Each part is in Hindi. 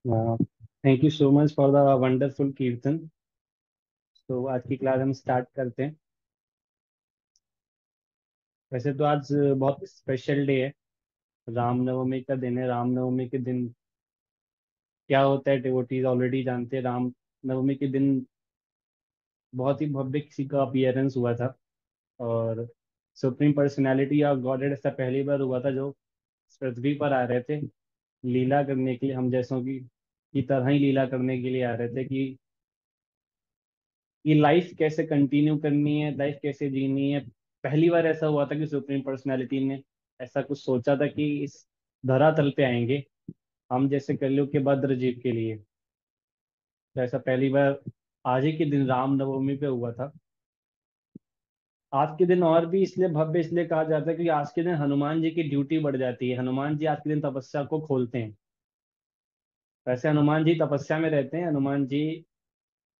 Thank you so much for the wonderful कीर्तन। तो आज की क्लास हम स्टार्ट करते हैं। वैसे तो आज बहुत स्पेशल डे है। रामनवमी का दिन है। रामनवमी के दिन क्या होता है डिवोटीज ऑलरेडी जानते हैं। राम नवमी के दिन बहुत ही भव्य किसी का अपीयरेंस हुआ था। और सुप्रीम पर्सनालिटी ऑफ गॉडेड ऐसा पहली बार हुआ था जो इस पृथ्वी पर आ रहे थे लीला करने के लिए, हम जैसों की तरह ही लीला करने के लिए आ रहे थे कि ये लाइफ कैसे कंटिन्यू करनी है, लाइफ कैसे जीनी है। पहली बार ऐसा हुआ था कि सुप्रीम पर्सनैलिटी ने ऐसा कुछ सोचा था कि इस धरातल पे आएंगे हम जैसे कलयुग के भद्र जीव के लिए। तो ऐसा पहली बार आज ही के दिन राम नवमी पे हुआ था। आज के दिन और भी इसलिए भव्य इसलिए कहा जाता है कि आज के दिन हनुमान जी की ड्यूटी बढ़ जाती है। हनुमान जी आज के दिन तपस्या को खोलते हैं। वैसे हनुमान जी तपस्या में रहते हैं। हनुमान जी,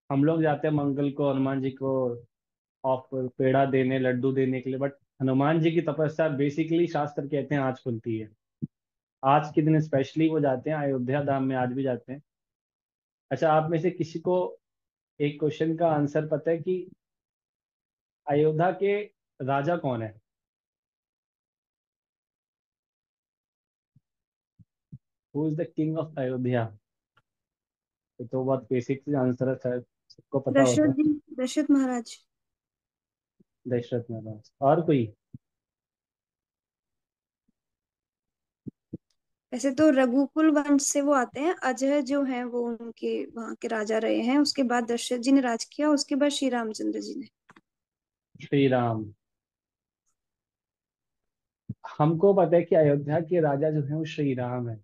हम लोग जाते हैं मंगल को हनुमान जी को ऑफर पेड़ा देने, लड्डू देने के लिए, बट हनुमान जी की तपस्या बेसिकली शास्त्र कहते हैं आज खुलती है। आज के दिन स्पेशली वो जाते हैं अयोध्या धाम में, आज भी जाते हैं। अच्छा, आप में से किसी को एक क्वेश्चन का आंसर पता है कि अयोध्या के राजा कौन है? Who is the king of Ayodhya? ये तो बहुत बेसिक आंसर है, शायद सबको पता होता दशरथ है। जी। दशरथ महाराज। दशरथ महाराज। और कोई? वैसे तो रघुकुल वंश से वो आते हैं, अजय जो हैं वो उनके वहां के राजा रहे हैं। उसके बाद दशरथ जी ने राज किया, उसके बाद श्री रामचंद्र जी ने। श्री राम। हमको पता है कि अयोध्या के राजा जो है वो श्री राम है,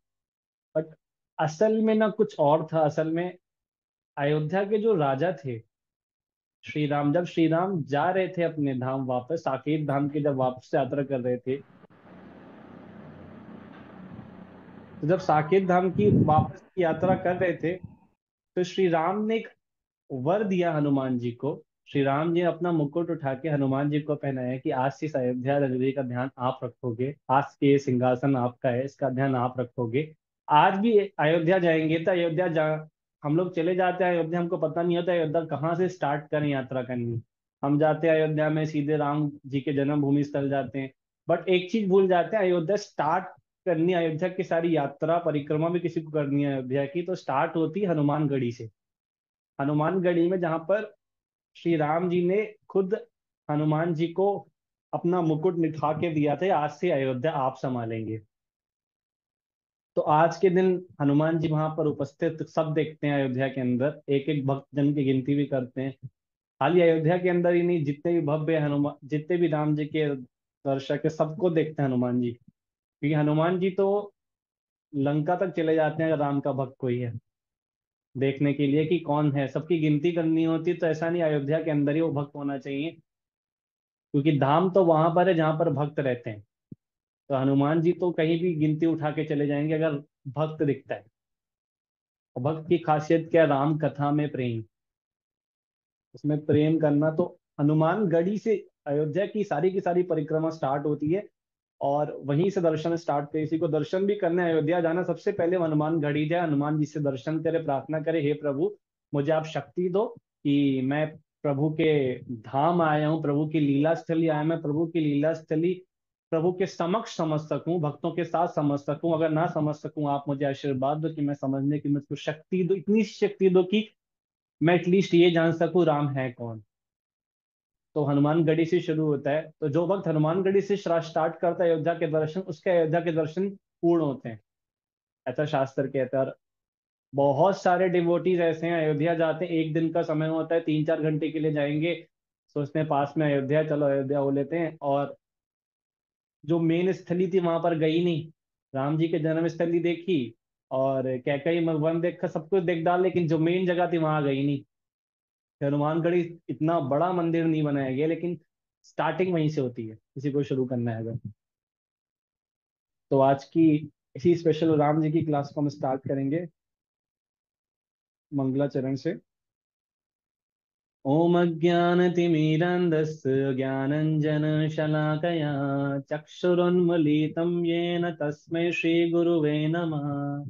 बट असल में ना कुछ और था। असल में अयोध्या के जो राजा थे श्री राम, जब श्री राम जा रहे थे अपने धाम वापस, साकेत धाम की जब वापस यात्रा कर रहे थे, तो जब साकेत धाम की वापस की यात्रा कर रहे थे तो श्री राम ने एक वर दिया हनुमान जी को। श्री राम जी ने अपना मुकुट उठा के हनुमान जी को पहनाया कि आज से इस अयोध्या नगरी का ध्यान आप रखोगे, आज के ये सिंहासन आपका है, इसका ध्यान आप रखोगे। आज भी अयोध्या जाएंगे तो अयोध्या जा हम लोग चले जाते हैं अयोध्या, हमको पता नहीं होता अयोध्या कहाँ से स्टार्ट करें यात्रा करनी। हम जाते हैं अयोध्या में सीधे राम जी के जन्मभूमि स्थल जाते हैं, बट एक चीज भूल जाते हैं, अयोध्या स्टार्ट करनी, अयोध्या की सारी यात्रा परिक्रमा भी किसी को करनी है अयोध्या की, तो स्टार्ट होती है हनुमानगढ़ी से। हनुमानगढ़ी में जहां पर श्री राम जी ने खुद हनुमान जी को अपना मुकुट निठा के दिया था, आज से अयोध्या आप संभालेंगे। तो आज के दिन हनुमान जी वहां पर उपस्थित सब देखते हैं। अयोध्या के अंदर एक एक भक्त जन की गिनती भी करते हैं। खाली अयोध्या के अंदर ही नहीं, जितने भी भव्य हनुमान, जितने भी राम जी के दर्शक है, सबको देखते हैं हनुमान जी, क्योंकि हनुमान जी तो लंका तक चले जाते हैं अगर राम का भक्त कोई है देखने के लिए कि कौन है। सबकी गिनती करनी होती तो ऐसा नहीं अयोध्या के अंदर ही वो भक्त होना चाहिए, क्योंकि धाम तो वहां पर है जहां पर भक्त रहते हैं। तो हनुमान जी तो कहीं भी गिनती उठा के चले जाएंगे अगर भक्त दिखता है। और भक्त की खासियत क्या है? राम कथा में प्रेम, उसमें प्रेम करना। तो हनुमानगढ़ी से अयोध्या की सारी परिक्रमा स्टार्ट होती है, और वहीं से दर्शन स्टार्ट थे। किसी को दर्शन भी करने अयोध्या जाना, सबसे पहले वो हनुमानगढ़ी जाए, हनुमान जी से दर्शन करे, प्रार्थना करे, हे प्रभु मुझे आप शक्ति दो कि मैं प्रभु के धाम आया हूँ, प्रभु की लीला स्थली आया, मैं प्रभु की लीला स्थली प्रभु के समक्ष समझ सकूं, भक्तों के साथ समझ सकूं। अगर ना समझ सकूं आप मुझे आशीर्वाद दो कि मैं समझने की मुझको शक्ति दो, इतनी शक्ति दो कि मैं एटलीस्ट ये जान सकूं राम है कौन। तो हनुमानगढ़ी से शुरू होता है। तो जो वक्त हनुमानगढ़ी से स्टार्ट करता है अयोध्या के दर्शन, उसके अयोध्या के दर्शन पूर्ण होते हैं, ऐसा शास्त्र कहता है। और बहुत सारे डिवोटीज ऐसे हैं अयोध्या जाते हैं, एक दिन का समय होता है, 3-4 घंटे के लिए जाएंगे, सोचते हैं पास में अयोध्या, चलो अयोध्या हो लेते हैं, और जो मेन स्थली थी वहां पर गई नहीं। राम जी के जन्म स्थली देखी और कैकई वन देखा, सब कुछ देख डाल, लेकिन जो मेन जगह थी वहां गई नहीं। हनुमानगढ़ी इतना बड़ा मंदिर नहीं बनाया गया, लेकिन स्टार्टिंग वहीं से होती है किसी को शुरू करना है अगर। तो आज की इसी स्पेशल राम जी की क्लास को हम स्टार्ट करेंगे मंगलाचरण से। ओम अज्ञानतिमिरन्धस्य ज्ञानञ्जनशलाकया चक्षुरुन्मीलितं येन तस्मै श्रीगुरुवे नमः।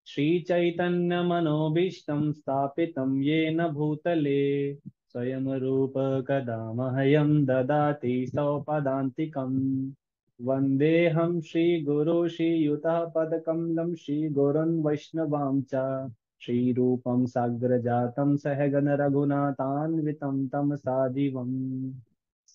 श्रीचैतन्यमनोभीष्टं स्थापितं येन भूतले स्वयं रूप कदा मह्यं ददाति स्वपदान्तिकम्। वन्देऽहं श्रीगुरो श्रीयुतः पदकमलं श्रीगुरोन् वैष्णवां च श्रीरूपं साग्रजातं सहगण रघुनाथान्वितं तं साजीवम्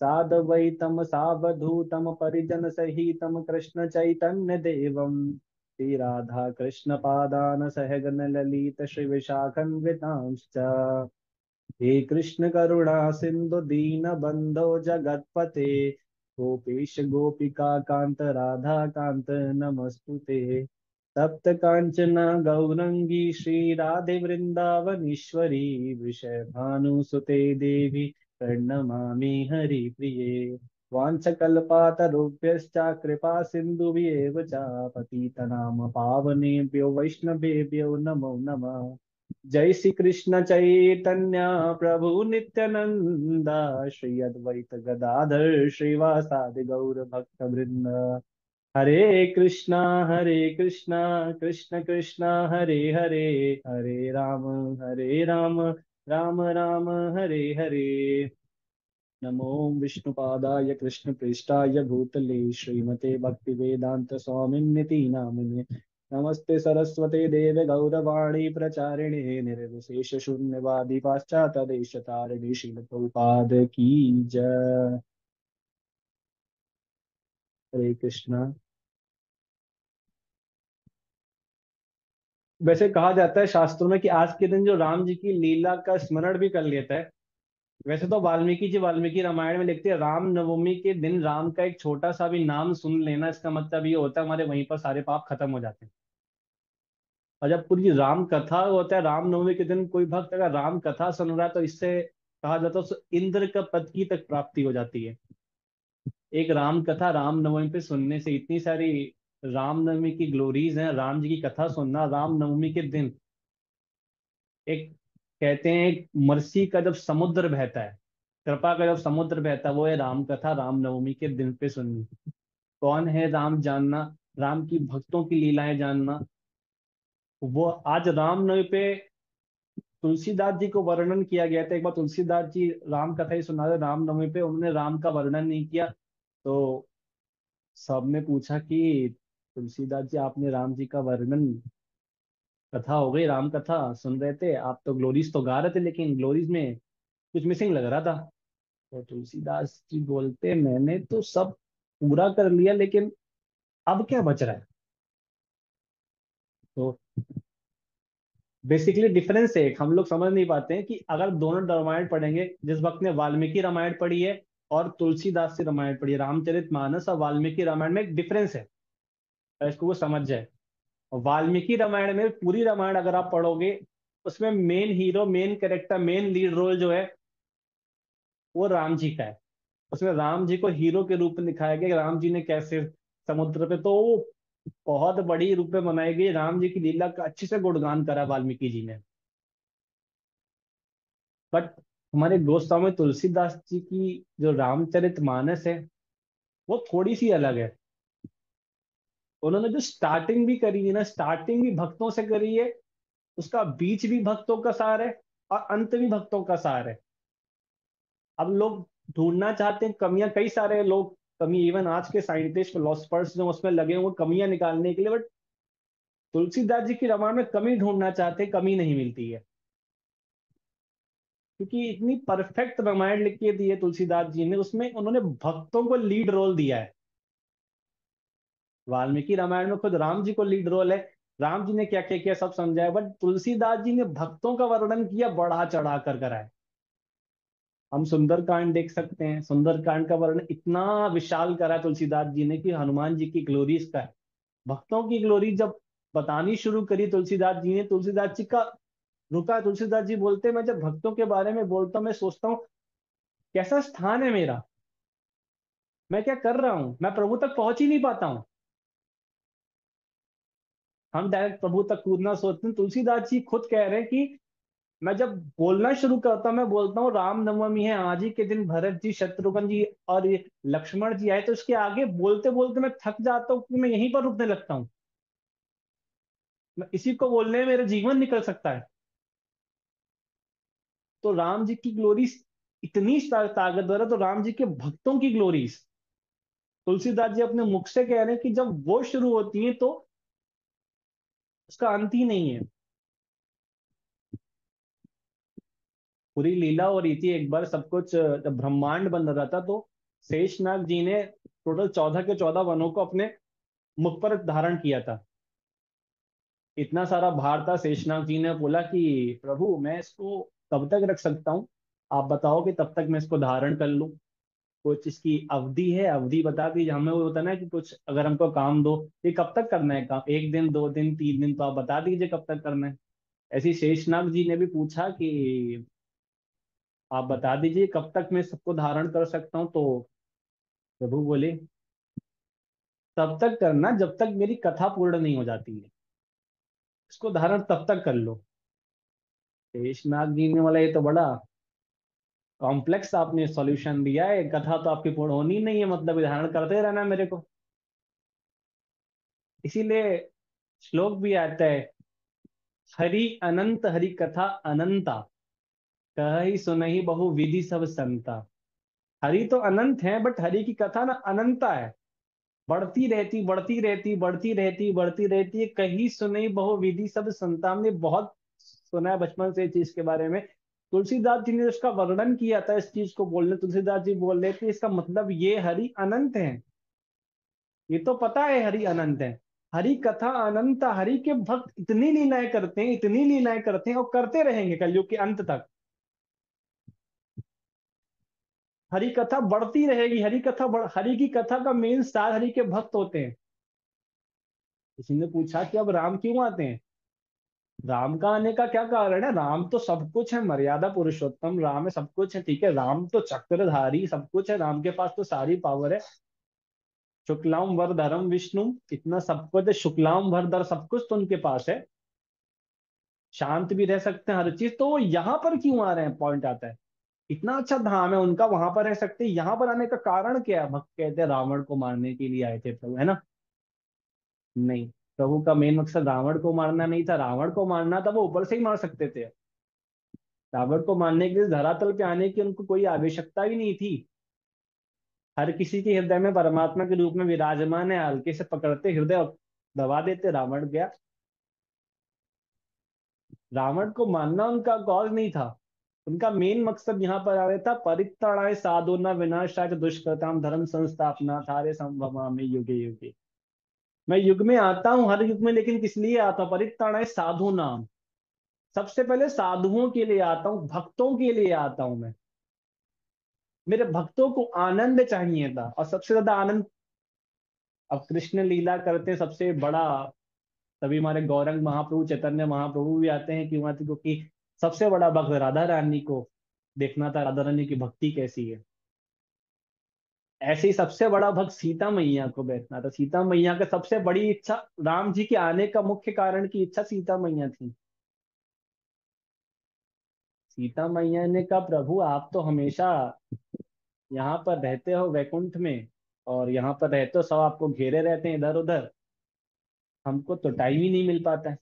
साद्वैतं सावधूतं परिजन सहितं कृष्ण चैतन्य देवम श्री राधा कृष्ण पादान सहगन ललित श्री विशाखन्वितांश्च हे कृष्ण करुणा सिंधु दीन बंधो जगतपते गोपेश गोपिका कांत राधा कांत नमस्तुते तप्त कांचन गौरंगी श्री राधे वृंदावनीश्वरी वृषभ भानुसुते देवी प्रणमामि हरिप्रिये वाञ्छकल्पातरुभ्यश्च कृपा सिन्धुभ्येव च पतितनाम पावनेभ्यो वैष्णवेभ्यो नमो नमः। जय श्री कृष्ण चैतन्य प्रभु नित्यानंद श्री अद्वैत गदाधर श्रीवासादि गौर भक्त वृंद। हरे कृष्णा कृष्ण कृष्ण हरे हरे हरे राम राम राम हरे हरे। नमो विष्णुपादाय कृष्णप्रेष्ठाय भूतले श्रीमते भक्तिवेदांत स्वामिन्निति नामिने नमस्ते सरस्वते देव गौरवाणी प्रचारिणे निर्विशेष शून्यवादी पाश्चात्य देश तारिणी श्रील प्रभुपाद की जय। हरे कृष्णा। वैसे कहा जाता है शास्त्रों में कि आज के दिन जो राम जी की लीला का स्मरण भी कर लेता है। वैसे तो वाल्मीकि जी वाल्मीकि रामायण में लिखते हैं राम नवमी के दिन राम का एक छोटा सा भी नाम सुन लेना, इसका मतलब ये होता है हमारे वहीं पर सारे पाप खत्म हो जाते हैं। और जब पूरी राम कथा होता है राम नवमी के दिन कोई भक्त अगर राम कथा सुन रहा है तो इससे कहा जाता है उसे इंद्र का पद की तक प्राप्ति हो जाती है। एक राम कथा राम नवमी पे सुनने से इतनी सारी राम नवमी की ग्लोरीज हैं। राम जी की कथा सुनना राम नवमी के दिन एक कहते हैं एक मर्सी का जब समुद्र बहता है, कृपा का जब समुद्र बहता है वो है राम कथा राम नवमी के दिन पे सुननी। कौन है राम जानना, राम की भक्तों की लीलाएं जानना। वो आज रामनवमी पे तुलसीदास जी को वर्णन किया गया था। एक बार तुलसीदास जी राम कथा ही सुना रहे रामनवमी पे, उन्होंने राम का वर्णन नहीं किया तो सबने पूछा कि तुलसीदास जी आपने राम जी का वर्णन, कथा हो गई राम कथा सुन रहे थे आप तो ग्लोरीज तो गा रहे थे लेकिन ग्लोरीज में कुछ मिसिंग लग रहा था। तो तुलसीदास जी बोलते मैंने तो सब पूरा कर लिया लेकिन अब क्या बच रहा है। तो बेसिकली डिफरेंस है एक, हम लोग समझ नहीं पाते हैं कि अगर दोनों रामायण पढ़ेंगे, जिस वक्त ने वाल्मीकि रामायण पढ़ी है और तुलसीदास से रामायण पढ़ी है, रामचरितमानस और वाल्मीकि रामायण में एक डिफरेंस है, और इसको वो समझ जाए। और वाल्मीकि रामायण में पूरी रामायण अगर आप पढ़ोगे उसमें main hero main character main lead role जो है वो राम जी का है। उसमें राम जी को हीरो के रूप में दिखाया गया कि राम जी ने कैसे समुद्र पे, तो वो बहुत बड़ी रूप में बनाई गई राम जी की लीला का अच्छे से गुणगान करा वाल्मीकि जी ने। बट हमारे गोस्वामी तुलसीदास जी की जो रामचरितमानस है वो थोड़ी सी अलग है। उन्होंने जो स्टार्टिंग भी करी है ना, स्टार्टिंग भी भक्तों से करी है, उसका बीच भी भक्तों का सार है और अंत भी भक्तों का सार है। अब लोग ढूंढना चाहते हैं कमियां, कई सारे लोग कमी, इवन आज के साइंटिस्ट फिलोसफर्स जो उसमें लगे हुए कमियां निकालने के लिए, बट तुलसीदास जी की रामायण में कमी ढूंढना चाहते हैं, कमी नहीं मिलती है। क्योंकि इतनी परफेक्ट रामायण लिख के दी है तुलसीदास जी ने, उसमें उन्होंने भक्तों को लीड रोल दिया है। वाल्मीकि रामायण में खुद राम जी को लीड रोल है, राम जी ने क्या क्या किया सब समझाया, बट तुलसीदास जी ने भक्तों का वर्णन किया बढ़ा चढ़ा कर कराया। हम सुंदरकांड देख सकते हैं, सुंदरकांड का वर्णन इतना विशाल करा है तुलसीदास जी ने कि हनुमान जी की ग्लोरीज का है। भक्तों की ग्लोरी जब बतानी शुरू करी तुलसीदास जी ने, तुलसीदास जी का रुका, तुलसीदास जी बोलते मैं जब भक्तों के बारे में बोलता हूँ मैं सोचता हूँ कैसा स्थान है मेरा, मैं क्या कर रहा हूँ, मैं प्रभु तक पहुंच ही नहीं पाता हूँ। हम डायरेक्ट प्रभु तक कूदना सोचते हैं, तुलसीदास जी खुद कह रहे हैं कि मैं जब बोलना शुरू करता हूं मैं बोलता हूँ राम नवमी है आज ही के दिन, भरत जी शत्रुघ्न जी और ये लक्ष्मण जी आए, तो इसके आगे बोलते बोलते मैं थक जाता हूँ कि मैं यहीं पर रुकने लगता हूँ। मैं इसी को बोलने में मेरा जीवन निकल सकता है। तो राम जी की ग्लोरी इतनी ताकतवर है, तो राम जी के भक्तों की ग्लोरीज तुलसीदास जी अपने मुख से कह रहे हैं कि जब वो शुरू होती है तो उसका अंत ही नहीं है। पूरी लीला हो रही थी एक बार, सब कुछ जब ब्रह्मांड बन रहा था, तो शेषनाग जी ने टोटल 14 के 14 वनों को अपने मुख पर धारण किया था। इतना सारा भार था, शेषनाग जी ने बोला कि प्रभु मैं इसको कब तक रख सकता हूँ, आप बताओ कि तब तक मैं इसको धारण कर लूं। कुछ इसकी अवधि है, अवधि बता दीजिए हमें। वो होता है ना कि कुछ अगर हमको काम दो, ये कब तक करना है काम, 1 दिन 2 दिन 3 दिन, तो आप बता दीजिए कब तक करना है। ऐसी शेषनाग जी ने भी पूछा कि आप बता दीजिए कब तक मैं सबको धारण कर सकता हूँ। तो प्रभु बोले तब तक करना जब तक मेरी कथा पूर्ण नहीं हो जाती है, इसको धारण तब तक कर लो। शेषनाग जी ने बोला ये तो बड़ा कॉम्प्लेक्स आपने सॉल्यूशन दिया है, कथा तो आपकी पूर्ण होनी नहीं है, मतलब ये धारण करते रहना है मेरे को। इसीलिए श्लोक भी आता है, हरि अनंत हरि कथा अनंता, कहि सुनहि बहु विधि सब संता। हरि तो अनंत है, बट हरि की कथा ना अनंता है, बढ़ती रहती बढ़ती रहती बढ़ती रहती बढ़ती रहती है। कहीं सुनई बहु विधि सब संता, हमने बहुत सुना है बचपन से इस चीज के बारे में। तुलसीदास जी ने उसका वर्णन किया था इस चीज को बोलने, तुलसीदास जी बोल रहे थे इसका मतलब ये हरि अनंत है। ये तो पता है हरि अनंत है, हरि कथा अनंत, हरि के भक्त इतनी लीलाएं करते हैं, इतनी लीलाएं करते हैं और करते रहेंगे कलयुग के अंत तक। हरि कथा बढ़ती रहेगी, हरि की कथा का मेन स्टार हरि के भक्त होते हैं। किसी ने पूछा कि अब राम क्यों आते हैं, राम का आने का क्या कारण है। राम तो सब कुछ है, मर्यादा पुरुषोत्तम राम है, सब कुछ है, ठीक है। राम तो चक्रधारी सब कुछ है, राम के पास तो सारी पावर है। शुक्लाम वरदरम विष्णु, इतना सब कुछ है, शुक्लाम वरदर सब कुछ तो उनके पास है। शांत भी रह सकते हैं हर चीज, तो वो यहाँ पर क्यों आ रहे हैं, पॉइंट आता है। इतना अच्छा धाम है उनका, वहां पर रह सकते हैं, यहाँ पर आने का कारण क्या है। भक्त कहते हैं रावण को मारने के लिए आए थे प्रभु, है ना। नहीं, प्रभु का मेन मकसद रावण को मारना नहीं था। रावण को मारना था वो ऊपर से ही मार सकते थे, रावण को मारने के लिए धरातल पे आने की उनको कोई आवश्यकता ही नहीं थी। हर किसी के हृदय में परमात्मा के रूप में विराजमान है, हल्के से पकड़ते हृदय और दबा देते, रावण गया। रावण को मारना उनका कॉज नहीं था। उनका मेन मकसद यहाँ पर आ रहा था, परित्राणाय साधुना विनाशाय च दुष्कृताम धर्म संस्थापना थारे संभवामि युगे युगे। मैं युग में आता हूँ, हर युग में, लेकिन किस लिए आता हूँ, परित्राणाय साधु नाम, सबसे पहले साधुओं के लिए आता हूँ, भक्तों के लिए आता हूं मैं। मेरे भक्तों को आनंद चाहिए था, और सबसे ज्यादा आनंद अब कृष्ण लीला करते सबसे बड़ा, तभी हमारे गौरंग महाप्रभु चैतन्य महाप्रभु भी आते हैं, क्यों आते, क्योंकि सबसे बड़ा भक्त राधा रानी को देखना था, राधा रानी की भक्ति कैसी है। ऐसे ही सबसे बड़ा भक्त सीता मैया को देखना था, सीता मैया का सबसे बड़ी इच्छा, राम जी के आने का मुख्य कारण की इच्छा सीता मैया थी। सीता मैया ने कहा प्रभु आप तो हमेशा यहाँ पर रहते हो वैकुंठ में, और यहाँ पर रहते हो, सब आपको घेरे रहते हैं इधर उधर, हमको तो टाइम ही नहीं मिल पाता है।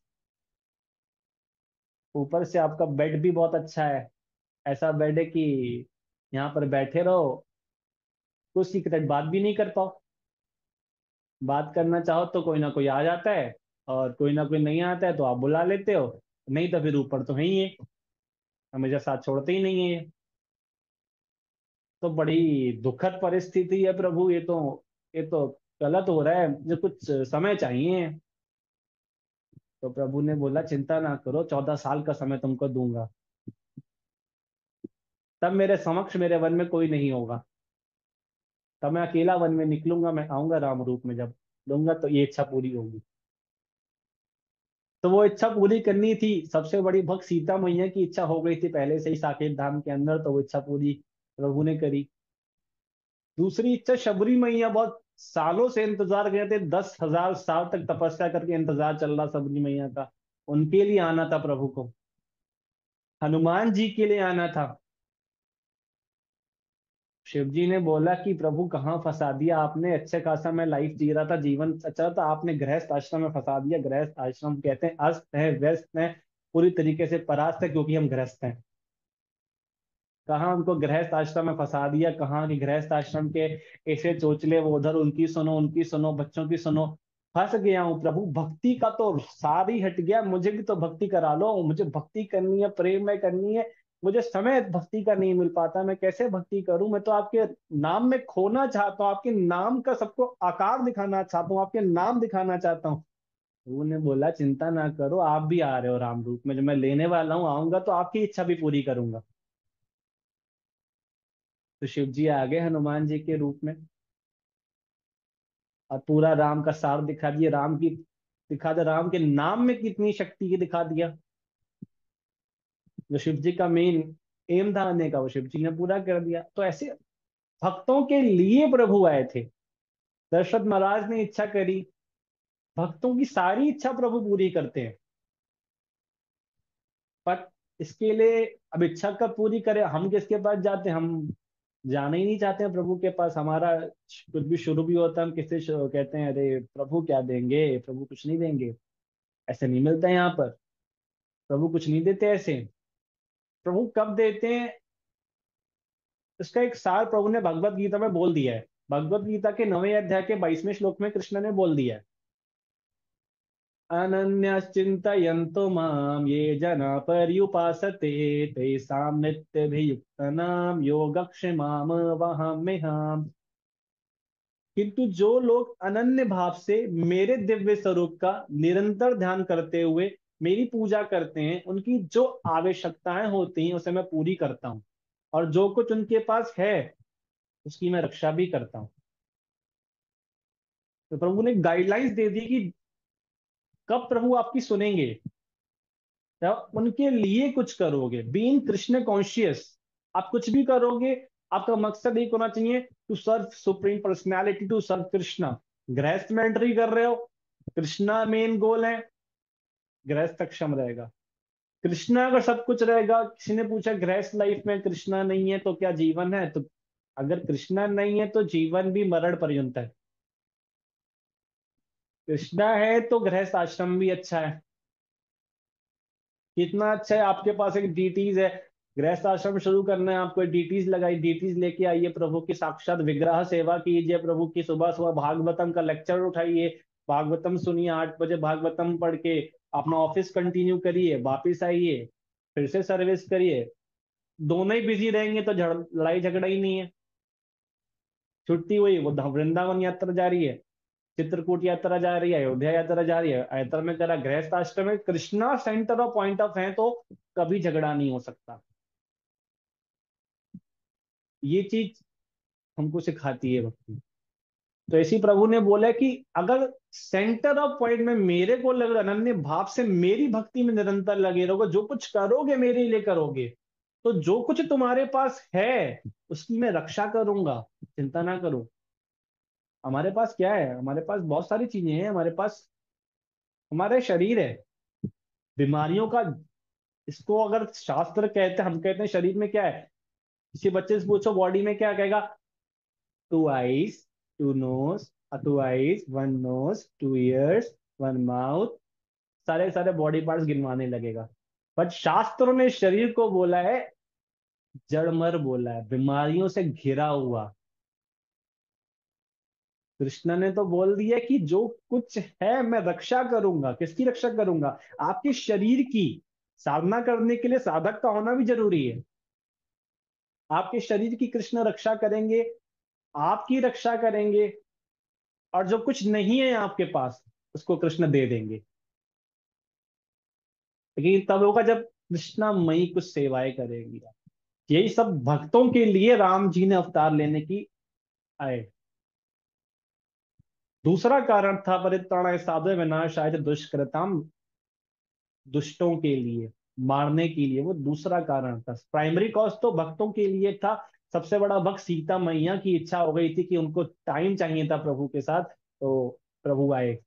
ऊपर से आपका बेड भी बहुत अच्छा है, ऐसा बेड है कि यहाँ पर बैठे रहो, कुछ सीक्रेट बात भी नहीं कर पाओ। बात करना चाहो तो कोई ना कोई आ जाता है, और कोई ना कोई नहीं आता है तो आप बुला लेते हो, नहीं तो फिर ऊपर तो है ही है, हमेशा साथ छोड़ते ही नहीं है ये। तो बड़ी दुखद परिस्थिति है प्रभु, ये तो गलत हो रहा है, मुझे कुछ समय चाहिए। तो प्रभु ने बोला चिंता ना करो, 14 साल का समय तुमको दूंगा, तब मेरे समक्ष मेरे वन में कोई नहीं होगा, तब मैं अकेला वन में निकलूंगा, मैं आऊंगा राम रूप में, जब दूंगा तो ये इच्छा पूरी होगी। तो वो इच्छा पूरी करनी थी, सबसे बड़ी भक्त सीता मैया की इच्छा हो गई थी पहले से ही साकेत धाम के अंदर, तो वो इच्छा पूरी प्रभु ने करी। दूसरी इच्छा शबरी मैया, बहुत सालों से इंतजार करते, 10,000 साल तक तपस्या करके इंतजार चल रहा शबरी मैया का, उनके लिए आना था प्रभु को, हनुमान जी के लिए आना था। शिव जी ने बोला कि प्रभु कहाँ फंसा दिया आपने, अच्छा खासा मैं लाइफ जी रहा था, जीवन अच्छा था, आपने गृहस्थ आश्रम में फंसा दिया। गृहस्थ आश्रम कहते हैं अस्त है, व्यस्त है, पूरी तरीके से परास्त है, क्योंकि हम गृहस्थ हैं। कहाँ हमको गृहस्थ आश्रम में फंसा दिया, कहाँ कि गृहस्थ आश्रम के ऐसे चोचले, वो उधर उनकी सुनो उनकी सुनो, बच्चों की सुनो। फंस गया हूँ प्रभु, भक्ति का तो सार ही हट गया, मुझे भी तो भक्ति करा लो, मुझे भक्ति करनी है, प्रेम में करनी है, मुझे समय भक्ति का नहीं मिल पाता, मैं कैसे भक्ति करूं, मैं तो आपके नाम में खोना चाहता हूँ, आपके नाम का सबको आकार दिखाना चाहता हूँ, आपके नाम दिखाना चाहता हूँ। उन्होंने बोला चिंता ना करो, आप भी आ रहे हो राम रूप में, जब मैं लेने वाला हूँ, आऊंगा तो आपकी इच्छा भी पूरी करूंगा। तो शिव जी आ गए हनुमान जी के रूप में, और पूरा राम का सार दिखा दिया, राम की दिखा दिया, राम के नाम में कितनी शक्ति की दिखा दिया। जो शिव जी का मेन एम था आने का, वो शिव जी ने पूरा कर दिया। तो ऐसे भक्तों के लिए प्रभु आए थे। दशरथ महाराज ने इच्छा करी, भक्तों की सारी इच्छा प्रभु पूरी करते हैं। पर इसके लिए अब इच्छा कब पूरी करें, हम किसके पास जाते हैं, हम जाना ही नहीं चाहते हैं प्रभु के पास। हमारा कुछ भी शुरू भी होता है, हम किससे कहते हैं, अरे प्रभु क्या देंगे, प्रभु कुछ नहीं देंगे, ऐसे नहीं मिलता है यहाँ पर, प्रभु कुछ नहीं देते ऐसे। प्रभु कब देते हैं, इसका एक सार प्रभु ने भगवत गीता में बोल दिया है। भगवत गीता के 9वें अध्याय के 22वें श्लोक में कृष्ण ने बोल दिया है, अनन्यश्चिन्तयन्तो माम ये जना पर्युपासते तेषां नित्यभियुक्तानां योगक्षेमाम वहाम्यहम्। किंतु जो लोग अनन्य भाव से मेरे दिव्य स्वरूप का निरंतर ध्यान करते हुए मेरी पूजा करते हैं, उनकी जो आवश्यकताएं होती हैं उसे मैं पूरी करता हूँ, और जो कुछ उनके पास है उसकी मैं रक्षा भी करता हूँ। तो प्रभु ने गाइडलाइंस दे दी कि कब प्रभु आपकी सुनेंगे, जब उनके लिए कुछ करोगे, बीइंग कृष्ण कॉन्शियस, आप कुछ भी करोगे, आपका मकसद एक होना चाहिए, to serve supreme personality, to serve Krishna. गृहस्थ में एंट्री कर रहे हो, कृष्णा मेन गोल है, गृहस्थ अक्षम रहेगा। कृष्णा अगर सब कुछ रहेगा, किसी ने पूछा गृहस्थ लाइफ में कृष्णा नहीं है तो क्या जीवन है, तो अगर कृष्णा नहीं है तो जीवन भी मरण पर्यंत है। कृष्णा है तो गृहस्थ आश्रम भी अच्छा है। कितना अच्छा है, आपके पास एक डीटीज है, गृहस्थ आश्रम शुरू करना है आपको, डीटीज लगाई, डीटीज लेके आइए, प्रभु की साक्षात विग्रह सेवा कीजिए, प्रभु की सुबह सुबह भागवतम का लेक्चर उठाइए, भागवतम सुनिए, 8 बजे भागवतम पढ़ के अपना ऑफिस कंटिन्यू करिए, वापिस आइए, फिर से सर्विस करिए। दोनों ही बिजी रहेंगे तो लड़ाई झगड़ा ही नहीं है। छुट्टी हुई, वो वृंदावन यात्रा जा रही है, चित्रकूट यात्रा जा रही है, अयोध्या यात्रा जा रही है, यात्रा में करा गृहस्थ आश्रम में Krishna centre of point of है, तो कभी झगड़ा नहीं हो सकता। ये चीज हमको सिखाती है भक्ति। तो इसी प्रभु ने बोला कि अगर सेंटर ऑफ पॉइंट में मेरे को लग रहा, अनन्य भाव से मेरी भक्ति में निरंतर लगे रहोगे, जो कुछ करोगे मेरे लिए करोगे, तो जो कुछ तुम्हारे पास है उसकी मैं रक्षा करूंगा, चिंता ना करो। हमारे पास क्या है, हमारे पास बहुत सारी चीजें हैं, हमारे पास हमारे शरीर है, बीमारियों का, इसको अगर शास्त्र कहते हैं, हम कहते हैं शरीर में क्या है, किसी बच्चे से पूछो बॉडी में क्या कहेगा, 2 eyes, 2 nose, 2 eyes, 1 nose, 2 ears, 1 mouth, सारे सारे बॉडी पार्ट्स गिनवाने लगेगा। बट शास्त्रों ने शरीर को बोला है जड़मर, बोला है बीमारियों से घिरा हुआ। कृष्ण ने तो बोल दिया कि जो कुछ है मैं रक्षा करूंगा, किसकी रक्षा करूंगा, आपके शरीर की। साधना करने के लिए साधक का होना भी जरूरी है। आपके शरीर की कृष्ण रक्षा करेंगे, आपकी रक्षा करेंगे, और जो कुछ नहीं है आपके पास उसको कृष्ण दे देंगे। लेकिन तब होगा जब कृष्णामयी कुछ सेवाएं करेंगी। यही सब भक्तों के लिए राम जी ने अवतार लेने की आए। दूसरा कारण था परित्राणाय साधु विनाशाय च दुष्कृताम, दुष्टों के लिए, मारने के लिए, वो दूसरा कारण था। प्राइमरी कॉज तो भक्तों के लिए था। सबसे बड़ा भक्त सीता मैया की इच्छा हो गई थी कि उनको टाइम चाहिए था प्रभु के साथ, तो प्रभु आए।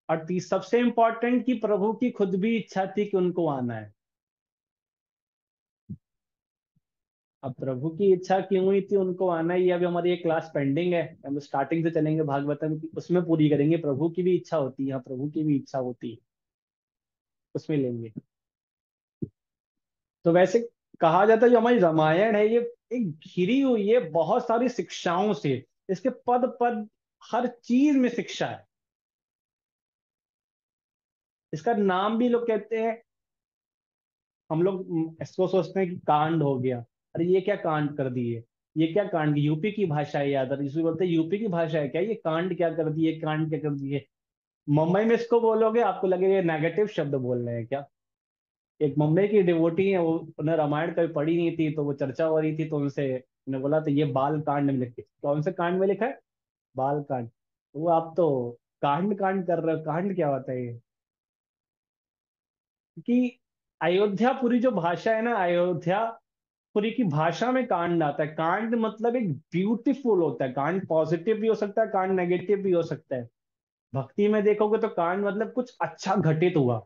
और सबसे इंपॉर्टेंट कि प्रभु की खुद भी इच्छा थी कि उनको आना है। अब प्रभु की इच्छा क्यों हुई थी उनको आना ही है। अभी हमारी एक क्लास पेंडिंग है, हम स्टार्टिंग से चलेंगे भागवतम की, उसमें पूरी करेंगे। प्रभु की भी इच्छा होती है, यहाँ प्रभु की भी इच्छा होती है, उसमें लेंगे। तो वैसे कहा जाता है जो हमारी रामायण है, ये एक घिरी हुई है बहुत सारी शिक्षाओं से। इसके पद पद हर चीज में शिक्षा है। इसका नाम भी लोग कहते हैं, हम लोग इसको सोचते हैं कि कांड हो गया। अरे ये क्या कांड कर दिए, ये क्या कांड, यूपी की भाषा है याद, इसलिए बोलते हैं यूपी की भाषा है क्या, ये कांड क्या कर दिए, कांड क्या कर दिए। मुंबई में इसको बोलोगे आपको लगेगा ये नेगेटिव शब्द बोल रहे हैं क्या। एक मुंबई की डिवोटी है, वो उन्हें रामायण कभी पढ़ी नहीं थी, तो वो चर्चा हो रही थी, तो उनसे उन्हें बोला तो ये बाल कांड में लिखे, कौन से कांड में लिखा है, बाल कांड। तो वो आप तो कांड कांड कर रहे हो, कांड क्या होता है ये। कि अयोध्यापुरी जो भाषा है ना, अयोध्यापुरी की भाषा में कांड आता है। कांड मतलब एक ब्यूटीफुल होता है, कांड पॉजिटिव भी हो सकता है, कांड नेगेटिव भी हो सकता है। भक्ति में देखोगे तो कांड मतलब कुछ अच्छा घटित हुआ।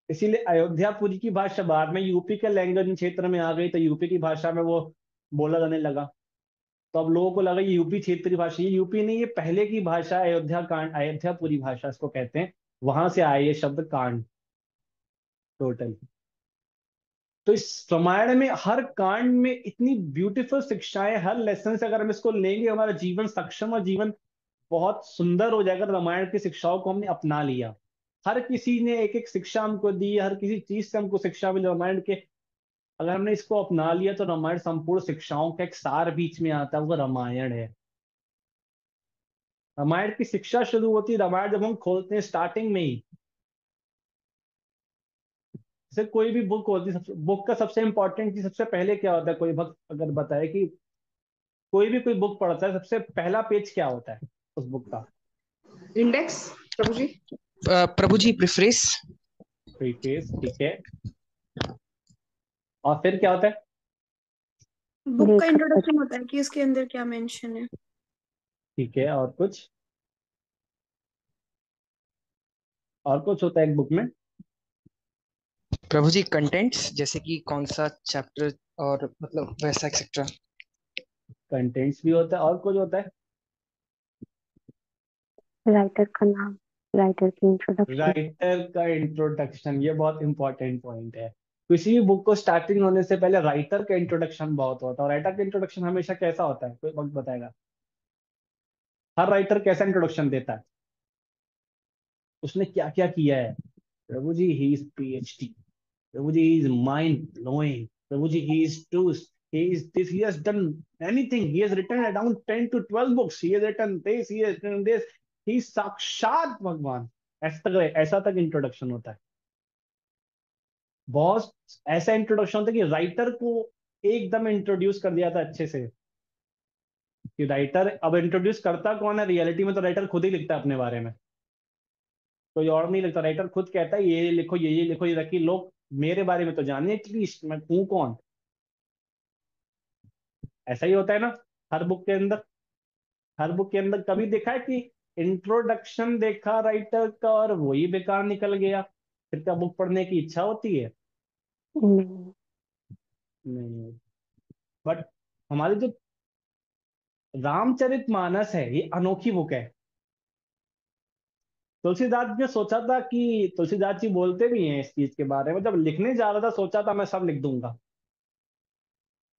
इसीलिए अयोध्यापुरी की भाषा बाद में यूपी के लैंग्वेज क्षेत्र में आ गई, तो यूपी की भाषा में वो बोला जाने लगा। तो अब लोगों को लगा ये यूपी क्षेत्रीय भाषा, ये यूपी नहीं, ये पहले की भाषा है, अयोध्या कांड, अयोध्यापुरी भाषा इसको कहते हैं। वहां से आए ये शब्द कांड टोटल। तो इस रामायण में हर कांड में इतनी ब्यूटीफुल शिक्षाएं, हर लेसन से अगर हम इसको लेंगे हमारा जीवन सक्षम और जीवन बहुत सुंदर हो जाएगा। रामायण की शिक्षाओं को हमने अपना लिया, हर किसी ने एक एक शिक्षा हमको दी, हर किसी चीज से हमको शिक्षा मिली रामायण के। अगर हमने इसको अपना लिया तो रामायण संपूर्ण शिक्षाओं का एक सार बीच में आता है, वो रामायण है। रामायण की शिक्षा शुरू होती है, रामायण जब हम खोलते हैं स्टार्टिंग में ही। जैसे कोई भी बुक होती है, बुक का सबसे इंपॉर्टेंट चीज सबसे पहले क्या होता है, कोई भक्त अगर बताए कि कोई भी कोई बुक पढ़ता है सबसे पहला पेज क्या होता है उस बुक का। इंडेक्स प्रभु जी। प्रभु जी प्रिफ्रेस। प्रीफेस, ठीक है। और फिर क्या होता है। बुक का इंट्रोडक्शन होता है कि इसके अंदर क्या मेंशन है। ठीक है, और कुछ, और कुछ होता है एक बुक में। प्रभु जी कंटेंट्स, जैसे कि कौन सा चैप्टर और मतलब वैसा एक्सेट्रा। कंटेंट्स भी होता है, और कुछ होता है। राइटर का नाम, राइटर की इंट्रोडक्शन। राइटर का इंट्रोडक्शन, ये बहुत इंपॉर्टेंट पॉइंट है। किसी भी बुक को स्टार्टिंग होने से पहले राइटर का इंट्रोडक्शन बहुत होता है। और राइटर का इंट्रोडक्शन हमेशा कैसा होता है, कोई वक्त बताएगा। हर राइटर कैसा इंट्रोडक्शन देता है, उसने क्या क्या किया है। Prabhu ji he is PhD, Prabhu ji he is mind blowing, Prabhu ji he is toast, he is this, he has done anything, he has written around 10 to 12 books, he has written this, he has written this, he is साक्षात भगवान। ऐसा तक इंट्रोडक्शन होता है। बहुत ऐसा इंट्रोडक्शन होता है कि राइटर को एकदम इंट्रोड्यूस कर दिया था अच्छे से। कि राइटर अब इंट्रोड्यूस करता कौन है, रियलिटी में तो राइटर खुद ही लिखता है अपने बारे में, कोई और नहीं लिखता। राइटर खुद कहता है ये लिखो, ये लिखो, ये ताकि लोग मेरे बारे में तो जाने एटलीस्ट मैं हूं कौन। ऐसा ही होता है ना हर बुक के अंदर। हर बुक के अंदर कभी देखा है कि इंट्रोडक्शन देखा राइटर का और वही बेकार निकल गया, फिर क्या बुक पढ़ने की इच्छा होती है। नहीं। नहीं। बट हमारी जो रामचरितमानस है, ये अनोखी बुक है। तुलसीदास जी ने सोचा था कि, तुलसीदास जी बोलते भी हैं इस चीज के बारे में, जब लिखने जा रहा था सोचा था मैं सब लिख दूंगा।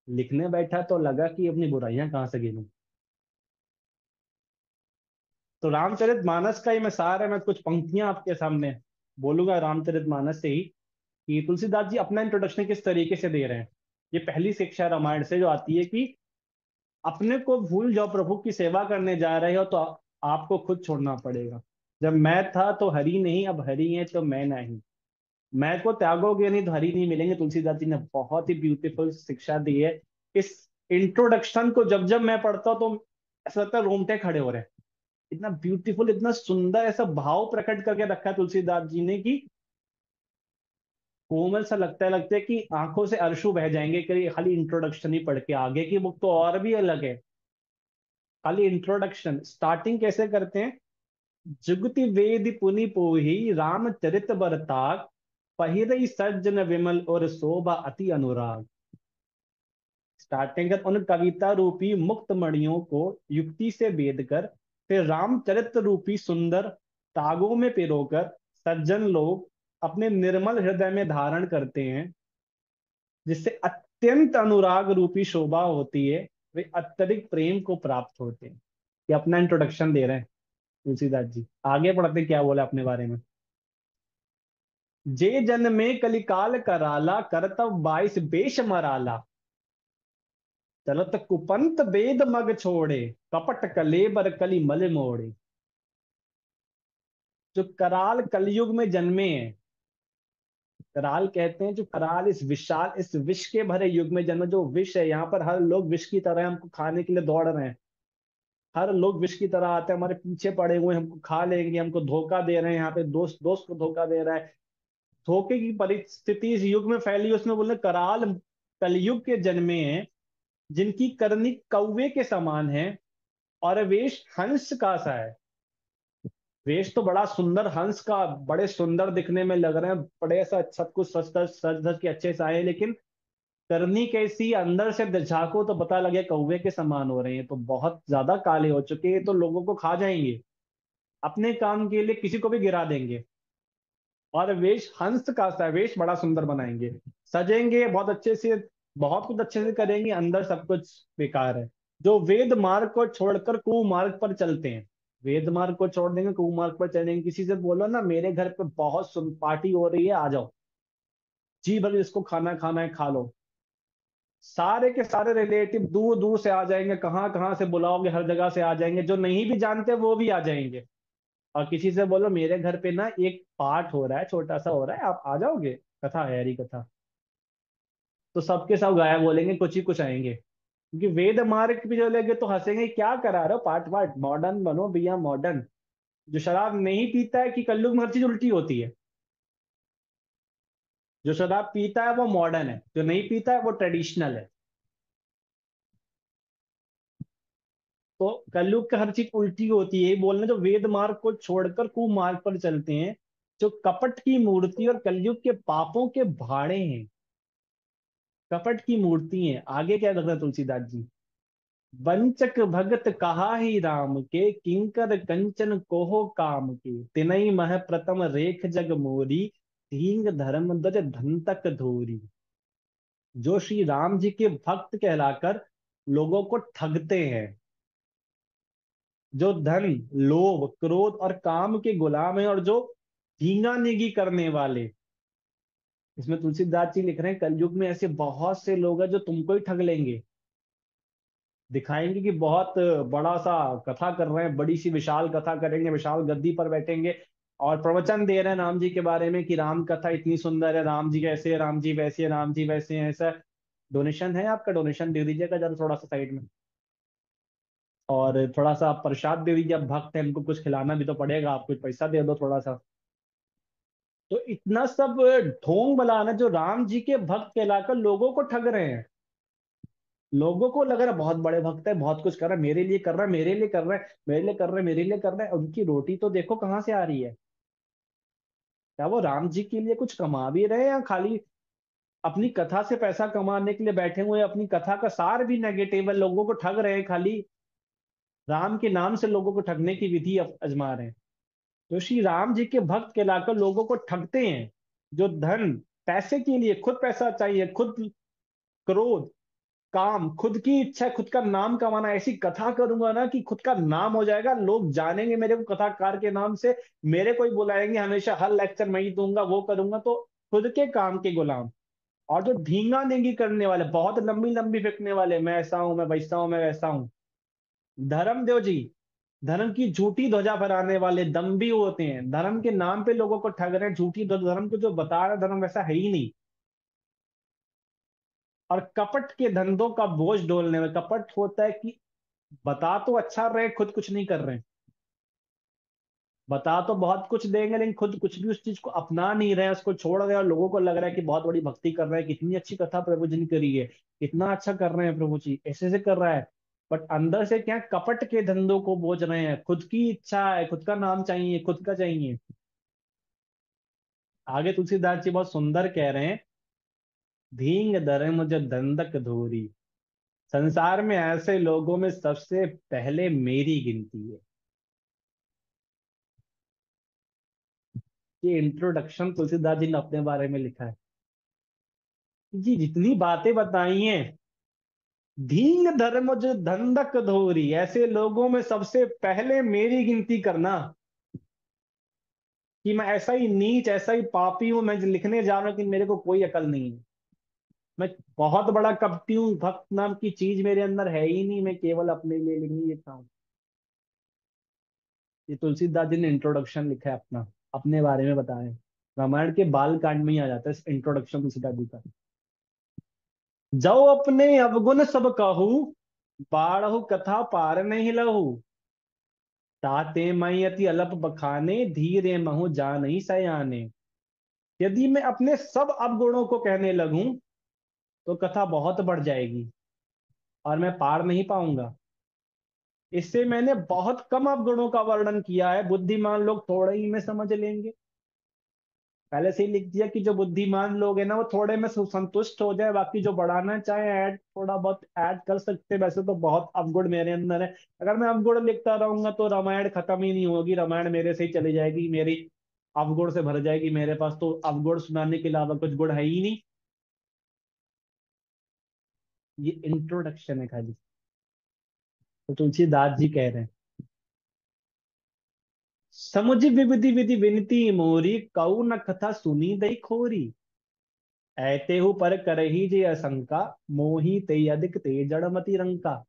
लिखने बैठा तो लगा कि अपनी बुराइयां कहाँ से गिनूं। तो रामचरितमानस का ही मैं सार है, मैं कुछ पंक्तियां आपके सामने बोलूंगा रामचरितमानस से ही, कि तुलसीदास जी अपना इंट्रोडक्शन किस तरीके से दे रहे हैं। ये पहली शिक्षा रामायण से जो आती है कि अपने को भूल जाओ, प्रभु की सेवा करने जा रहे हो तो आपको खुद छोड़ना पड़ेगा। जब मैं था तो हरि नहीं, अब हरि है तो मैं नहीं। मैं को त्यागोगे नहीं तो हरि नहीं मिलेंगे। तुलसीदास जी ने बहुत ही ब्यूटीफुल शिक्षा दी है। इस इंट्रोडक्शन को जब जब मैं पढ़ता हूँ तो ऐसा लगता है रोंगटे खड़े हो रहे हैं। इतना ब्यूटीफुल, इतना सुंदर ऐसा भाव प्रकट करके रखा है तुलसीदास जी ने कि कोमल सा लगता है कि आंखों से अश्रु बह जाएंगे कि खाली इंट्रोडक्शन ही पढ़ के। आगे की बुक तो और भी अलग है। खाली इंट्रोडक्शन स्टार्टिंग कैसे करते हैं, जुगति वेद पुनि पोही रामचरित बरताक, पहिरई सज्जन विमल और शोभा अति अनुराग। स्टार्टिंग कर उन कविता रूपी मुक्त मणियों को युक्ति से बेध कर फिर रामचरित्र रूपी सुंदर तागों में पिरोकर सज्जन लोग अपने निर्मल हृदय में धारण करते हैं, जिससे अत्यंत अनुराग रूपी शोभा होती है, वे अत्यधिक प्रेम को प्राप्त होते हैं। ये अपना इंट्रोडक्शन दे रहे हैं तुलसीदास जी। आगे पढ़ते हैं क्या बोला अपने बारे में। जे जन में कलिकाल कराला करतब 22 बेश मराला। चलत कुपंत वेद मग छोड़े कपट कलेबर कली मल मोड़े। जो कराल कलयुग में जन्मे हैं, कराल कहते हैं जो कराल इस विशाल इस विष के भरे युग में जन्मे। जो विष है यहाँ पर, हर लोग विष की तरह हमको खाने के लिए दौड़ रहे हैं। हर लोग विष की तरह आते हैं, हमारे पीछे पड़े हुए हैं, हमको खा लेंगे, हमको धोखा दे रहे हैं। यहाँ पे दोस्त दोस्त को धोखा दे रहा है। धोखे की परिस्थिति इस युग में फैली है। उसमें बोले कराल कलयुग के जन्मे हैं, जिनकी करनी कौवे के समान है और वेश हंस का सा है। वेश तो बड़ा सुंदर हंस का, बड़े सुंदर दिखने में लग रहे हैं, बड़े ऐसा सब कुछ सज धज के अच्छे से आए, लेकिन करनी कैसी, अंदर से झांको तो पता लगे कौवे के समान हो रहे हैं। तो बहुत ज्यादा काले हो चुके हैं, तो लोगों को खा जाएंगे, अपने काम के लिए किसी को भी गिरा देंगे। और वेश हंस का सा, वेश बड़ा सुंदर बनाएंगे, सजेंगे बहुत अच्छे से, बहुत कुछ अच्छे से करेंगे, अंदर सब कुछ बेकार है। जो वेद मार्ग को छोड़कर कुमार्ग पर चलते हैं। वेद मार्ग को छोड़ देंगे, कुमार्ग पर चलेंगे। किसी से बोलो ना मेरे घर पे बहुत पार्टी हो रही है, आ जाओ, जी भर इसको खाना खाना है खा लो। सारे के सारे रिलेटिव दूर दूर से आ जाएंगे, कहाँ कहाँ से बुलाओगे हर जगह से आ जाएंगे। जो नहीं भी जानते वो भी आ जाएंगे। और किसी से बोलो मेरे घर पे ना एक पाठ हो रहा है, छोटा सा हो रहा है, आप आ जाओगे, कथा है, हरी कथा, तो सबके सब गायब बोलेंगे, कुछ ही कुछ आएंगे। क्योंकि वेद मार्ग भी चलेंगे तो हंसेंगे, क्या करा रहे हो पाठ वाठ, मॉडर्न बनो भैया मॉडर्न। जो शराब नहीं पीता है कि कलयुग में हर चीज उल्टी होती है। जो शराब पीता है वो मॉडर्न है, जो नहीं पीता है वो ट्रेडिशनल है। तो कलयुग का हर चीज उल्टी होती है, बोलना जो वेद मार्ग को छोड़कर कुमार्ग पर चलते हैं, जो कपट की मूर्ति और कलयुग के पापों के भाड़े हैं। कपट की मूर्ति है। आगे क्या लिख रहा है तुलसीदास जी। वंचक भगत कहा ही राम के किंकर कंचन कोहो काम के। तिनई मह प्रथम रेख जग मोरी धींग धर्म ध्वज धन तक धोरी। जो श्री राम जी के भक्त कहलाकर लोगों को ठगते हैं, जो धन लोभ क्रोध और काम के गुलाम है, और जो धींगा नीगी करने वाले। इसमें तुलसीदास जी लिख रहे हैं कलयुग में ऐसे बहुत से लोग हैं जो तुमको ही ठग लेंगे, दिखाएंगे कि बहुत बड़ा सा कथा कर रहे हैं, बड़ी सी विशाल कथा करेंगे, विशाल गद्दी पर बैठेंगे और प्रवचन दे रहे हैं राम जी के बारे में कि राम कथा इतनी सुंदर है, राम जी कैसे है, राम जी वैसे है, राम जी वैसे हैं, ऐसा। डोनेशन है आपका, डोनेशन दे दीजिएगा जरा थोड़ा सा साइड में। और थोड़ा सा आप प्रसाद दे दीजिए, आप भक्त है, हमको कुछ खिलाना भी तो पड़ेगा, आप कुछ पैसा दे दो थोड़ा सा। तो इतना सब ढोंग बलाना, जो राम जी के भक्त कहलाकर लोगों को ठग रहे हैं। लोगों को लग रहा है बहुत बड़े भक्त है, बहुत कुछ कर रहा है, मेरे लिए कर रहा है, मेरे लिए कर रहा है, मेरे लिए कर रहा है, मेरे लिए कर रहा है। उनकी रोटी तो देखो कहाँ से आ रही है। क्या वो राम जी के लिए कुछ कमा भी रहे हैं, या खाली अपनी कथा से पैसा कमाने के लिए बैठे हुए हैं? अपनी कथा का सार भी नेगेटिव है, लोगों को ठग रहे हैं, खाली राम के नाम से लोगों को ठगने की विधि आजमा रहे हैं। तो श्री राम जी के भक्त कहलाकर लोगों को ठगते हैं, जो धन पैसे के लिए, खुद पैसा चाहिए, खुद क्रोध काम, खुद की इच्छा, खुद का नाम कमाना। ऐसी कथा करूंगा ना कि खुद का नाम हो जाएगा, लोग जानेंगे मेरे को कथाकार के नाम से, मेरे को ही बुलाएंगे हमेशा, हर लेक्चर मैं ही दूंगा, वो करूंगा। तो खुद के काम के गुलाम। और जो धींगा नेंगी करने वाले, बहुत लंबी लंबी फेंकने वाले, मैं ऐसा हूं, मैं वैसा हूं, मैं वैसा हूं। धर्मदेव जी धर्म की झूठी ध्वजा फहराने वाले दम्भी होते हैं, धर्म के नाम पे लोगों को ठग रहे हैं, झूठी धर्म को जो बता रहे धर्म वैसा है ही नहीं। और कपट के धंधों का बोझ डोलने में, कपट होता है कि बता तो अच्छा रहे, खुद कुछ नहीं कर रहे हैं। बता तो बहुत कुछ देंगे, लेकिन खुद कुछ भी उस चीज को अपना नहीं रहे हैं, उसको छोड़ रहे हैं, और लोगों को लग रहा है कि बहुत बड़ी भक्ति कर रहे हैं, कितनी अच्छी कथा प्रभु जी ने करी है, कितना अच्छा कर रहे हैं प्रभु जी, ऐसे से कर रहा है। बट अंदर से क्या, कपट के धंधों को बोझ रहे हैं, खुद की इच्छा है, खुद का नाम चाहिए, खुद का चाहिए। आगे तुलसीदास जी बहुत सुंदर कह रहे हैं, धींग धर्म जो दंडक धोरी, संसार में ऐसे लोगों में सबसे पहले मेरी गिनती है। ये इंट्रोडक्शन तुलसीदास जी ने अपने बारे में लिखा है। जी जितनी बातें बताई हैं, धींग धर्म जो दंडक धोरी, ऐसे लोगों में सबसे पहले मेरी गिनती करना, कि मैं ऐसा ही नीच ऐसा ही पापी हूं, मैं लिखने जा रहा हूं कि मेरे को कोई अकल नहीं है, मैं बहुत बड़ा कपटी हूँ, भक्त नाम की चीज मेरे अंदर है ही नहीं, मैं केवल अपने लिए लिखनी लिखता हूँ। ये तुलसीदास जी ने इंट्रोडक्शन लिखा है अपना, अपने बारे में बताया है। रामायण के बाल कांड में ही आ जाता है इंट्रोडक्शन तुलसीदास जी का। जो अपने अवगुण सब कहू, बाढ़हु कथा पार नहीं लहू, ताते मई अति अलप बखाने, धीरे महु जा नहीं सयाने। यदि मैं अपने सब अवगुणों को कहने लगूं तो कथा बहुत बढ़ जाएगी और मैं पार नहीं पाऊंगा। इससे मैंने बहुत कम अवगुणों का वर्णन किया है, बुद्धिमान लोग थोड़े ही में समझ लेंगे। पहले से ही लिख दिया कि जो बुद्धिमान लोग हैं ना, वो थोड़े में संतुष्ट हो जाए, बाकी जो बढ़ाना चाहे ऐड थोड़ा बहुत ऐड कर सकते हैं। वैसे तो बहुत अवगुण मेरे अंदर है, अगर मैं अवगुण लिखता रहूंगा तो रामायण खत्म ही नहीं होगी, रामायण मेरे से ही चली जाएगी, मेरी अवगुण से भर जाएगी। मेरे पास तो अवगुण सुनाने के अलावा कुछ गुण है ही नहीं। ये इंट्रोडक्शन है खाली। तो तुलसीदास जी कह रहे हैं, समुझ विविधि विधि विनती मोरी, कऊ न कथा सुनी दई खोरी, ऐते हु पर करही जे असंका, मोही ते अधिक ते जड़मति रंका।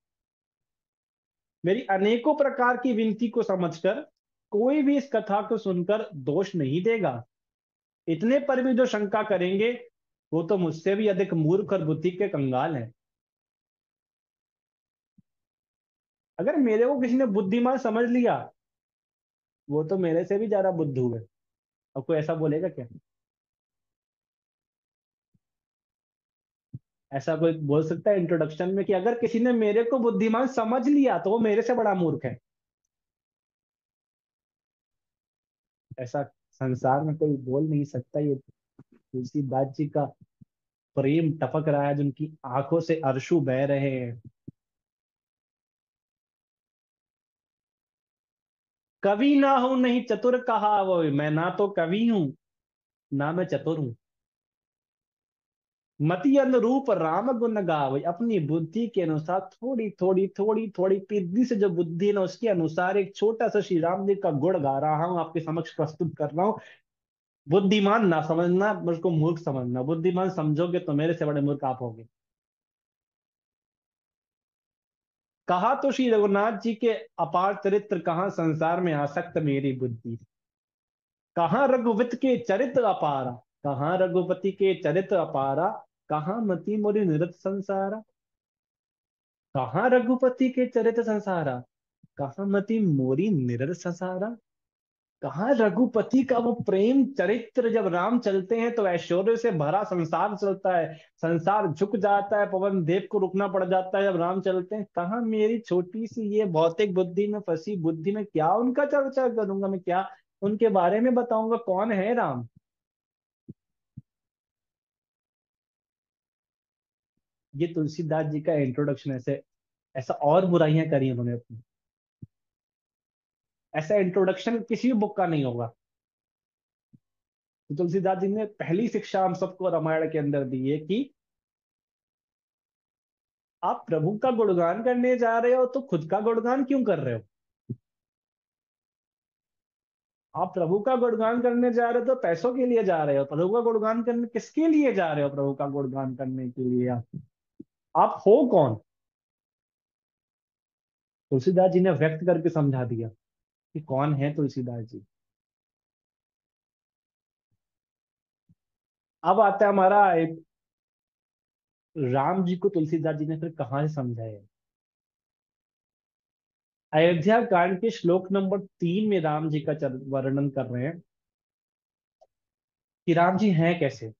मेरी अनेकों प्रकार की विनती को समझकर कोई भी इस कथा को सुनकर दोष नहीं देगा। इतने पर भी जो शंका करेंगे वो तो मुझसे भी अधिक मूर्ख और बुद्धि के कंगाल हैं। अगर मेरे को किसी ने बुद्धिमान समझ लिया, वो तो मेरे से भी ज्यादा बुद्धू है। और कोई ऐसा बोलेगा क्या? ऐसा कोई बोल सकता है इंट्रोडक्शन में कि अगर किसी ने मेरे को बुद्धिमान समझ लिया तो वो मेरे से बड़ा मूर्ख है? ऐसा संसार में कोई बोल नहीं सकता। ये तुलसीदास जी का प्रेम टपक रहा है, जिनकी आंखों से अश्रु बह रहे हैं। कवि ना हूं नहीं चतुर कहा वो, मैं ना तो कवि हूं ना मैं चतुर हूं। मति अनुरूप राम गुण गावे, अपनी बुद्धि के अनुसार थोड़ी पीढ़ी से जो बुद्धि है ना, उसके अनुसार एक छोटा सा श्री राम जी का गुण गा रहा हूं, आपके समक्ष प्रस्तुत कर रहा हूं। बुद्धिमान ना समझना, मुझको मूर्ख समझना। बुद्धिमान समझोगे तो मेरे से बड़े मूर्ख आप होगे। कहा तो श्री रघुनाथ जी के अपार चरित्र, कहाँ संसार में आसक्त मेरी बुद्धि। कहाँ रघुवत के चरित्र अपारा, कहाँ रघुपति के चरित्र अपारा, कहाँ मति मोरी निरत संसारा। कहाँ रघुपति के चरित्र संसारा, कहाँ मति मोरी निरत संसारा। कहाँ रघुपति का वो प्रेम चरित्र, जब राम चलते हैं तो ऐश्वर्य से भरा संसार चलता है, संसार झुक जाता है, पवन देव को रुकना पड़ जाता है जब राम चलते हैं। कहाँ मेरी छोटी सी ये भौतिक बुद्धि में फंसी बुद्धि में क्या उनका चर्चा करूंगा, मैं क्या उनके बारे में बताऊंगा, कौन है राम। ये तुलसीदास जी का इंट्रोडक्शन। ऐसे ऐसा और बुराइयां करी उन्होंने अपनी, ऐसा इंट्रोडक्शन किसी भी बुक का नहीं होगा। तो तुलसीदास जी ने पहली शिक्षा हम सबको रामायण के अंदर दी है कि आप प्रभु का गुणगान करने जा रहे हो तो खुद का गुणगान क्यों कर रहे हो? आप प्रभु का गुणगान करने जा रहे हो तो पैसों के लिए जा रहे हो? प्रभु का गुणगान करने किसके लिए जा रहे हो? प्रभु का गुणगान करने के लिए आप हो कौन? तुलसीदास जी ने व्यक्त करके समझा दिया कि कौन है तुलसीदास जी। अब आता है हमारा एक, राम जी को तुलसीदास जी ने फिर कहां से समझाया। अयोध्या कांड के श्लोक नंबर 3 में राम जी का वर्णन कर रहे हैं कि राम जी हैं कैसे।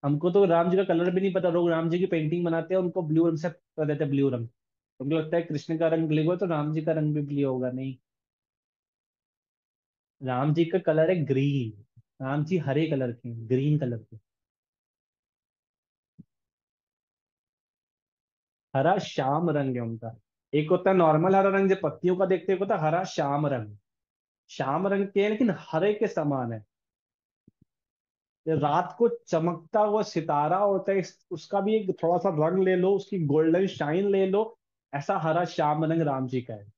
हमको तो राम जी का कलर भी नहीं पता, लोग राम जी की पेंटिंग बनाते हैं उनको ब्लू रंग से कर देते हैं, ब्लू रंग। उनको लगता है कृष्ण का रंग ब्लू है तो राम जी का रंग भी ब्लू होगा। नहीं, राम जी का कलर है ग्रीन। राम जी हरे कलर के, ग्रीन कलर के। हरा श्याम रंग है उनका। एक होता है नॉर्मल हरा रंग जो पत्तियों का देखते हैं, एक होता है हरा श्याम रंग। श्याम रंग के हैं लेकिन हरे के समान है। ये रात को चमकता हुआ सितारा होता है, उसका भी एक थोड़ा सा रंग ले लो, उसकी गोल्डन शाइन ले लो, ऐसा हरा श्याम रंग राम जी का है।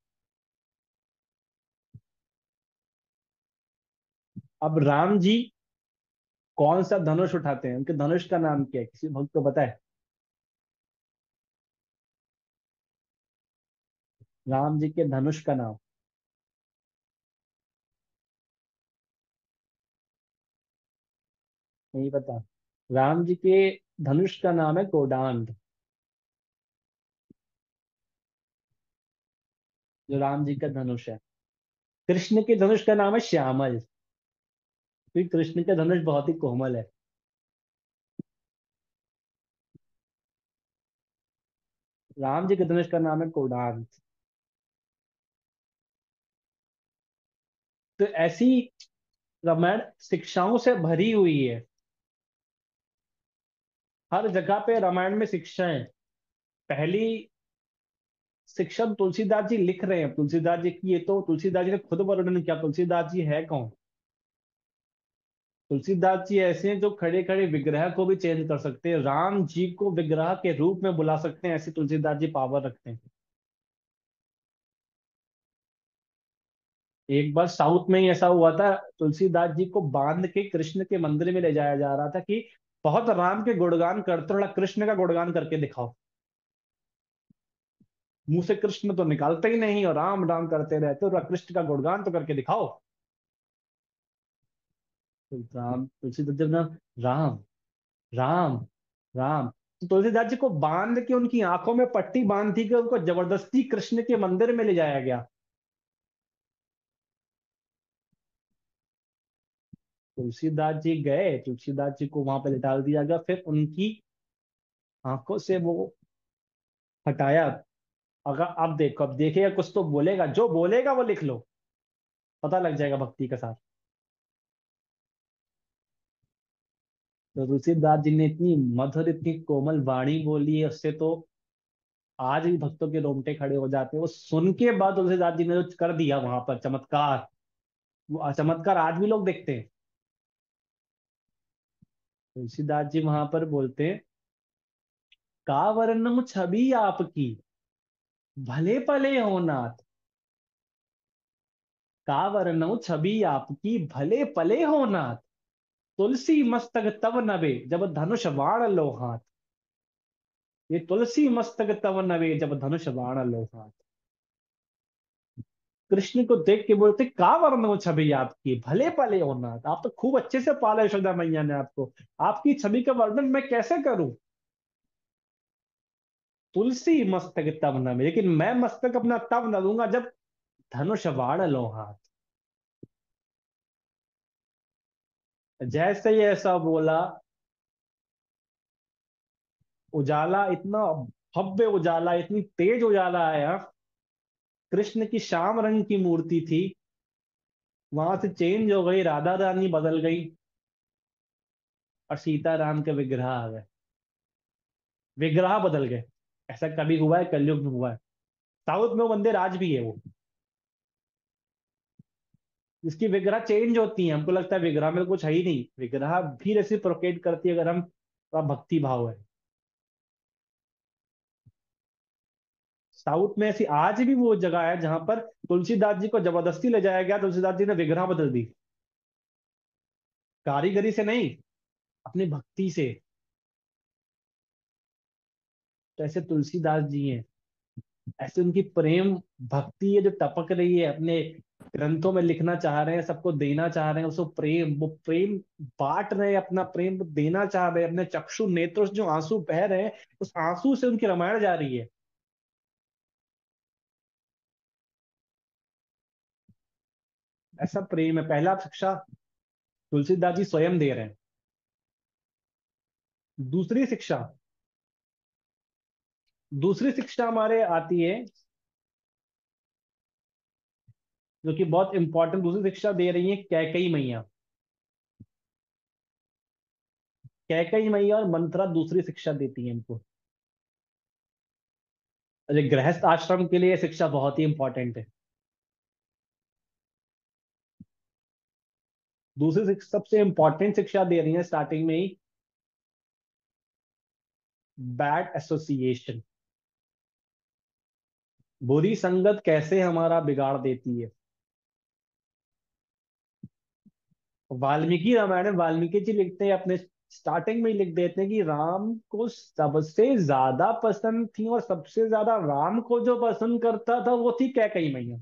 अब राम जी कौन सा धनुष उठाते हैं, उनके धनुष का नाम क्या है, किसी भक्त को पता है? राम जी के धनुष का नाम नहीं पता? राम जी के धनुष का नाम है कोडांड। जो राम जी का धनुष है। कृष्ण के धनुष का नाम है श्यामल, क्योंकि कृष्ण का धनुष बहुत ही कोमल है। राम जी के धनुष का नाम है कोडांत। तो ऐसी रामायण शिक्षाओं से भरी हुई है। हर जगह पे रामायण में शिक्षा है। पहली शिक्षा तुलसीदास जी लिख रहे हैं, तुलसीदास जी की, ये तो तुलसीदास जी ने खुद वर्णन किया। तुलसीदास जी है कौन? तुलसीदास जी ऐसे हैं जो खड़े खड़े विग्रह को भी चेंज कर सकते हैं, राम जी को विग्रह के रूप में बुला सकते हैं, ऐसे तुलसीदास जी पावर रखते हैं। एक बार साउथ में ही ऐसा हुआ था, तुलसीदास जी को बांध के कृष्ण के मंदिर में ले जाया जा रहा था कि बहुत राम के गुणगान करते, थोड़ा कृष्ण का गुणगान करके दिखाओ। मुंह से कृष्ण तो निकालते ही नहीं और राम राम करते रहते, और कृष्ण का गुणगान तो करके दिखाओ। तो राम तुलसीदास जी ने राम राम राम, तो तुलसीदास जी को बांध के उनकी आंखों में पट्टी बांध थी कि उनको जबरदस्ती कृष्ण के मंदिर में ले जाया गया। तुलसीदास जी गए, तुलसीदास जी को वहां पे लिटा दिया गया, फिर उनकी आंखों से वो हटाया। अगर अब देखो, अब देखिएगा कुछ तो बोलेगा, जो बोलेगा वो लिख लो, पता लग जाएगा भक्ति का सार। तो तुलसीदास जी ने इतनी मधुर, इतनी कोमल वाणी बोली है, उससे तो आज भी भक्तों के रोंगटे खड़े हो जाते हैं। वो सुन के बाद तुलसीदास जी ने जो कर दिया वहां पर चमत्कार, वो चमत्कार आज भी लोग देखते हैं। तुलसीदास जी वहां पर बोलते हैं, का वर्णम छवि आपकी भले पले हो नाथ। का वर्णम छवि आपकी भले पले हो नाथ। तुलसी मस्तक तब नवे जब धनुष बाण लो हाथ। ये तुलसी मस्तक तब नवे जब धनुष बाण लो हाथ। कृष्ण को देख के बोलते, का वर्णम छवि आपकी भले पले हो नाथ। आप तो खूब अच्छे से पाला यशोदा मैया ने आपको, आपकी छवि का वर्णन मैं कैसे करूं। तुलसी मस्तक तब नवे, लेकिन मैं मस्तक अपना तब न लूंगा जब धनुष बाण लो हाथ। जैसे ही ऐसा बोला, उजाला इतना भव्य उजाला, इतनी तेज उजाला आया। कृष्ण की श्याम रंग की मूर्ति थी, वहां से चेंज हो गई, राधा रानी बदल गई और सीता राम के विग्रह आ गए। विग्रह बदल गए। ऐसा कभी हुआ है? कलयुग में हुआ है। साउथ में वो मंदिर आज भी है, वो जिसकी विग्रह चेंज होती है। हमको लगता है विग्रह में कुछ है ही नहीं, विग्रह भी रेसिप्रोकेट करती है अगर हम का भक्ति भाव है। साउथ में ऐसी आज भी वो जगह है जहां पर तुलसीदास जी को जबरदस्ती ले जाया गया, तुलसीदास जी ने विग्रह बदल दी, कारीगरी से नहीं, अपनी भक्ति से। तो ऐसे तुलसीदास जी हैं, ऐसे उनकी प्रेम भक्ति है जो टपक रही है, अपने ग्रंथों में लिखना चाह रहे हैं, सबको देना चाह रहे हैं उसको प्रेम, वो प्रेम बांट रहे हैं, अपना प्रेम देना चाह रहे हैं, अपने चक्षु नेत्रों से जो आंसू बह रहे हैं, उस आंसू से उनकी रामायण जा रही है। ऐसा प्रेम है। पहला शिक्षा तुलसीदास जी स्वयं दे रहे हैं। दूसरी शिक्षा, दूसरी शिक्षा हमारे आती है, जो कि बहुत इंपॉर्टेंट दूसरी शिक्षा दे रही है कैकेयी मैया। कैकेयी मैया और मंथरा दूसरी शिक्षा देती है इनको। अरे गृहस्थ आश्रम के लिए ये शिक्षा बहुत ही इंपॉर्टेंट है। सबसे इंपॉर्टेंट शिक्षा दे रही है स्टार्टिंग में ही, बैड एसोसिएशन, बुरी संगत कैसे हमारा बिगाड़ देती है। वाल्मीकि रामायण में वाल्मीकि जी लिखते हैं, अपने स्टार्टिंग में ही लिख देते हैं कि राम को सबसे ज्यादा पसंद थी, और सबसे ज्यादा राम को जो पसंद करता था वो थी कैकेयी मैया।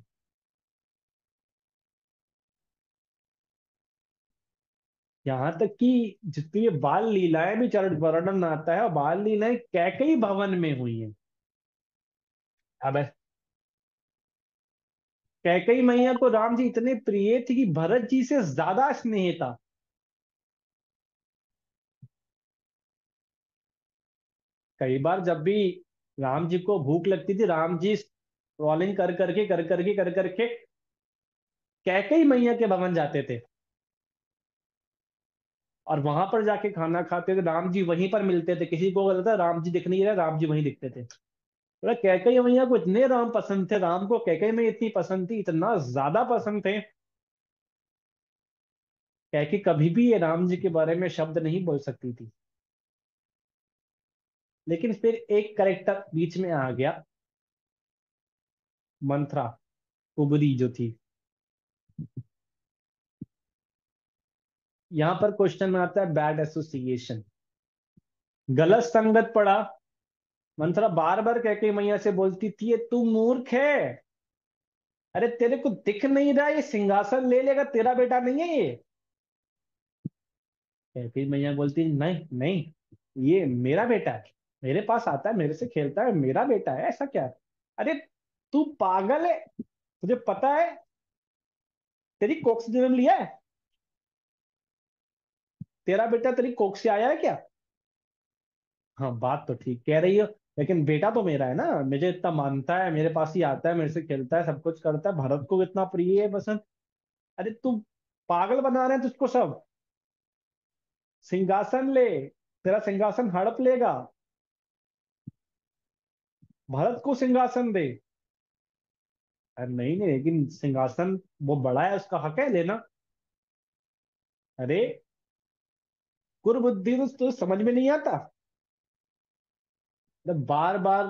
यहां तक कि जितनी ये बाल लीलाएं भी चरण वर्णन आता है, बाल लीलाएं कैकेयी भवन में हुई हैं। अब कैकेयी मैया को राम जी इतने प्रिय थे कि भरत जी से ज्यादा स्नेह था। कई बार जब भी राम जी को भूख लगती थी, राम जी स्क्रॉलिंग कर करके कैकेयी मैया के भवन जाते थे, और वहां पर जाके खाना खाते थे। राम जी वहीं पर मिलते थे, किसी को लगता राम जी दिख नहीं रहे, राम जी वहीं दिखते थे। तो कैकेयी मैया को इतने राम पसंद थे, राम को कैकेयी मैया इतनी पसंद थी, इतना ज्यादा पसंद थे, कैकेयी कभी भी ये राम जी के बारे में शब्द नहीं बोल सकती थी। लेकिन फिर एक करेक्टर बीच में आ गया, मंथरा, कुबरी जो थी। यहां पर क्वेश्चन में आता है बैड एसोसिएशन, गलत संगत पड़ा। मंथरा बार बार कैकेयी मैया से बोलती थी, ये तू मूर्ख है, अरे तेरे को दिख नहीं रहा, ये सिंहासन ले लेगा, तेरा बेटा नहीं है ये। कैकेयी मैया बोलती, नहीं नहीं, ये मेरा बेटा है, मेरे पास आता है, मेरे से खेलता है, मेरा बेटा है, ऐसा क्या है? अरे तू पागल है, तुझे पता है तेरी कोख से जन्म लिया है, तेरा बेटा तेरी कोख से आया है क्या? हाँ बात तो ठीक कह रही हो, लेकिन बेटा तो मेरा है ना, मुझे इतना मानता है, मेरे पास ही आता है, मेरे से खेलता है, सब कुछ करता है, भरत को इतना प्रिय है पसंद। अरे तू पागल बना रहे हैं तुझको सब, सिंहासन ले, तेरा सिंहासन हड़प लेगा, भरत को सिंहासन दे। अरे नहीं नहीं, लेकिन सिंहासन वो बड़ा है, उसका हक है लेना। अरे कुर्बुद्धि तो समझ में नहीं आता। जब बार बार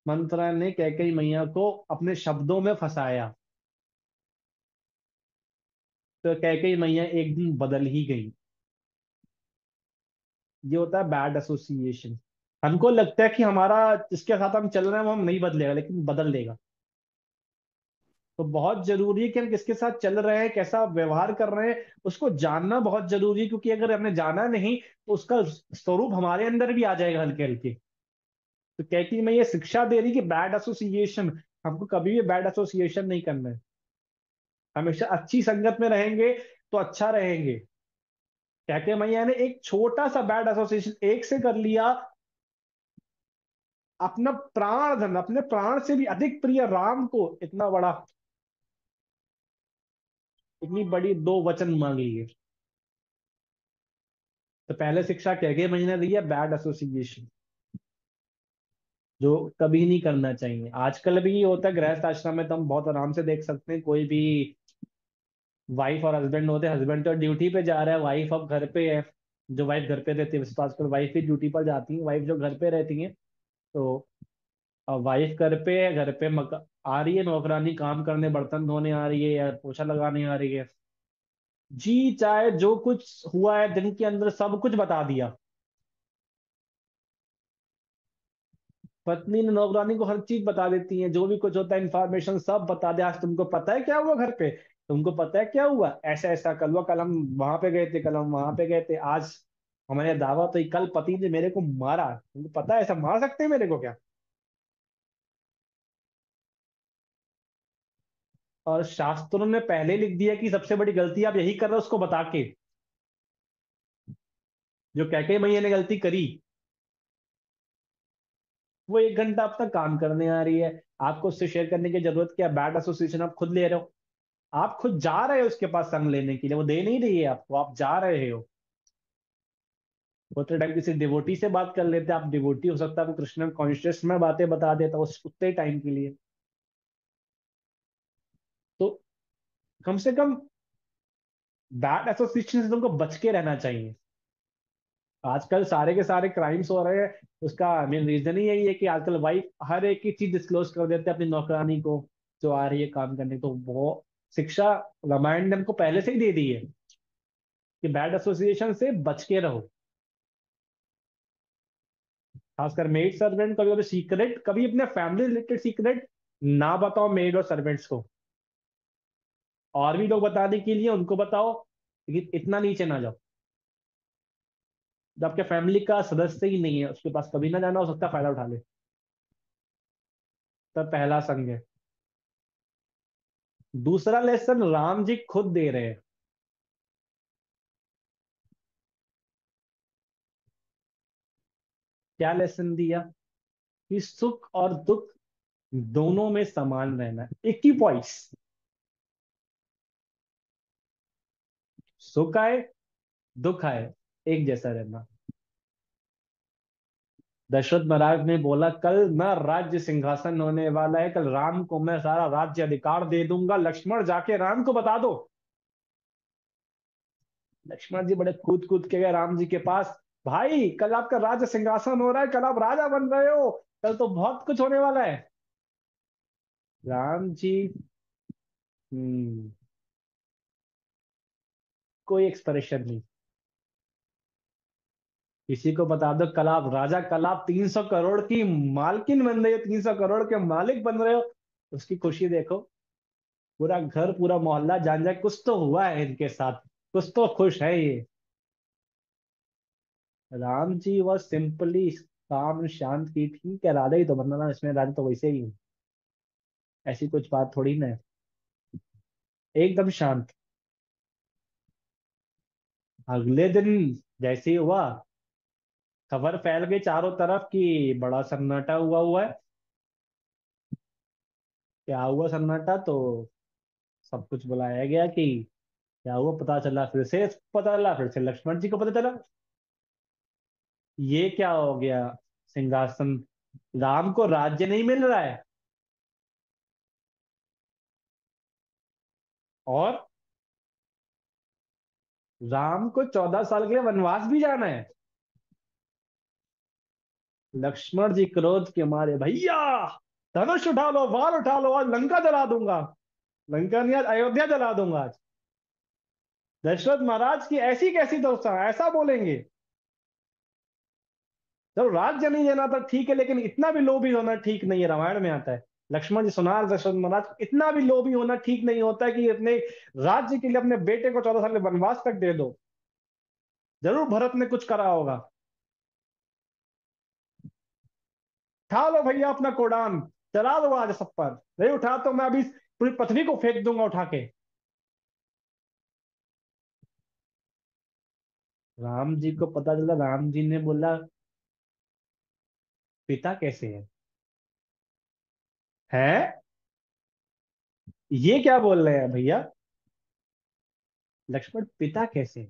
मंत्रा ने कैकेयी मैया को अपने शब्दों में फंसाया, तो कैकेयी मैया एक दिन बदल ही गई। ये होता है बैड एसोसिएशन। हमको लगता है कि हमारा जिसके साथ हम चल रहे हैं वो हम नहीं बदलेगा, लेकिन बदल देगा। तो बहुत जरूरी है कि हम किसके साथ चल रहे हैं, कैसा व्यवहार कर रहे हैं, उसको जानना बहुत जरूरी है, क्योंकि अगर हमने जाना नहीं तो उसका स्वरूप हमारे अंदर भी आ जाएगा हल्के हल्के। तो कहती मैं ये शिक्षा दे रही कि बैड एसोसिएशन, हमको कभी भी बैड एसोसिएशन नहीं करना है, हमेशा अच्छी संगत में रहेंगे तो अच्छा रहेंगे। कहते मैया ने एक छोटा सा बैड एसोसिएशन एक से कर लिया, अपना प्राण धन, अपने प्राण से भी अधिक प्रिय राम को इतना बड़ा, इतनी बड़ी दो वचन मांग लिए। तो पहले शिक्षा कह के मैंने दी है बैड एसोसिएशन, जो कभी नहीं करना चाहिए। आजकल भी ये होता है गृहस्थ आश्रम में, तो हम बहुत आराम से देख सकते हैं, कोई भी वाइफ और हस्बैंड होते हैं, हस्बैंड तो ड्यूटी पे जा रहा है, वाइफ अब घर पे है। जो वाइफ घर पे रहती है, वैसे तो आजकल वाइफ ही ड्यूटी पर जाती है, वाइफ जो घर पे रहती है, तो अब वाइफ घर पे है, घर पे आ रही है नौकरानी काम करने, बर्तन धोने आ रही है या पोछा लगाने आ रही है, जी चाहे जो कुछ हुआ है दिन के अंदर सब कुछ बता दिया। पत्नी ने नौकरानी को हर चीज बता देती है, जो भी कुछ होता है इन्फॉर्मेशन सब बता दे, आज तुमको पता है क्या हुआ घर पे, तुमको पता है क्या हुआ, ऐसा ऐसा कल हुआ, कल हम वहां पे गए थे, कल हम वहां पे गए थे, आज हमारे दावत हुई, कल पति ने मेरे को मारा, तुमको पता है ऐसा मार सकते हैं मेरे को क्या? और शास्त्रों ने पहले लिख दिया कि सबसे बड़ी गलती आप यही कर रहे हो उसको बता के, जो कैके मैया ने गलती करी। वो 1 घंटा अपना काम करने आ रही है, आपको उससे शेयर करने की जरूरत क्या? बैड एसोसिएशन आप खुद ले रहे हो, आप खुद जा रहे हो उसके पास संग लेने के लिए, वो दे नहीं रही है आपको, आप जा रहे हो। उतने टाइम किसी डिवोटी से बात कर लेते, आप डिवोटी हो सकता है आपको कृष्ण कॉन्शियस में बातें बता देता उस उतने टाइम के लिए। तो कम से कम बैड एसोसिएशन से तुमको बच के रहना चाहिए। आजकल सारे के सारे क्राइम्स हो रहे हैं, उसका मेन रीजन ही यही है कि आजकल वाइफ हर एक की चीज डिस्क्लोज कर देते हैं अपनी नौकरानी को जो आ रही है काम करने। तो वो शिक्षा रामायण ने हमको पहले से ही दे दी है कि बैड एसोसिएशन से बच के रहो। खासकर मेड सर्वेंट, कभी कभी सीक्रेट, कभी अपने फैमिली रिलेटेड सीक्रेट ना बताओ मेड और सर्वेंट्स को। और भी लोग बताने के लिए उनको बताओ, लेकिन इतना नीचे ना जाओ। जब आपके फैमिली का सदस्य ही नहीं है उसके पास कभी ना जाना, हो सकता है फायदा उठा ले। तब पहला संग है। दूसरा लेसन राम जी खुद दे रहे हैं। क्या लेसन दिया? कि सुख और दुख दोनों में समान रहना, एक ही वॉइस। सुख आए दुख आए एक जैसा रहना। दशरथ महाराज ने बोला कल ना राज्य सिंहासन होने वाला है, कल राम को मैं सारा राज्य अधिकार दे दूंगा। लक्ष्मण जाके राम को बता दो। लक्ष्मण जी बड़े कूद कूद के गए राम जी के पास। भाई कल आपका राज्य सिंहासन हो रहा है, कल आप राजा बन रहे हो, कल तो बहुत कुछ होने वाला है। राम जी हम्म कोई एक्सप्रेशन नहीं। किसी को बता दो कल आप राजा, कल आप 300 करोड़ की मालकिन बन रहे हो, 300 करोड़ के मालिक बन रहे हो, उसकी खुशी देखो। पूरा घर पूरा मोहल्ला जान जाए कुछ तो हुआ है इनके साथ, कुछ तो खुश है ये। राम जी वह सिंपली काम शांत की थी क्या, राजा ही तो बनना ना इसमें, राजा तो वैसे ही हूँ, ऐसी कुछ बात थोड़ी ना है। एकदम शांत। अगले दिन जैसे ही हुआ, खबर फैल गई चारों तरफ कि बड़ा सन्नाटा हुआ हुआ है। क्या हुआ सन्नाटा? तो सब कुछ बुलाया गया कि क्या हुआ, पता चला, फिर से पता चला, फिर से लक्ष्मण जी को पता चला। ये क्या हो गया? सिंहासन, राम को राज्य नहीं मिल रहा है और राम को 14 साल के लिए वनवास भी जाना है। लक्ष्मण जी क्रोध के मारे, भैया धनुष उठा लो, वार उठा लो, आज लंका जला दूंगा। लंका नहीं, आज अयोध्या जला दूंगा आज। दशरथ महाराज की ऐसी कैसी दोस्ता, ऐसा बोलेंगे? चलो राज्य नहीं देना तो ठीक है, लेकिन इतना भी लोभी होना ठीक नहीं है, रामायण में आता है। लक्ष्मण जी सुना दशरथ महाराज, इतना भी लोभी होना ठीक नहीं होता है कि अपने राज्य के लिए अपने बेटे को 14 साल के वनवास तक दे दो। जरूर भरत ने कुछ करा होगा। उठा लो भैया अपना कोडान, चला दो आज सब पर। नहीं उठा तो मैं अभी पूरी पृथ्वी को फेंक दूंगा उठा के। राम जी को पता चला, राम जी ने बोला पिता कैसे है? हैं? ये क्या बोल रहे हैं भैया? लक्ष्मण पिता कैसे है?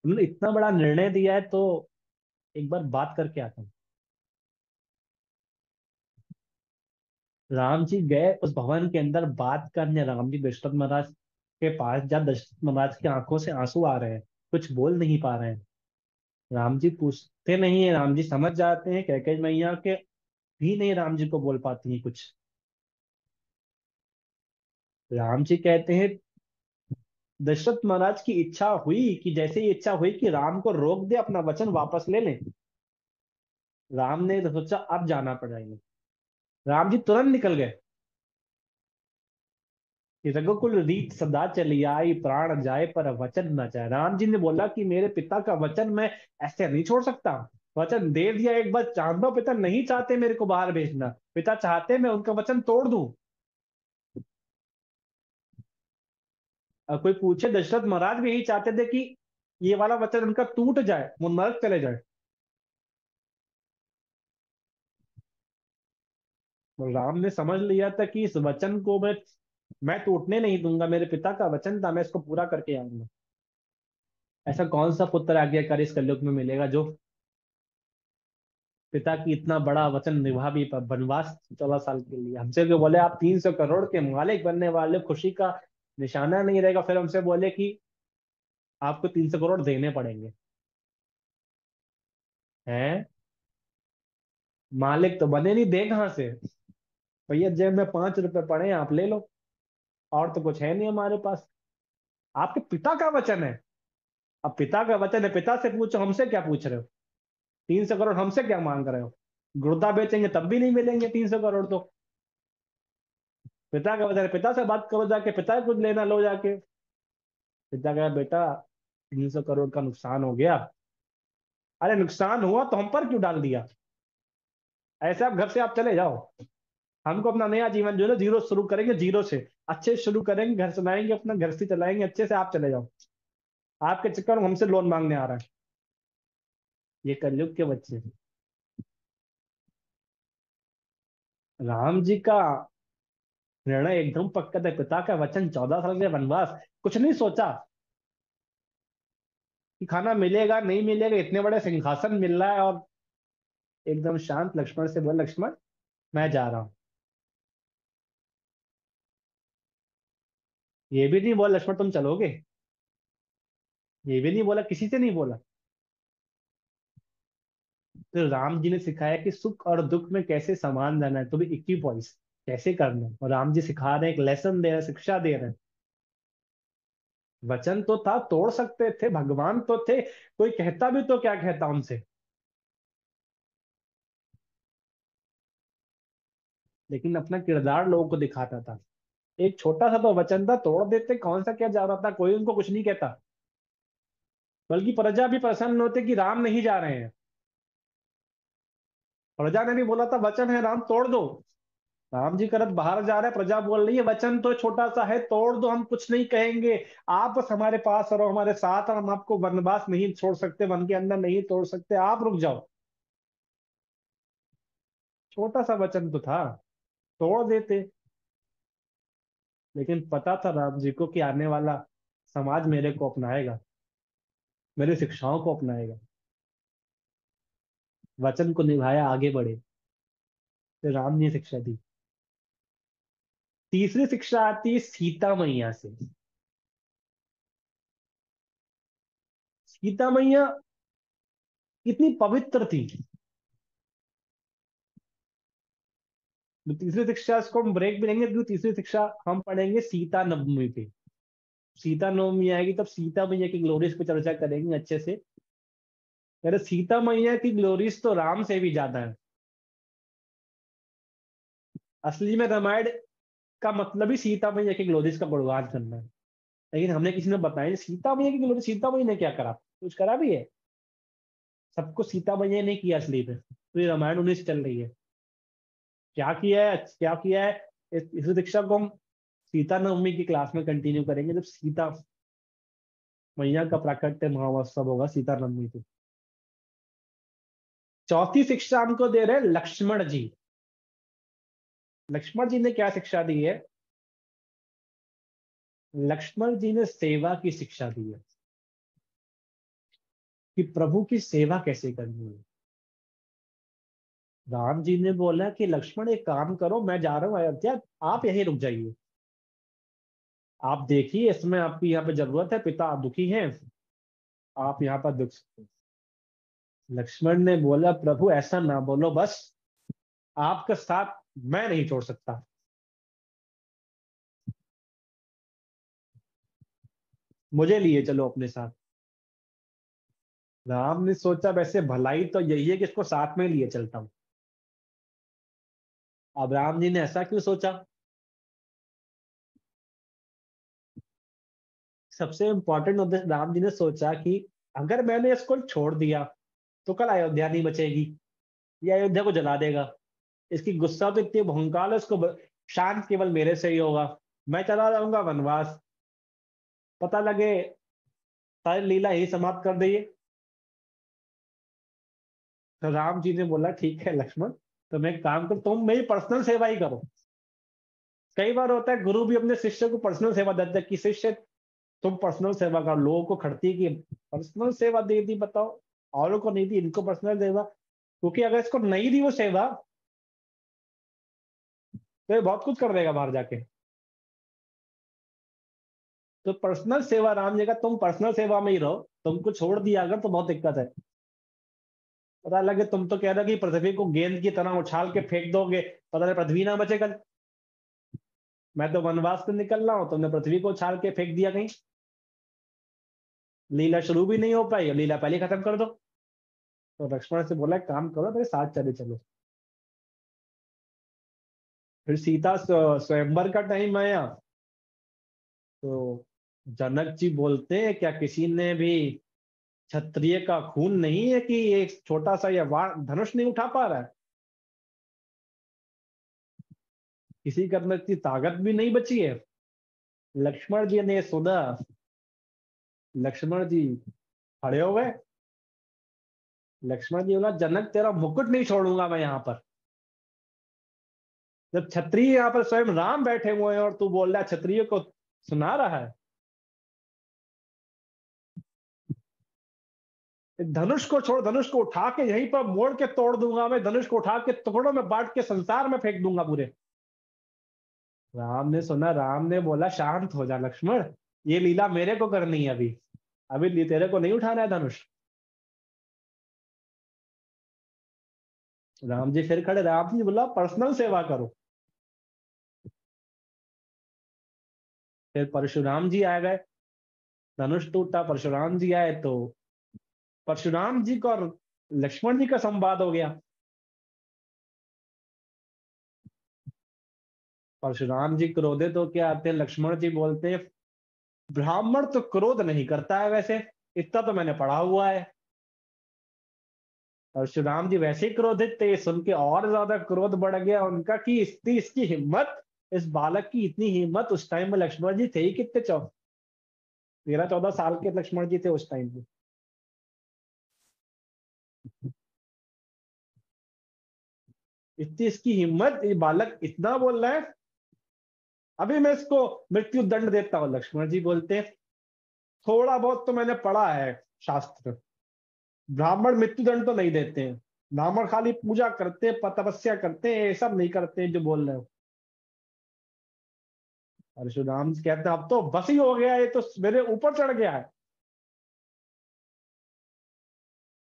उन्होंने इतना बड़ा निर्णय दिया है तो एक बार बात करके आता हूँ। राम जी गए उस भवन के अंदर बात करने। राम जी दशरथ महाराज के पास, जब दशरथ महाराज की आंखों से आंसू आ रहे हैं, कुछ बोल नहीं पा रहे हैं। राम जी पूछते नहीं है, राम जी समझ जाते हैं कैकेज मैया के, भी नहीं राम जी को बोल पाती हैं कुछ। राम जी कहते हैं दशरथ महाराज की इच्छा हुई कि, जैसे ही इच्छा हुई कि राम को रोक दे, अपना वचन वापस ले लें। राम ने तो सोचा अब जाना पड़ेगा। राम जी तुरंत निकल गए कि रघुकुल रीत सदा चली आई, प्राण जाए पर वचन न जाए। राम जी ने बोला कि मेरे पिता का वचन मैं ऐसे नहीं छोड़ सकता। वचन दे दिया एक बार, चाह दो, पिता नहीं चाहते मेरे को बाहर भेजना, पिता चाहते मैं उनका वचन तोड़ दूं। कोई पूछे, दशरथ महाराज भी यही चाहते थे कि ये वाला वचन उनका टूट जाए, वो नरक चले जाए। तो राम ने समझ लिया था कि इस वचन को मैं टूटने नहीं दूंगा, मेरे पिता का वचन था, मैं इसको पूरा करके आऊंगा। ऐसा कौन सा पुत्र आज्ञाकारी इस कलयुग में मिलेगा जो पिता की इतना बड़ा वचन निभा भी वनवास 14 साल के लिए। हमसे जो बोले आप 300 करोड़ के मालिक बनने वाले, खुशी का निशाना नहीं रहेगा, फिर हमसे बोले कि आपको 300 करोड़ देने पड़ेंगे। हैं? मालिक तो बने नहीं, दे कहां से? भैया जेब में 5 रुपए पड़े हैं, आप ले लो, और तो कुछ है नहीं हमारे पास। आपके पिता का वचन है। अब पिता का वचन है, पिता से पूछो, हमसे क्या पूछ रहे हो? 300 करोड़ हमसे क्या मांग रहे हो? गुर्दा बेचेंगे तब भी नहीं मिलेंगे 300 करोड़ तो। पिता का वचन है, पिता से बात करो जाके, पिता कुछ लेना लो जाके। पिता कहा बेटा 300 करोड़ का नुकसान हो गया। अरे नुकसान हुआ तो हम पर क्यों डाल दिया? ऐसे आप घर से आप चले जाओ, हमको अपना नया जीवन जो है ना जीरो शुरू करेंगे, जीरो से अच्छे से शुरू करेंगे, घर चलाएंगे, अपना घर से चलाएंगे अच्छे से, आप चले जाओ। आपके चक्कर में हमसे लोन मांगने आ रहा है। ये कलयुग के बच्चे। राम जी का निर्णय एकदम पक्का था, पिता का वचन, 14 साल के वनवास, कुछ नहीं सोचा कि खाना मिलेगा नहीं मिलेगा, इतने बड़े सिंहासन मिल रहा है, और एकदम शांत लक्ष्मण से बोले लक्ष्मण मैं जा रहा हूं। ये भी नहीं बोला लक्ष्मण तुम चलोगे, ये भी नहीं बोला, किसी से नहीं बोला। तो राम जी ने सिखाया कि सुख और दुख में कैसे समान रहना है, तो भी इक्विपॉइस कैसे करना है। और राम जी सिखा रहे हैं, एक लेसन दे रहे हैं, शिक्षा दे रहे हैं। वचन तो था, तोड़ सकते थे, भगवान तो थे, कोई कहता भी तो क्या कहता उनसे। लेकिन अपना किरदार लोगों को दिखाता था। एक छोटा सा तो वचन था, तोड़ देते, कौन सा क्या जा रहा था, कोई उनको कुछ नहीं कहता। बल्कि प्रजा भी प्रसन्न होते कि राम नहीं जा रहे हैं। प्रजा ने भी बोला था वचन है राम तोड़ दो। राम जी करत बाहर जा रहे हैं, प्रजा बोल रही है वचन तो छोटा सा है, तोड़ दो, हम कुछ नहीं कहेंगे, आप बस हमारे पास रहो, हमारे साथ, और हम आपको वनवास नहीं छोड़ सकते, वन के अंदर नहीं तोड़ सकते, आप रुक जाओ। छोटा सा वचन तो था, तोड़ देते। लेकिन पता था राम जी को कि आने वाला समाज मेरे को अपनाएगा, मेरी शिक्षाओं को अपनाएगा। वचन को निभाया, आगे बढ़े। तो राम ने शिक्षा दी। तीसरी शिक्षा आती है सीता मैया से। सीता मैया इतनी पवित्र थी। तो तीसरी शिक्षा, इसको हम ब्रेक भी लेंगे, क्योंकि तीसरी शिक्षा हम पढ़ेंगे सीता नवमी पे। सीता नवमी आएगी तब सीता मैया की ग्लोरीज पे चर्चा करेंगे अच्छे से। अरे सीता मैया की ग्लोरीज तो राम से भी ज्यादा है। असली में रामायण का मतलब ही सीता मैया की ग्लोरीज का गुणगान करना है। लेकिन हमने किसी ने बताया सीता मैया की ग्लोरी, सीता मैया ने क्या करा, कुछ करा भी है? सबको सीता मैया ने किया असली में, तो ये रामायण उन्हीं से चल रही है। क्या किया है, क्या किया है, इस शिक्षा को हम सीता नवमी की क्लास में कंटिन्यू करेंगे, जब सीता मैया का प्राकट्य महोत्सव होगा सीता नवमी को। चौथी शिक्षा हमको दे रहे हैं लक्ष्मण जी। लक्ष्मण जी ने क्या शिक्षा दी है? लक्ष्मण जी ने सेवा की शिक्षा दी है, कि प्रभु की सेवा कैसे करनी है। राम जी ने बोला कि लक्ष्मण एक काम करो, मैं जा रहा हूं अयोध्या, आप यहीं रुक जाइए, आप देखिए इसमें आपकी यहाँ पे जरूरत है, पिता दुखी हैं, आप यहाँ पर दुख सकते हैं। लक्ष्मण ने बोला प्रभु ऐसा ना बोलो, बस आपका साथ मैं नहीं छोड़ सकता, मुझे लिए चलो अपने साथ। राम ने सोचा वैसे भलाई तो यही है कि इसको साथ में लिए चलता हूं। अब राम जी ने ऐसा क्यों सोचा? सबसे इंपॉर्टेंट उद्देश्य, राम जी ने सोचा कि अगर मैंने इसको छोड़ दिया तो कल अयोध्या नहीं बचेगी, ये अयोध्या को जला देगा, इसकी गुस्सा तो इतनी भयंकर है, इसको शांत केवल मेरे से ही होगा, मैं चला जाऊंगा वनवास, पता लगे सारी लीला ही समाप्त कर दिए। तो राम जी ने बोला ठीक है लक्ष्मण, तुम एक काम करो, तुम मेरी पर्सनल सेवा ही करो। कई बार होता है गुरु भी अपने शिष्य को पर्सनल सेवा देता है कि शिष्य तुम पर्सनल सेवा कर, लोगों को खड़ती की पर्सनल सेवा दे दी, बताओ औरों को नहीं दी, इनको पर्सनल सेवा, क्योंकि अगर इसको नहीं दी वो सेवा तो ये बहुत कुछ कर देगा बाहर जाके। तो पर्सनल सेवा राम जी का, तुम पर्सनल सेवा में ही रहो, तुमको छोड़ दिया अगर तो बहुत दिक्कत है। पता लगे तुम तो कह रहे हो कि पृथ्वी को गेंद की तरह उछाल के फेंक दोगे, पता लगे पृथ्वी ना बचे कल। मैं तो वनवास से निकल रहा हूं, तुमने पृथ्वी को उछाल के फेंक दिया कहीं, लीला शुरू भी नहीं हो पाई और लीला पहले खत्म कर दो। तो लक्ष्मण से बोला, काम करो मेरे साथ चले चलो। फिर सीता स्वयंवर का टाइम आया तो जनक जी बोलते हैं, क्या किसी ने भी क्षत्रिय का खून नहीं है कि एक छोटा सा या धनुष नहीं उठा पा रहा है, किसी के अंदर इतनी ताकत भी नहीं बची है। लक्ष्मण जी ने सुना, लक्ष्मण जी खड़े हो गए। लक्ष्मण जी बोला, जनक तेरा मुकुट नहीं छोड़ूंगा मैं यहाँ पर। जब क्षत्रिय यहाँ पर स्वयं राम बैठे हुए हैं और तू बोल रहा है क्षत्रिय को सुना रहा है, धनुष को छोड़, धनुष को उठा के यहीं पर मोड़ के तोड़ दूंगा मैं, धनुष को उठा के टुकड़ों में बांट के संसार में फेंक दूंगा पूरे। राम ने सुना, राम ने बोला, शांत हो जा लक्ष्मण, ये लीला मेरे को करनी है अभी, अभी तेरे को नहीं उठाना है धनुष। राम जी फिर खड़े, राम जी बोला पर्सनल सेवा करो। फिर परशुराम जी आ गए, धनुष टूटा, परशुराम जी आए तो परशुराम जी को और लक्ष्मण जी का संवाद हो गया। परशुराम जी क्रोधित होके आते हैं, लक्ष्मण जी बोलते हैं, ब्राह्मण तो क्रोध नहीं करता है वैसे, इतना तो मैंने पढ़ा हुआ है। परशुराम जी वैसे ही क्रोधित थे, सुन के और ज्यादा क्रोध बढ़ गया उनका कि इसकी हिम्मत, इस बालक की इतनी हिम्मत। उस टाइम में लक्ष्मण जी थे ही कितने, 13-14 साल के लक्ष्मण जी थे उस टाइम पे। इतनी इसकी हिम्मत, ये बालक इतना बोल रहा है, अभी मैं इसको मृत्यु दंड देता हूं। लक्ष्मण जी बोलते हैं, थोड़ा बहुत तो मैंने पढ़ा है शास्त्र, ब्राह्मण मृत्यु दंड तो नहीं देते हैं, ब्राह्मण खाली पूजा करते हैं, तपस्या करते हैं, ये सब नहीं करते हैं जो बोल रहे हो। परशुराम जी कहते हैं, अब तो बस ही हो गया, ये तो मेरे ऊपर चढ़ गया है।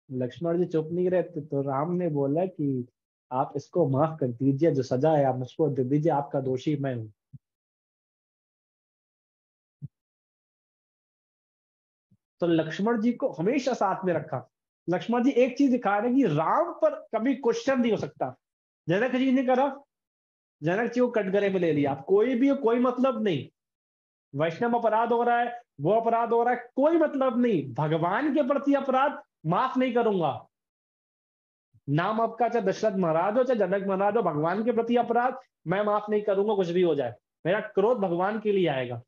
लक्ष्मण जी चुप नहीं रहते, तो राम ने बोला कि आप इसको माफ कर दीजिए, जो सजा है आप मुझको दे दीजिए, आपका दोषी मैं हूं। तो लक्ष्मण जी को हमेशा साथ में रखा। लक्ष्मण जी एक चीज दिखा रहे हैं कि राम पर कभी क्वेश्चन नहीं हो सकता। जनक जी ने करा, जनक जी को कटघरे में ले लिया, कोई भी हो, कोई मतलब नहीं, वैष्णव अपराध हो रहा है, वो अपराध हो रहा है, कोई मतलब नहीं, भगवान के प्रति अपराध माफ नहीं करूंगा। नाम आपका चाहे दशरथ महाराज हो चाहे जनक महाराज हो, भगवान के प्रति अपराध मैं माफ नहीं करूंगा, कुछ भी हो जाए, मेरा क्रोध भगवान के लिए आएगा।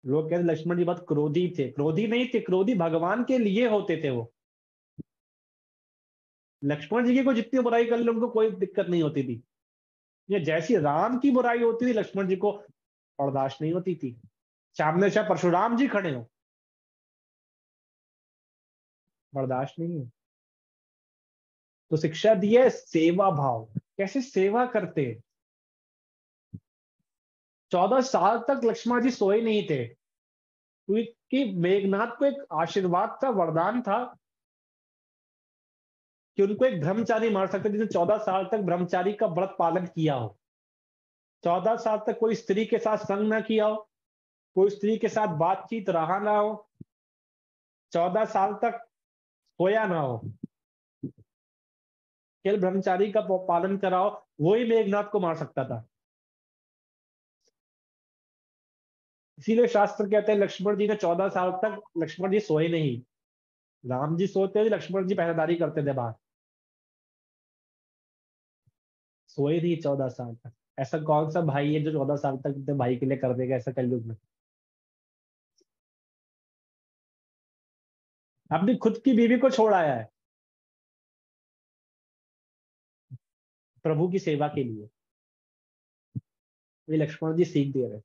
लोग कहते लक्ष्मण जी बहुत क्रोधी थे, क्रोधी नहीं थे, क्रोधी भगवान के लिए होते थे वो। लक्ष्मण जी की कोई जितनी बुराई कर ले उनको कोई दिक्कत नहीं होती थी, ये जैसी राम की बुराई होती थी लक्ष्मण जी को बर्दाश्त नहीं होती थी। सामने से परशुराम जी खड़े हो, बर्दाश्त नहीं है। तो शिक्षा दी है सेवा भाव, कैसे सेवा करते। 14 साल तक लक्ष्मण जी सोए नहीं थे, क्योंकि मेघनाथ को एक आशीर्वाद था, वरदान था कि उनको एक ब्रह्मचारी मार सकते, जिसने 14 साल तक ब्रह्मचारी का व्रत पालन किया हो, 14 साल तक कोई स्त्री के साथ संग ना किया हो, कोई स्त्री के साथ बातचीत रहा ना हो, 14 साल तक सोया ना हो, केवल ब्रह्मचारी का पालन कराओ, वही मेघनाथ को मार सकता था। इसीलिए शास्त्र कहते हैं लक्ष्मण जी ने 14 साल तक, लक्ष्मण जी सोए नहीं। राम जी सोते थे, लक्ष्मण जी पहरेदारी करते थे बाहर, सोए नहीं 14 साल तक। ऐसा कौन सा भाई है जो 14 साल तक अपने भाई के लिए कर देगा ऐसा कलयुग में। अपनी खुद की बीवी को छोड़ आया है प्रभु की सेवा के लिए। ये लक्ष्मण जी सीख दे रहे हैं।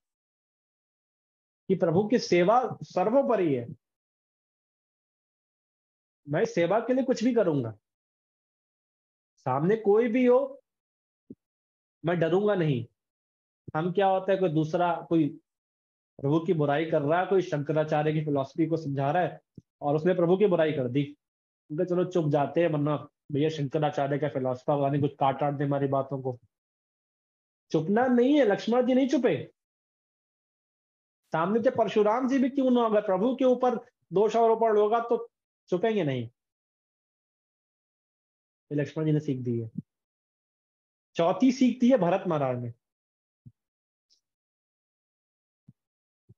कि प्रभु की सेवा सर्वोपरि है। मैं सेवा के लिए कुछ भी करूंगा, सामने कोई भी हो मैं डरूंगा नहीं। हम क्या होता है, कोई दूसरा कोई प्रभु की बुराई कर रहा है, कोई शंकराचार्य की फिलॉसफी को समझा रहा है और उसने प्रभु की बुराई कर दी, उनके चलो चुप जाते हैं, वरना भैया शंकराचार्य का फिलॉसफर वाले कुछ काट दे हमारी बातों को। चुपना नहीं है, लक्ष्मण जी नहीं चुपे। सामने से परशुराम जी भी क्यों ना, अगर प्रभु के ऊपर दोष आरोपण होगा तो चुपेंगे नहीं। ये लक्ष्मण जी ने सीख दी है। चौथी सीख दी है भरत महाराज ने।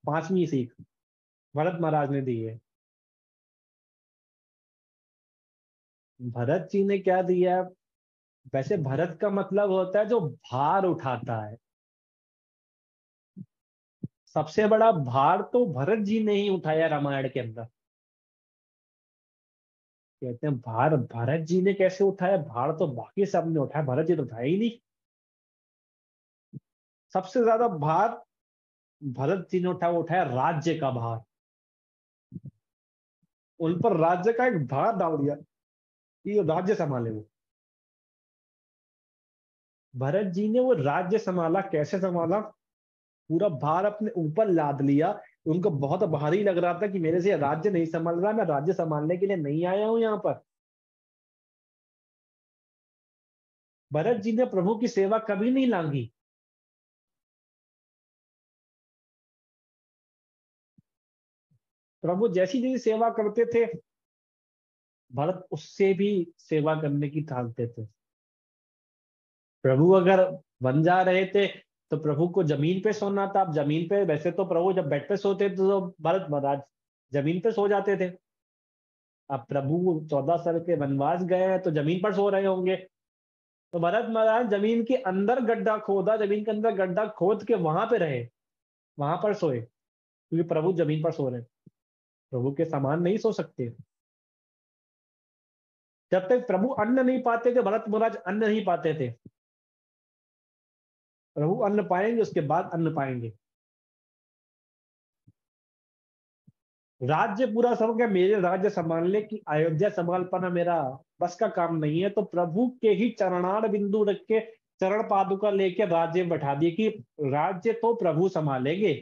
पांचवी सीख भरत महाराज ने दी है। भरत जी ने क्या दिया? वैसे भरत का मतलब होता है जो भार उठाता है। सबसे बड़ा भार तो भरत जी ने ही उठाया रामायण के अंदर। कहते हैं भार भरत जी ने कैसे उठाया? भार तो बाकी सब ने उठाया, भरत जी तो उठाया ही नहीं। सबसे ज्यादा भार भरत जी ने उठाया राज्य का भार। उन पर राज्य का एक भार डाल दिया कि राज्य संभाले वो। भरत जी ने वो राज्य संभाला। कैसे संभाला? पूरा भार अपने ऊपर लाद लिया। उनको बहुत भारी लग रहा था कि मेरे से राज्य नहीं संभाल रहा, मैं राज्य संभालने के लिए नहीं आया हूं यहाँ पर। भरत जी ने प्रभु की सेवा कभी नहीं लांघी। प्रभु जैसी जैसी सेवा करते थे, भरत उससे भी सेवा करने की ठानते थे। प्रभु अगर बन जा रहे थे तो प्रभु को जमीन पे सोना था। अब जमीन पे, वैसे तो प्रभु जब बेड पे सोते थे तो भरत महाराज जमीन पे सो जाते थे। अब प्रभु 14 साल के वनवास गए हैं तो जमीन पर सो रहे होंगे, तो भरत महाराज जमीन के अंदर गड्ढा खोदा, जमीन के अंदर गड्ढा खोद के वहां पे रहे, वहां पर सोए, क्योंकि प्रभु जमीन पर सो रहे। प्रभु के समान नहीं सो सकते। जब तक प्रभु अन्न नहीं पाते थे, भरत महाराज अन्न नहीं पाते थे। प्रभु अन्न पाएंगे, उसके बाद अन्न पाएंगे। राज्य पूरा सब क्या मेरे राज्य संभालने की, अयोध्या संभाल पाना मेरा बस का काम नहीं है, तो प्रभु के ही चरणार बिंदु रख के, चरण पादुका लेके राज्य में बैठा दिए कि राज्य तो प्रभु संभालेंगे।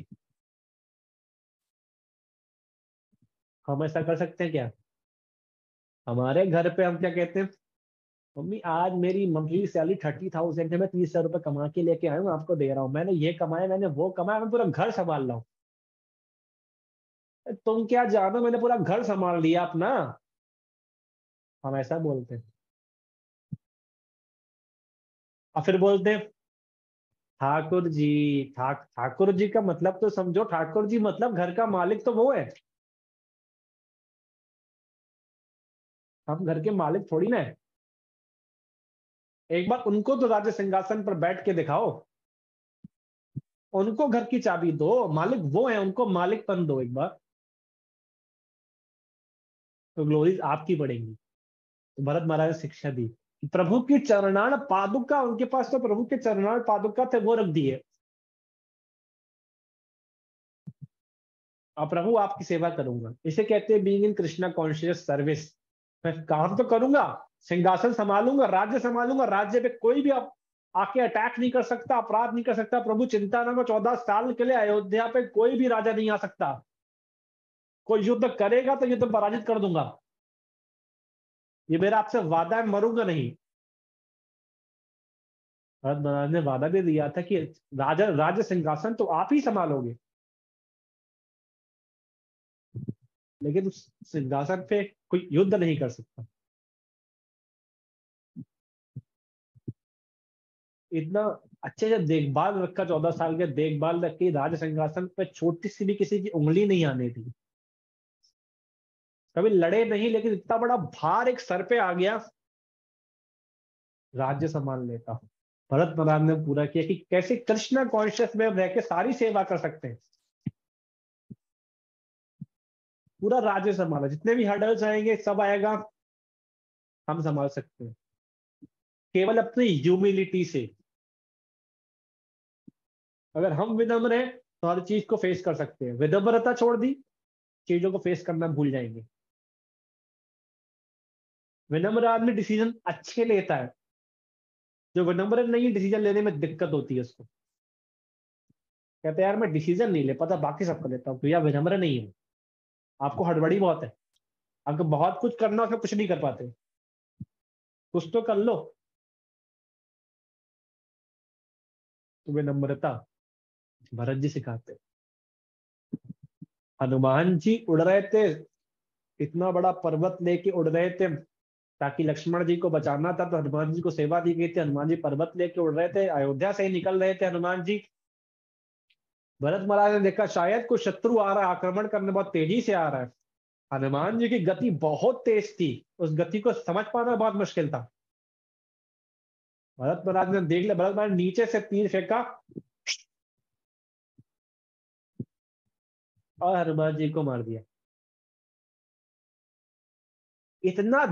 हम ऐसा कर सकते हैं क्या? हमारे घर पे हम क्या कहते हैं, मम्मी आज मेरी मंथली सैलरी 30,000 है, मैं 30,000 रुपये कमा के लेके आया हूँ, आपको दे रहा हूँ, मैंने ये कमाया, मैंने वो कमाया, मैं पूरा घर संभाल रहा हूँ। तुम क्या जानो, मैंने पूरा घर संभाल लिया अपना। हम ऐसा बोलते हैं। और फिर बोलते हैं ठाकुर जी। ठाकुर जी का मतलब तो समझो, ठाकुर जी मतलब घर का मालिक तो वो है, हम घर के मालिक थोड़ी ना है। एक बार उनको तो राज्य सिंहासन पर बैठ के दिखाओ, उनको घर की चाबी दो, मालिक वो है, उनको मालिकपन दो एक बार, तो ग्लोरीज आपकी बढ़ेंगी। तो भरत महाराज ने शिक्षा दी, प्रभु की चरणार पादुका, उनके पास तो प्रभु के चरणार पादुका थे, वो रख दिए। अब प्रभु आपकी सेवा करूंगा, इसे कहते हैं being in Krishna conscious service. मैं काम तो करूंगा, सिंहासन संभालूंगा, राज्य संभालूंगा, राज्य पे कोई भी आके अटैक नहीं कर सकता, अपराध नहीं कर सकता। प्रभु चिंता न करो, 14 साल के लिए अयोध्या पे कोई भी राजा नहीं आ सकता। कोई युद्ध करेगा तो युद्ध पराजित कर दूंगा, ये मेरा आपसे वादा है, मरूंगा नहीं। भरत महाराज ने वादा भी दिया था कि राजा राज्य सिंहासन तो आप ही संभालोगे, लेकिन उस सिंहासन पे कोई युद्ध नहीं कर सकता। इतना अच्छे से देखभाल रखा, 14 साल के देखभाल रखी, राज सिंहासन पे छोटी सी भी किसी की उंगली नहीं आने दी। कभी लड़े नहीं, लेकिन इतना बड़ा भार एक सर पे आ गया, राज्य संभाल लेता। भरत महाराज ने पूरा किया कि कैसे कृष्णा कॉन्शियस में रह के सारी सेवा कर सकते हैं। पूरा राज्य संभाला, जितने भी हर्डल्स आएंगे सब आएगा, हम संभाल सकते हैं केवल अपनी ह्यूमिलिटी से। अगर हम विनम्र हैं तो हर चीज को फेस कर सकते हैं। विनम्रता छोड़ दी, चीजों को फेस करना भूल जाएंगे। विनम्र आदमी डिसीजन अच्छे लेता है, जो विनम्र नहीं, डिसीजन लेने में दिक्कत होती है उसको। कहते हैं यार मैं डिसीजन नहीं ले पाता, बाकी सबको लेता हूँ, तो यार विनम्र नहीं है, आपको हड़बड़ी बहुत है, आपको बहुत कुछ करना, उसमें कुछ नहीं कर पाते। कुछ तो कर लो। तो विनम्रता भरत जी सिखाते हैं। हनुमान जी उड़ रहे थे, इतना बड़ा पर्वत लेके उड़ रहे थे, ताकि लक्ष्मण जी को बचाना था, तो हनुमान जी को सेवा दी गई थी। हनुमान जी पर्वत लेके उड़ रहे थे, अयोध्या से ही निकल रहे थे हनुमान जी। भरत महाराज ने देखा शायद कोई शत्रु आ रहा है, आक्रमण करने बहुत तेजी से आ रहा है। हनुमान जी की गति बहुत तेज थी, उस गति को समझ पाना बहुत मुश्किल था। भरत महाराज ने देख लिया, भरत महाराज नीचे से तीर फेंका और हनुमान जी को मार दिया। इतना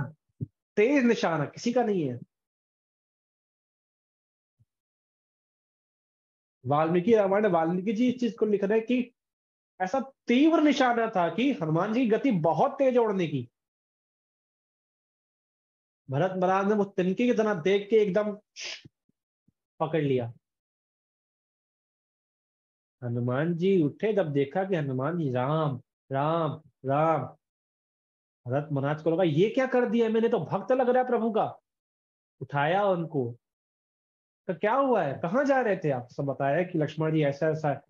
तेज निशाना किसी का नहीं है। वाल्मीकि रामायण में वाल्मीकि जी इस चीज को लिख रहे हैं कि ऐसा तीव्र निशाना था कि हनुमान जी की गति बहुत तेज उड़ने की। भरत महाराज ने वो तिनके की तरह देख के एकदम पकड़ लिया। हनुमान जी उठे, जब देखा कि हनुमान जी राम राम राम, भरत महाराज को लगा ये क्या कर दिया मैंने, तो भक्त लग रहा है प्रभु का। उठाया उनको, तो क्या हुआ है, कहाँ जा रहे थे आप, सब बताया कि लक्ष्मण जी ऐसा ऐसा है।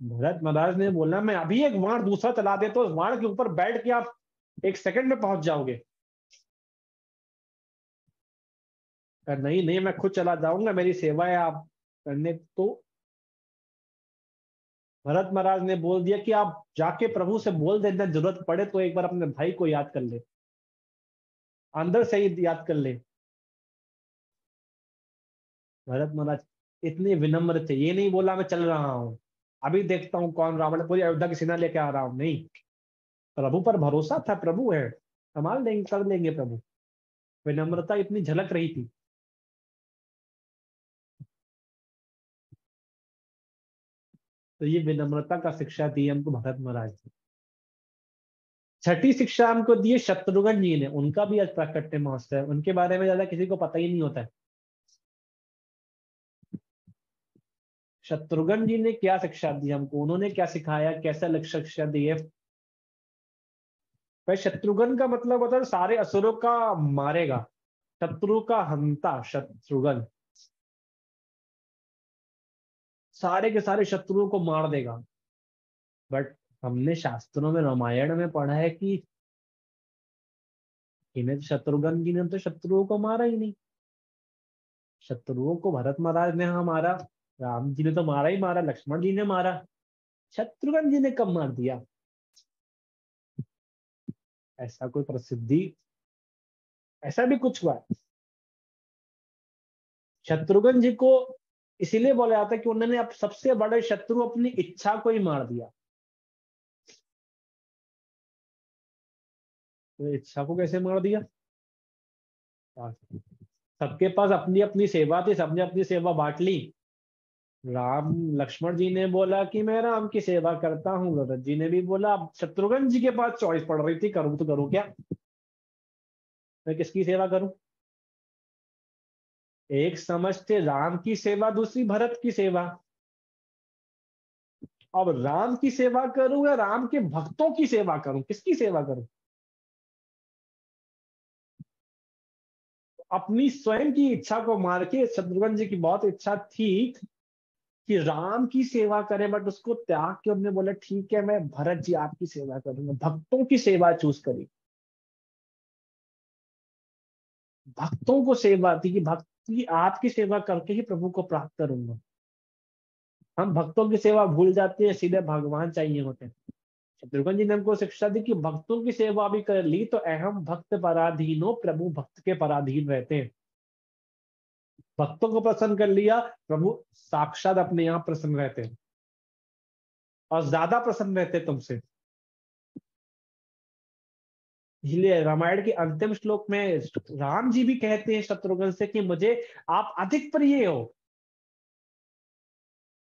भरत महाराज ने बोला मैं अभी एक वाण दूसरा चला देता हूं, उस वाण के ऊपर बैठ के आप 1 सेकंड में पहुंच जाओगे। नहीं नहीं, मैं खुद चला जाऊंगा, मेरी सेवा है आप करने। तो भरत महाराज ने बोल दिया कि आप जाके प्रभु से बोल देना, जरूरत पड़े तो एक बार अपने भाई को याद कर ले, अंदर से ही याद कर ले। भरत महाराज इतने विनम्र थे, ये नहीं बोला मैं चल रहा हूं, अभी देखता हूं कौन रावण पूरी अयोध्या की सेना लेके आ रहा हूं, नहीं। प्रभु पर भरोसा था, प्रभु है, संभाल लेंगे, कर लेंगे प्रभु। विनम्रता इतनी झलक रही थी। तो ये विनम्रता का शिक्षा दी हमको भरत महाराज ने। छठी शिक्षा हमको दी शत्रुघ्न जी ने, उनका भी आज प्राकट्य महोत्सव है, उनके बारे में ज्यादा किसी को पता ही नहीं होता है। शत्रुघ्न जी ने क्या शिक्षा दी हमको, उन्होंने क्या सिखाया, कैसा लक्ष्य शिक्षा दी है। भाई शत्रुघ्न का मतलब होता है सारे असुरों का मारेगा, शत्रु का हंता, शत्रुघ्न सारे के सारे शत्रुओं को मार देगा। बट हमने शास्त्रों में, रामायण में पढ़ा है कि इन्हें शत्रुघ्न जी ने तो शत्रुओं को मारा ही नहीं। शत्रुओं को भरत महाराज ने हाँ मारा, राम जी ने तो मारा ही मारा, लक्ष्मण जी ने मारा, शत्रुघ्न जी ने कब मार दिया। ऐसा कोई प्रसिद्धि, ऐसा भी कुछ हुआ है। शत्रुघ्न जी को इसीलिए बोला जाता है कि उन्होंने अब सबसे बड़े शत्रु अपनी इच्छा को ही मार दिया। तो इच्छा को कैसे मार दिया, सबके पास अपनी अपनी सेवा थी, सबने अपनी सेवा बांट ली। राम लक्ष्मण जी ने बोला कि मैं राम की सेवा करता हूँ, भरत जी ने भी बोला। अब शत्रुघ्न जी के पास चॉइस पड़ रही थी, करूँ तो करूँ क्या, मैं किसकी सेवा करूं। एक समझते राम की सेवा, दूसरी भरत की सेवा। अब राम की सेवा करूं या राम के भक्तों की सेवा करूं, किसकी सेवा करूं। अपनी स्वयं की इच्छा को मार के, शत्रुघ्न जी की बहुत इच्छा थी कि राम की सेवा करें, बट उसको त्याग के उन्होंने बोला ठीक है मैं भरत जी आपकी सेवा करूंगा, भक्तों की सेवा चूज करी। भक्तों को सेवा थी कि भक्ति आपकी सेवा करके ही प्रभु को प्राप्त करूंगा। हम भक्तों की सेवा भूल जाते हैं, सीधे भगवान चाहिए होते हैं। शत्रुघ्न जी ने हमको शिक्षा दी कि भक्तों की सेवा भी कर ली तो अहम भक्त पराधीनो, प्रभु भक्त के पराधीन रहते हैं। भक्तों को प्रसन्न कर लिया, प्रभु साक्षात अपने यहाँ प्रसन्न रहते हैं और ज्यादा प्रसन्न रहते हैं तुमसे। इसलिए रामायण के अंतिम श्लोक में राम जी भी कहते हैं शत्रुघ्न से कि मुझे आप अधिक प्रिय हो।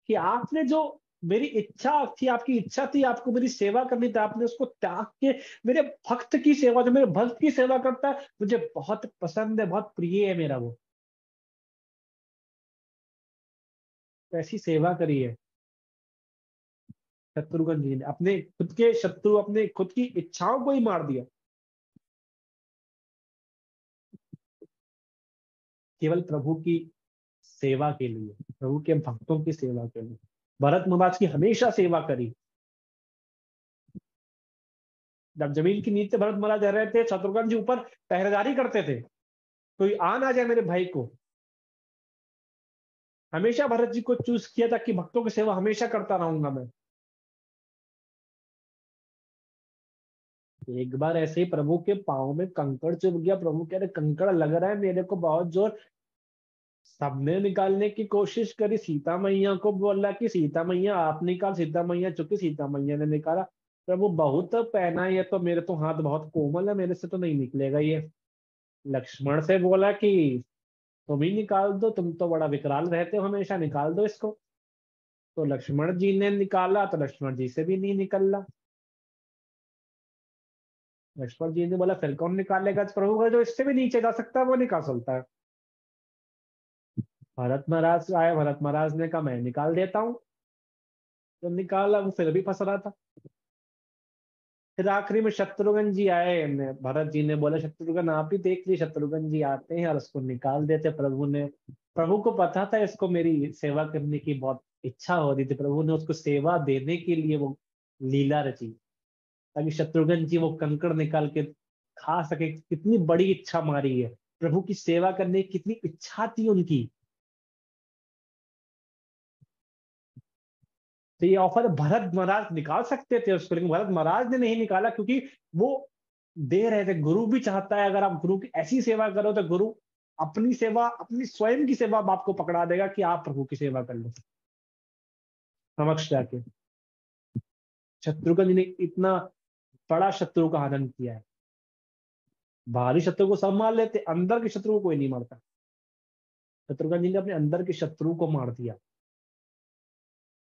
कि आपने जो मेरी इच्छा थी, आपकी इच्छा थी, आपको मेरी सेवा करनी थी, आपने उसको त्याग के मेरे भक्त की सेवा, जो मेरे भक्त की सेवा करता है, मुझे बहुत पसंद है, बहुत प्रिय है मेरा वो। ऐसी सेवा करी है शत्रुघ्न जी ने, अपने खुद के शत्रु, अपने खुद की इच्छाओं को ही मार दिया केवल प्रभु की सेवा के लिए, प्रभु के भक्तों की सेवा के लिए। भरत महाराज की हमेशा सेवा करी। जब जमीन की नीचे भरत महाराज रह रहे थे, शत्रुघ्न जी ऊपर पहरेदारी करते थे, कोई आ ना जाए मेरे भाई को। हमेशा भरत जी को चूज किया था कि भक्तों की सेवा हमेशा करता रहूंगा मैं। एक बार ऐसे ही प्रभु के पाँव में कंकड़ चुभ गया। प्रभु कह रहे कंकड़ लग रहा है मेरे को बहुत जोर। सबने निकालने की कोशिश करी, सीता मैया को बोला कि सीता मैया आप निकाल, सीता मैया चुकी, सीता मैया ने निकाला। प्रभु बहुत पहना है, ये तो मेरे तो हाथ बहुत कोमल है, मेरे से तो नहीं निकलेगा ये। लक्ष्मण से बोला कि तुम ही निकाल दो, तुम तो बड़ा विकराल रहते हो हमेशा, निकाल दो इसको। तो लक्ष्मण जी ने निकाला तो लक्ष्मण जी से भी नहीं निकला। लक्ष्मण जी ने बोला फिर कौन निकालेगा? प्रभु का जो इससे भी नीचे जा सकता है वो निकाल सकता है। भरत महाराज आए, भरत महाराज ने कहा मैं निकाल देता हूँ। तो निकाला, वो फिर भी फंस रहा था। फिर आखिरी में शत्रुघ्न जी आए, भरत जी ने बोला शत्रुघ्न आप ही देख ली। शत्रुघ्न जी आते हैं और उसको निकाल देते। प्रभु को पता था इसको मेरी सेवा करने की बहुत इच्छा हो रही थी। प्रभु ने उसको सेवा देने के लिए वो लीला रची, ताकि शत्रुघ्न जी वो कंकड़ निकाल के खा सके। कितनी बड़ी इच्छा मारी है, प्रभु की सेवा करने की कितनी इच्छा थी उनकी। तो ये ऑफर भरत महाराज निकाल सकते थे उसको, लेकिन भरत महाराज ने नहीं निकाला, क्योंकि वो दे रहे थे। गुरु भी चाहता है अगर आप गुरु की ऐसी सेवा करो तो गुरु अपनी सेवा, अपनी स्वयं की सेवा आपको पकड़ा देगा कि आप प्रभु की सेवा कर लो समक्ष जाके। शत्रुघ्न जी ने इतना बड़ा शत्रु का हनन किया है। बाहरी शत्रु को सब मार लेते, अंदर के शत्रु को कोई नहीं मारता। शत्रुघ्न जी ने अपने अंदर के शत्रु को मार दिया।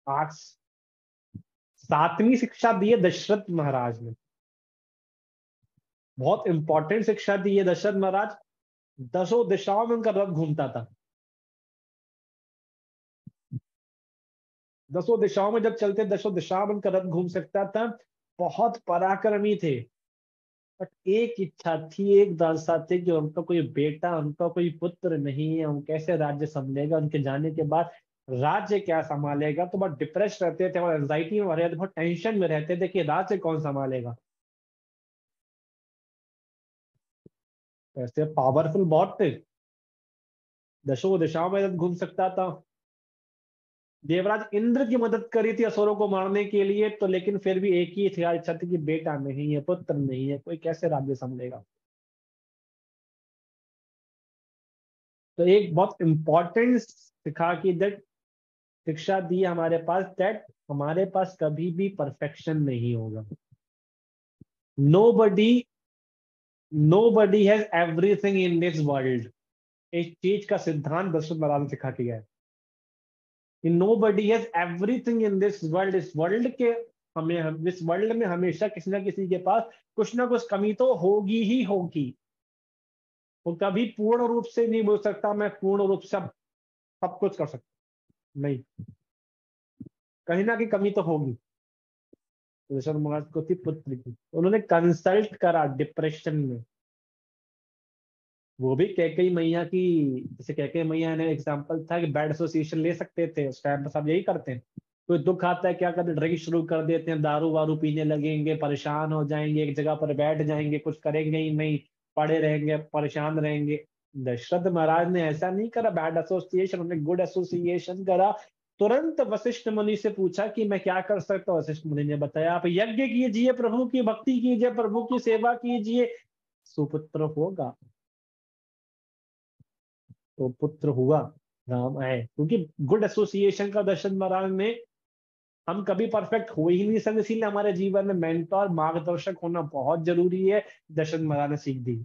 आज 7वीं शिक्षा दी है दशरथ महाराज ने, बहुत इंपॉर्टेंट शिक्षा दी है। दशरथ महाराज 10 दिशाओं में उनका रथ घूमता था। 10 दिशाओं में जब चलते, 10 दिशाओं में उनका रथ घूम सकता था। बहुत पराक्रमी थे। बट एक इच्छा थी, एक दासा थी कि उनका कोई बेटा, उनका कोई पुत्र नहीं है, उन कैसे राज्य संभलेगा? उनके जाने के बाद राज्य क्या संभालेगा? तो बहुत डिप्रेस रहते थे, बहुत एंजाइटी में रहते थे, बहुत टेंशन में रहते थे कि राज्य कौन संभालेगा। ऐसे पावरफुल बहुत थे, 10 दिशाओं में घूम सकता था। देवराज इंद्र की मदद करी थी असुरों को मारने के लिए, तो लेकिन फिर भी एक ही इच्छा थी कि बेटा नहीं है, पुत्र नहीं है, कोई कैसे राज्य संभलेगा। तो एक बहुत इंपॉर्टेंट शिक्षा दी हमारे पास, दैट हमारे पास कभी भी परफेक्शन नहीं होगा। Nobody has everything in this world. इस चीज का सिद्धांत दशरथ महाराज ने सिखा के गया है। Nobody has everything in this world. इस वर्ल्ड में हमेशा किसी ना किसी के पास कुछ ना कुछ कमी तो होगी ही होगी। वो कभी पूर्ण रूप से नहीं बोल सकता मैं पूर्ण रूप से सब कुछ कर सकता, नहीं, कहीं ना कहीं कमी तो होगी। दशरथ महाराज को थी पुत्र की, उन्होंने कंसल्ट करा डिप्रेशन में। वो भी कैकेयी मैया की, जैसे कैकेयी मैया ने एग्जांपल था कि बैड एसोसिएशन ले सकते थे उस टाइम पर, सब यही करते हैं। कोई दुख आता है क्या करते, ड्रिंक शुरू कर देते हैं, दारू वारू पीने लगेंगे, परेशान हो जाएंगे, एक जगह पर बैठ जाएंगे, कुछ करेंगे ही नहीं, पड़े रहेंगे, परेशान रहेंगे। दशरथ महाराज ने ऐसा नहीं करा बैड एसोसिएशन, उन्होंने गुड एसोसिएशन करा। तुरंत वशिष्ठ मुनि से पूछा कि मैं क्या कर सकता हूँ। वशिष्ठ मुनि ने बताया आप यज्ञ कीजिए, प्रभु की भक्ति कीजिए, प्रभु की सेवा कीजिए, सुपुत्र होगा। तो पुत्र हुआ, राम आए, क्योंकि गुड एसोसिएशन का दशरथ महाराज ने। हम कभी परफेक्ट हो ही नहीं सकते, इसीलिए हमारे जीवन में मेंटोर, मार्गदर्शक होना बहुत जरूरी है। दशरथ महाराज ने सीख दी।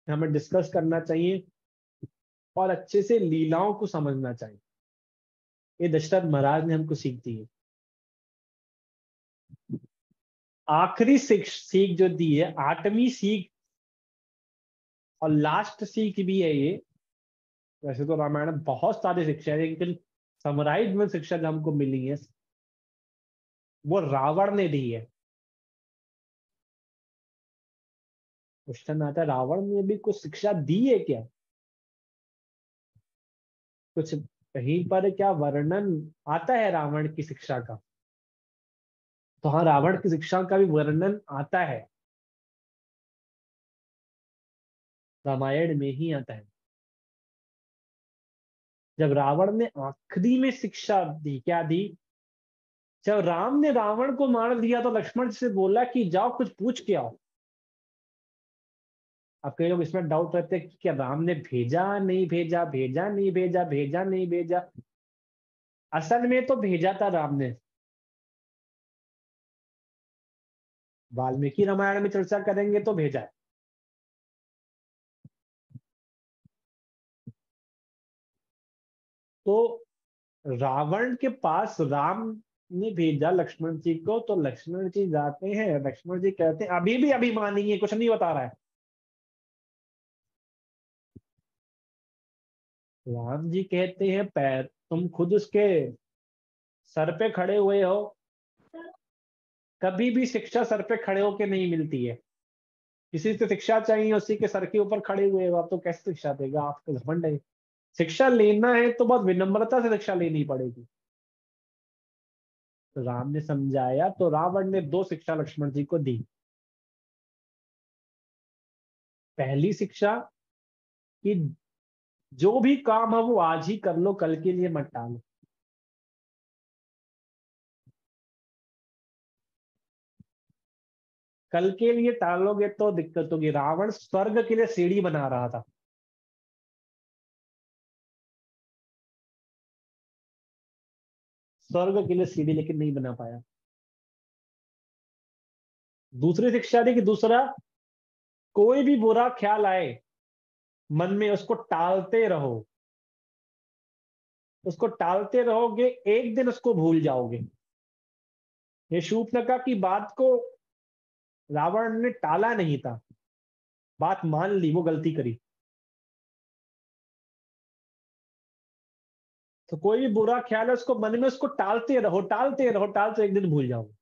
हमें डिस्कस करना चाहिए और अच्छे से लीलाओं को समझना चाहिए। ये दशरथ महाराज ने हमको सीख दी है। आखिरी सीख जो दी है, 8वीं सीख और लास्ट सीख भी है ये। वैसे तो रामायण में बहुत सारी शिक्षा है, लेकिन समराइज में शिक्षा जो हमको मिली है वो रावण ने दी है। क्वेश्चन आता है, रावण ने भी कुछ शिक्षा दी है क्या? कुछ कहीं पर क्या वर्णन आता है रावण की शिक्षा का? तो हाँ, रावण की शिक्षा का भी वर्णन आता है, रामायण में ही आता है। जब रावण ने आखिरी में शिक्षा दी, क्या दी? जब राम ने रावण को मार दिया तो लक्ष्मण से बोला कि जाओ कुछ पूछ के आओ। अब कई लोग इसमें डाउट रहते हैं कि क्या राम ने भेजा नहीं भेजा, भेजा नहीं भेजा, भेजा नहीं भेजा। असल में तो भेजा था राम ने। वाल्मीकि रामायण में चर्चा करेंगे तो भेजा है। तो रावण के पास राम ने भेजा लक्ष्मण जी को, तो लक्ष्मण जी जाते हैं, लक्ष्मण जी कहते हैं अभी भी अभिमानी है, कुछ नहीं बता रहा है। राम जी कहते हैं पैर, तुम खुद उसके सर पे खड़े हुए हो, कभी भी शिक्षा सर पे खड़े होके नहीं मिलती है। किसी से शिक्षा चाहिए उसी के सर के ऊपर खड़े हुए हो, आप तो कैसे शिक्षा देगा? आपको घमंड है। शिक्षा लेना है तो बहुत विनम्रता से शिक्षा लेनी पड़ेगी। तो राम ने समझाया, तो रावण ने 2 शिक्षा लक्ष्मण जी को दी। पहली शिक्षा कि जो भी काम है वो आज ही कर लो, कल के लिए मत टालो। कल के लिए टालोगे तो दिक्कत होगी। रावण स्वर्ग के लिए सीढ़ी बना रहा था। स्वर्ग के लिए सीढ़ी लेकिन नहीं बना पाया। दूसरी शिक्षा दी कि दूसरा, कोई भी बुरा ख्याल आए मन में, उसको टालते रहो। उसको टालते रहोगे, एक दिन उसको भूल जाओगे। ये शूर्पणखा की बात को रावण ने टाला नहीं था, बात मान ली, वो गलती करी। तो कोई भी बुरा ख्याल है उसको मन में, उसको टालते रहो, टालते रहो, टालते, एक दिन भूल जाओगे।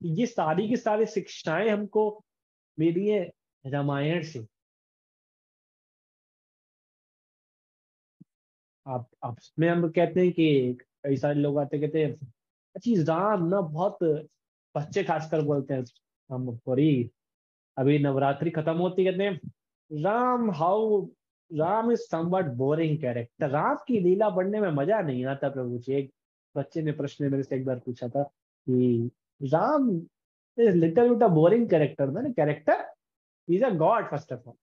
ये सारी की सारी शिक्षाएं हमको मिली है रामायण से। आप इसमें हम कहते हैं कि कई सारे लोग आते कहते हैं अच्छी राम ना बहुत, बच्चे खासकर बोलते हैं, हम बड़ी अभी नवरात्रि खत्म होती, कहते हैं Ram how, Ram is somewhat boring character. Ram की लीला पढ़ने में मजा नहीं आता प्रभु जी। एक बच्चे ने प्रश्न मेरे से एक बार पूछा था कि Ram is little bit a boring character. मैंने character, is a god first of all.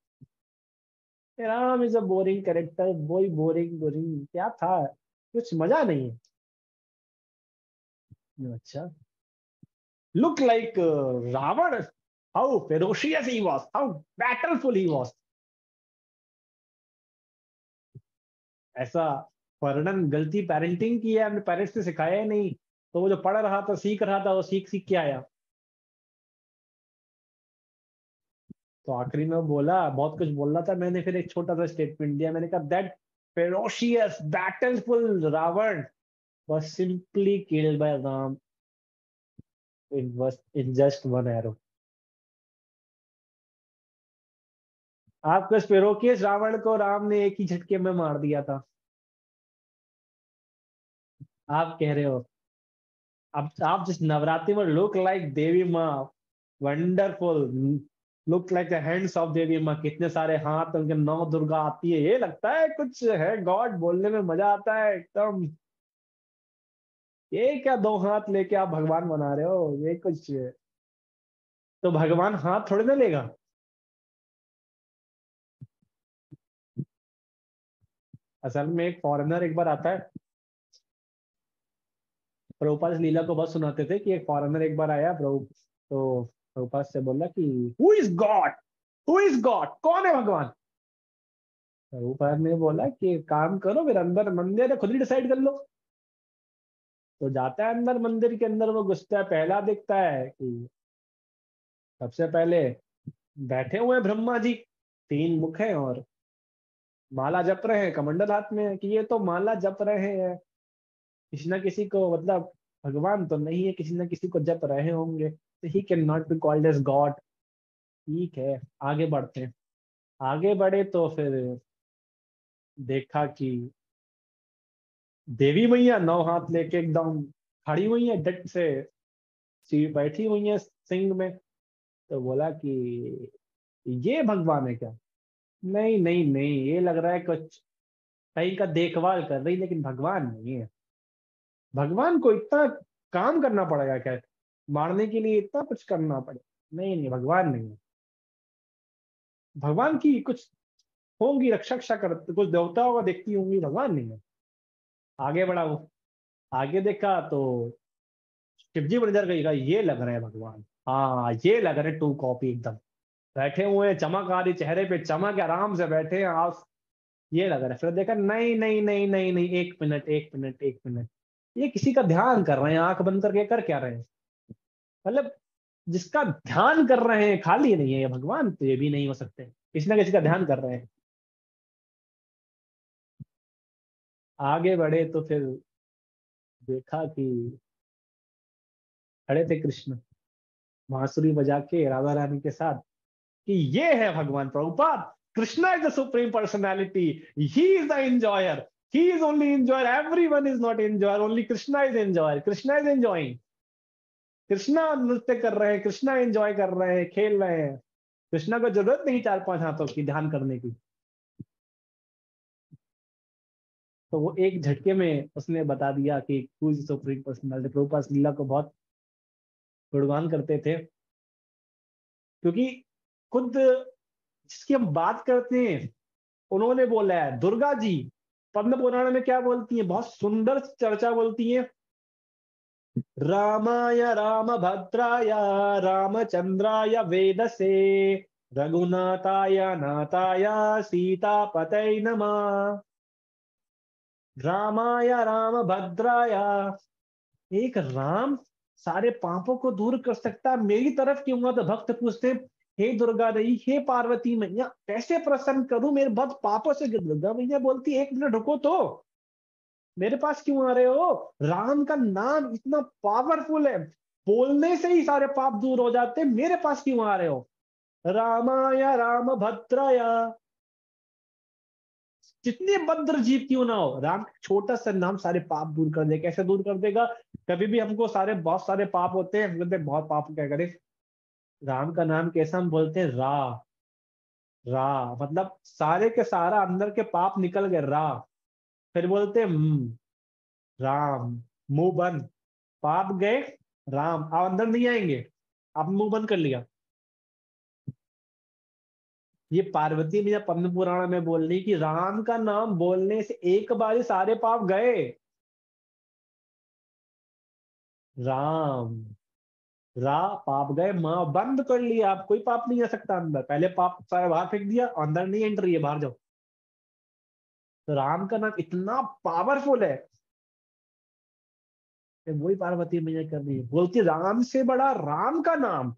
Ram is a boring character, वही बोरिंग बोरिंग क्या था, कुछ मजा नहीं है। अच्छा, look like Ravan, how ferocious he was, how battleful he was. ऐसा वर्णन गलती पेरेंटिंग की है, हमने पेरेंट्स ने सिखाया ही नहीं। तो वो जो पढ़ रहा था, सीख रहा था, वो सीख सीख के आया। तो आखिरी में वो बोला, बहुत कुछ बोल रहा था, मैंने फिर एक छोटा सा स्टेटमेंट दिया। मैंने कहा that ferocious battleful Ravan was simply killed by Ram in just one arrow. आपको फेरोशियस रावण को राम ने एक ही झटके में मार दिया था। आप कह रहे हो अब आप जिस नवरात्रि में look like Devi Maa, wonderful, look like the hands of Devi Maa, कितने सारे हाथ उनके, 9 दुर्गा आती है, ये लगता है कुछ है, गॉड बोलने में मजा आता है एकदम। ये क्या 2 हाथ लेके आप भगवान बना रहे हो, ये कुछ, तो भगवान हाथ थोड़ी ना लेगा। असल में एक फॉरेनर एक बार आता है, प्रभुपाद इस लीला को बहुत सुनाते थे कि एक फॉरेनर एक बार आया प्रभु, तो प्रभुपाद से बोला कि who is God, who is God, कौन है भगवान। प्रभुपाद ने बोला कि काम करो, फिर अंदर मंदिर है, खुद ही डिसाइड कर लो। तो जाता है अंदर, मंदिर के अंदर वो घुसता है, पहला दिखता है कि सबसे पहले बैठे हुए हैं ब्रह्मा जी, 3 मुख हैं और माला जप रहे हैं, कमंडल हाथ में है। कि ये तो माला जप रहे हैं, किसी ना किसी को, मतलब भगवान तो नहीं है, किसी ना किसी को जप रहे होंगे, तो ही can not be called as God. ठीक है, आगे बढ़ते हैं। आगे बढ़े तो फिर देखा कि देवी मैया 9 हाथ लेके एकदम खड़ी हुई है, डट से बैठी हुई है सिंह में। तो बोला कि ये भगवान है क्या? नहीं नहीं नहीं, ये लग रहा है कुछ कहीं का देखभाल कर रही, लेकिन भगवान नहीं है। भगवान को इतना काम करना पड़ेगा क्या, मारने के लिए इतना कुछ करना पड़े? नहीं नहीं, भगवान नहीं है। भगवान की कुछ होंगी, रक्षा रक्षा कर, कुछ देवताओं का देखती होंगी, भगवान नहीं है। आगे बढ़ा वो, आगे देखा तो शिवजी पर नजर गई, ये लग रहे हैं भगवान, हाँ ये लग रहे 2 कॉपी एकदम बैठे हुए हैं, चमक आ रही चेहरे पे, चमक, आराम से बैठे हैं आप, ये लग रहा है। फिर देखा नहीं नहीं नहीं नहीं नहीं, 1 मिनट 1 मिनट 1 मिनट, ये किसी का ध्यान कर रहे हैं, आंख बंद करके कर क्या रहे हैं? मतलब जिसका ध्यान कर रहे हैं खाली नहीं है ये भगवान, तो ये भी नहीं हो सकते, किसी ना किसी का ध्यान कर रहे हैं। आगे बढ़े तो फिर देखा कि खड़े थे कृष्ण बांसुरी बजा के राधा रानी के साथ, कि ये है भगवान Prabhupada. Krishna is the supreme personality, he is the enjoyer, he is only enjoyer, everyone is not enjoyer, only Krishna is enjoyer, Krishna is enjoying. Krishna नृत्य कर रहे हैं, कृष्णा एंजॉय कर रहे हैं, खेल रहे हैं, कृष्णा को जरूरत नहीं 4-5 हाथों की ध्यान करने की। तो वो एक झटके में उसने बता दिया कि who is supreme personality. Prabhupada लीला को बहुत गुणगान करते थे, क्योंकि खुद जिसकी हम बात करते हैं उन्होंने बोला है, दुर्गा जी पद्म पुराण में क्या बोलती है, बहुत सुंदर चर्चा बोलती है, रामाय रामभद्राय रामचंद्राय वेदसे रघुनाथाय नाथाय सीतापतये नमः। रामाय रामभद्राय, एक राम सारे पापों को दूर कर सकता है, मेरी तरफ क्यों हुआ? तो भक्त पूछते हैं, हे दुर्गा देवी, हे पार्वती मैया, कैसे प्रसन्न करूं मेरे बहुत पापों से? दुर्गा मैया बोलती, 1 मिनट रुको तो, मेरे पास क्यों आ रहे हो? राम का नाम इतना पावरफुल है, बोलने से ही सारे पाप दूर हो जाते हैं, मेरे पास क्यों आ रहे हो? रामाय राम भद्राय, जितने भद्र जीव क्यों ना हो, राम का छोटा सा नाम सारे पाप दूर कर दे। कैसे दूर कर देगा? कभी भी हमको बहुत सारे पाप होते हैं, हम कहते हैं बहुत पाप, क्या करें? राम का नाम कैसा हम बोलते हैं? रा, रा मतलब सारे के सारा अंदर के पाप निकल गए, रा। फिर बोलते हैं राम, मुंह बंद, पाप गए, राम अब अंदर नहीं आएंगे, अब मुंह बंद कर लिया। ये पार्वती मैया पद्म पुराण में बोल रही कि राम का नाम बोलने से एक बार ही सारे पाप गए। राम, रा, पाप गए, माँ बंद कर लिया, अब कोई पाप नहीं आ सकता अंदर, पहले पाप सारा बाहर फेंक दिया, अंदर नहीं एंट्री है, बाहर जाओ। तो राम का नाम इतना पावरफुल है कि वही पार्वती मैया कर रही है, बोलती राम से बड़ा राम का नाम।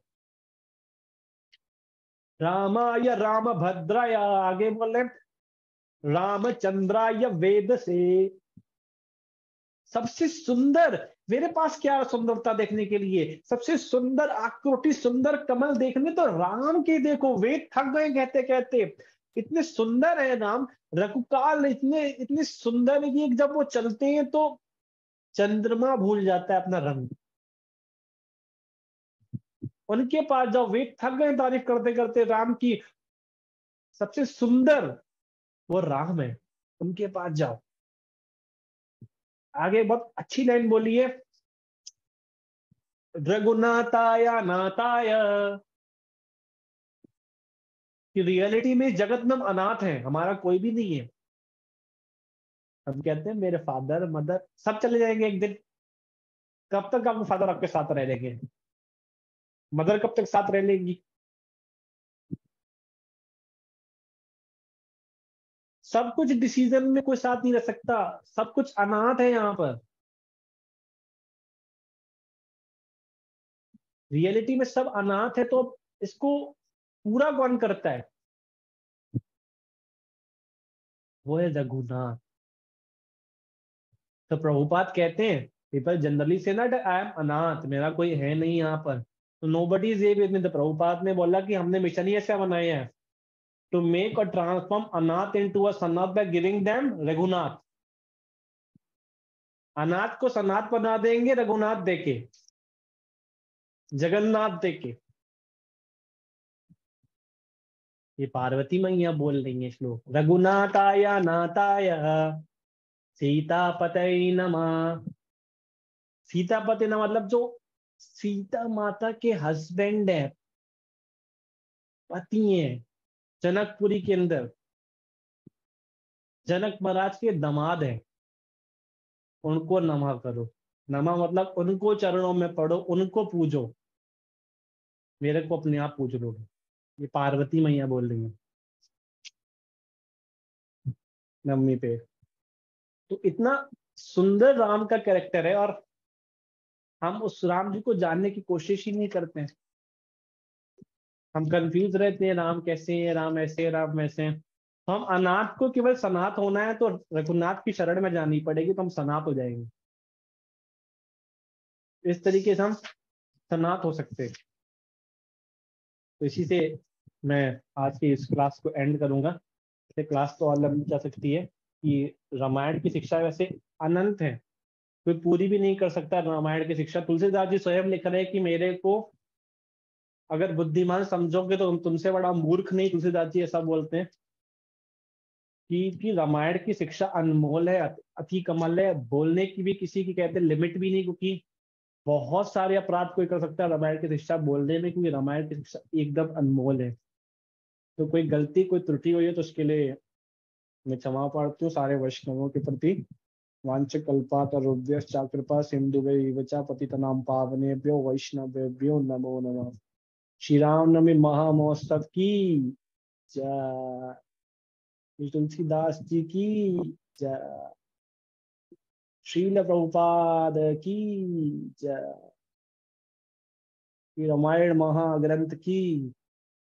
रामाय राम भद्राय, आगे बोले रामचंद्राय वेद से, सबसे सुंदर, मेरे पास क्या सुंदरता देखने के लिए, सबसे सुंदर आकृति, सुंदर कमल देखने तो राम के देखो, वेद थक गए कहते कहते, इतने सुंदर है नाम। रघुकाल इतने इतने सुंदर है कि जब वो चलते हैं तो चंद्रमा भूल जाता है अपना रंग। उनके पास जाओ, वेद थक गए तारीफ करते करते राम की, सबसे सुंदर वो राम है, उनके पास जाओ। आगे बहुत अच्छी लाइन बोली है, रघुनाथाय नाथाय, कि रियलिटी में जगत में हम अनाथ हैं, हमारा कोई भी नहीं है। हम कहते हैं मेरे फादर मदर सब चले जाएंगे एक दिन, कब तक आपके फादर आपके साथ रह लेंगे? मदर कब तक साथ रह लेगी? सब कुछ डिसीजन में कोई साथ नहीं रह सकता, सब कुछ अनाथ है यहाँ पर। रियलिटी में सब अनाथ है, तो इसको पूरा कौन करता है? वो है रघुनाथ। तो प्रभुपाद कहते हैं पीपल जनरली से नॉट आई एम अनाथ, मेरा कोई है नहीं यहाँ पर, तो नोबडी इज विद मी। तो प्रभुपाद ने बोला कि हमने मिशन ही ऐसा बनाया है, टू मेक और ट्रांसफॉर्म अनाथ इनटू अ सनाथ बाय गिविंग देम रघुनाथ। अनाथ को सनाथ बना देंगे रघुनाथ देके, जगन्नाथ देके। ये पार्वती मैया बोल रही है श्लोक। रघुनाथाय नाथाय सीतापतये नमः। सीतापति ना मतलब जो सीता माता के हस्बैंड है, पति है, जनकपुरी के अंदर जनक महाराज के दामाद है, उनको नमः करो। नमः मतलब उनको चरणों में पढ़ो, उनको पूजो, मेरे को अपने आप पूज लोगे। ये पार्वती मैया बोल रही है नवमी पे। तो इतना सुंदर राम का कैरेक्टर है, और हम उस राम जी को जानने की कोशिश ही नहीं करते हैं। हम कंफ्यूज रहते हैं, राम कैसे है, राम ऐसे है, राम वैसे है। तो हम अनाथ को केवल सनाथ होना है तो रघुनाथ की शरण में जानी पड़ेगी, तो हम सनाथ हो जाएंगे। इस तरीके से हम सनाथ हो सकते हैं। तो इसी से मैं आज की इस क्लास को एंड करूंगा। इसे क्लास तो और लंबी जा सकती है कि रामायण की शिक्षा वैसे अनंत है, कोई पूरी भी नहीं कर सकता रामायण की शिक्षा। तुलसीदास जी स्वयं लिख रहे हैं कि मेरे को अगर बुद्धिमान समझोगे तो तुमसे बड़ा मूर्ख नहीं, तुलसीदास जी ऐसा बोलते हैं कि रामायण की शिक्षा अनमोल है, अति कमल है। बोलने की भी किसी की कहते लिमिट भी नहीं, क्योंकि बहुत सारे अपराध कोई कर सकता है रामायण की शिक्षा बोलने में, क्योंकि रामायण की शिक्षा एकदम अनमोल है। तो कोई गलती कोई त्रुटि हुई है तो उसके लिए मैं क्षमा प्रार्थी हूँ सारे वैष्णवों के प्रति। वाञ्छकल्पातरुभ्यश्च कृपा सिन्धुभ्यैव च पतितनां पावनेभ्यो वैष्णवेभ्यो नमो नमः। श्री रामनवमी महामहोत्सव की जय। तुलसीदास जी की जय। श्रील प्रभुपाद की जय। श्री रामायण महाग्रंथ की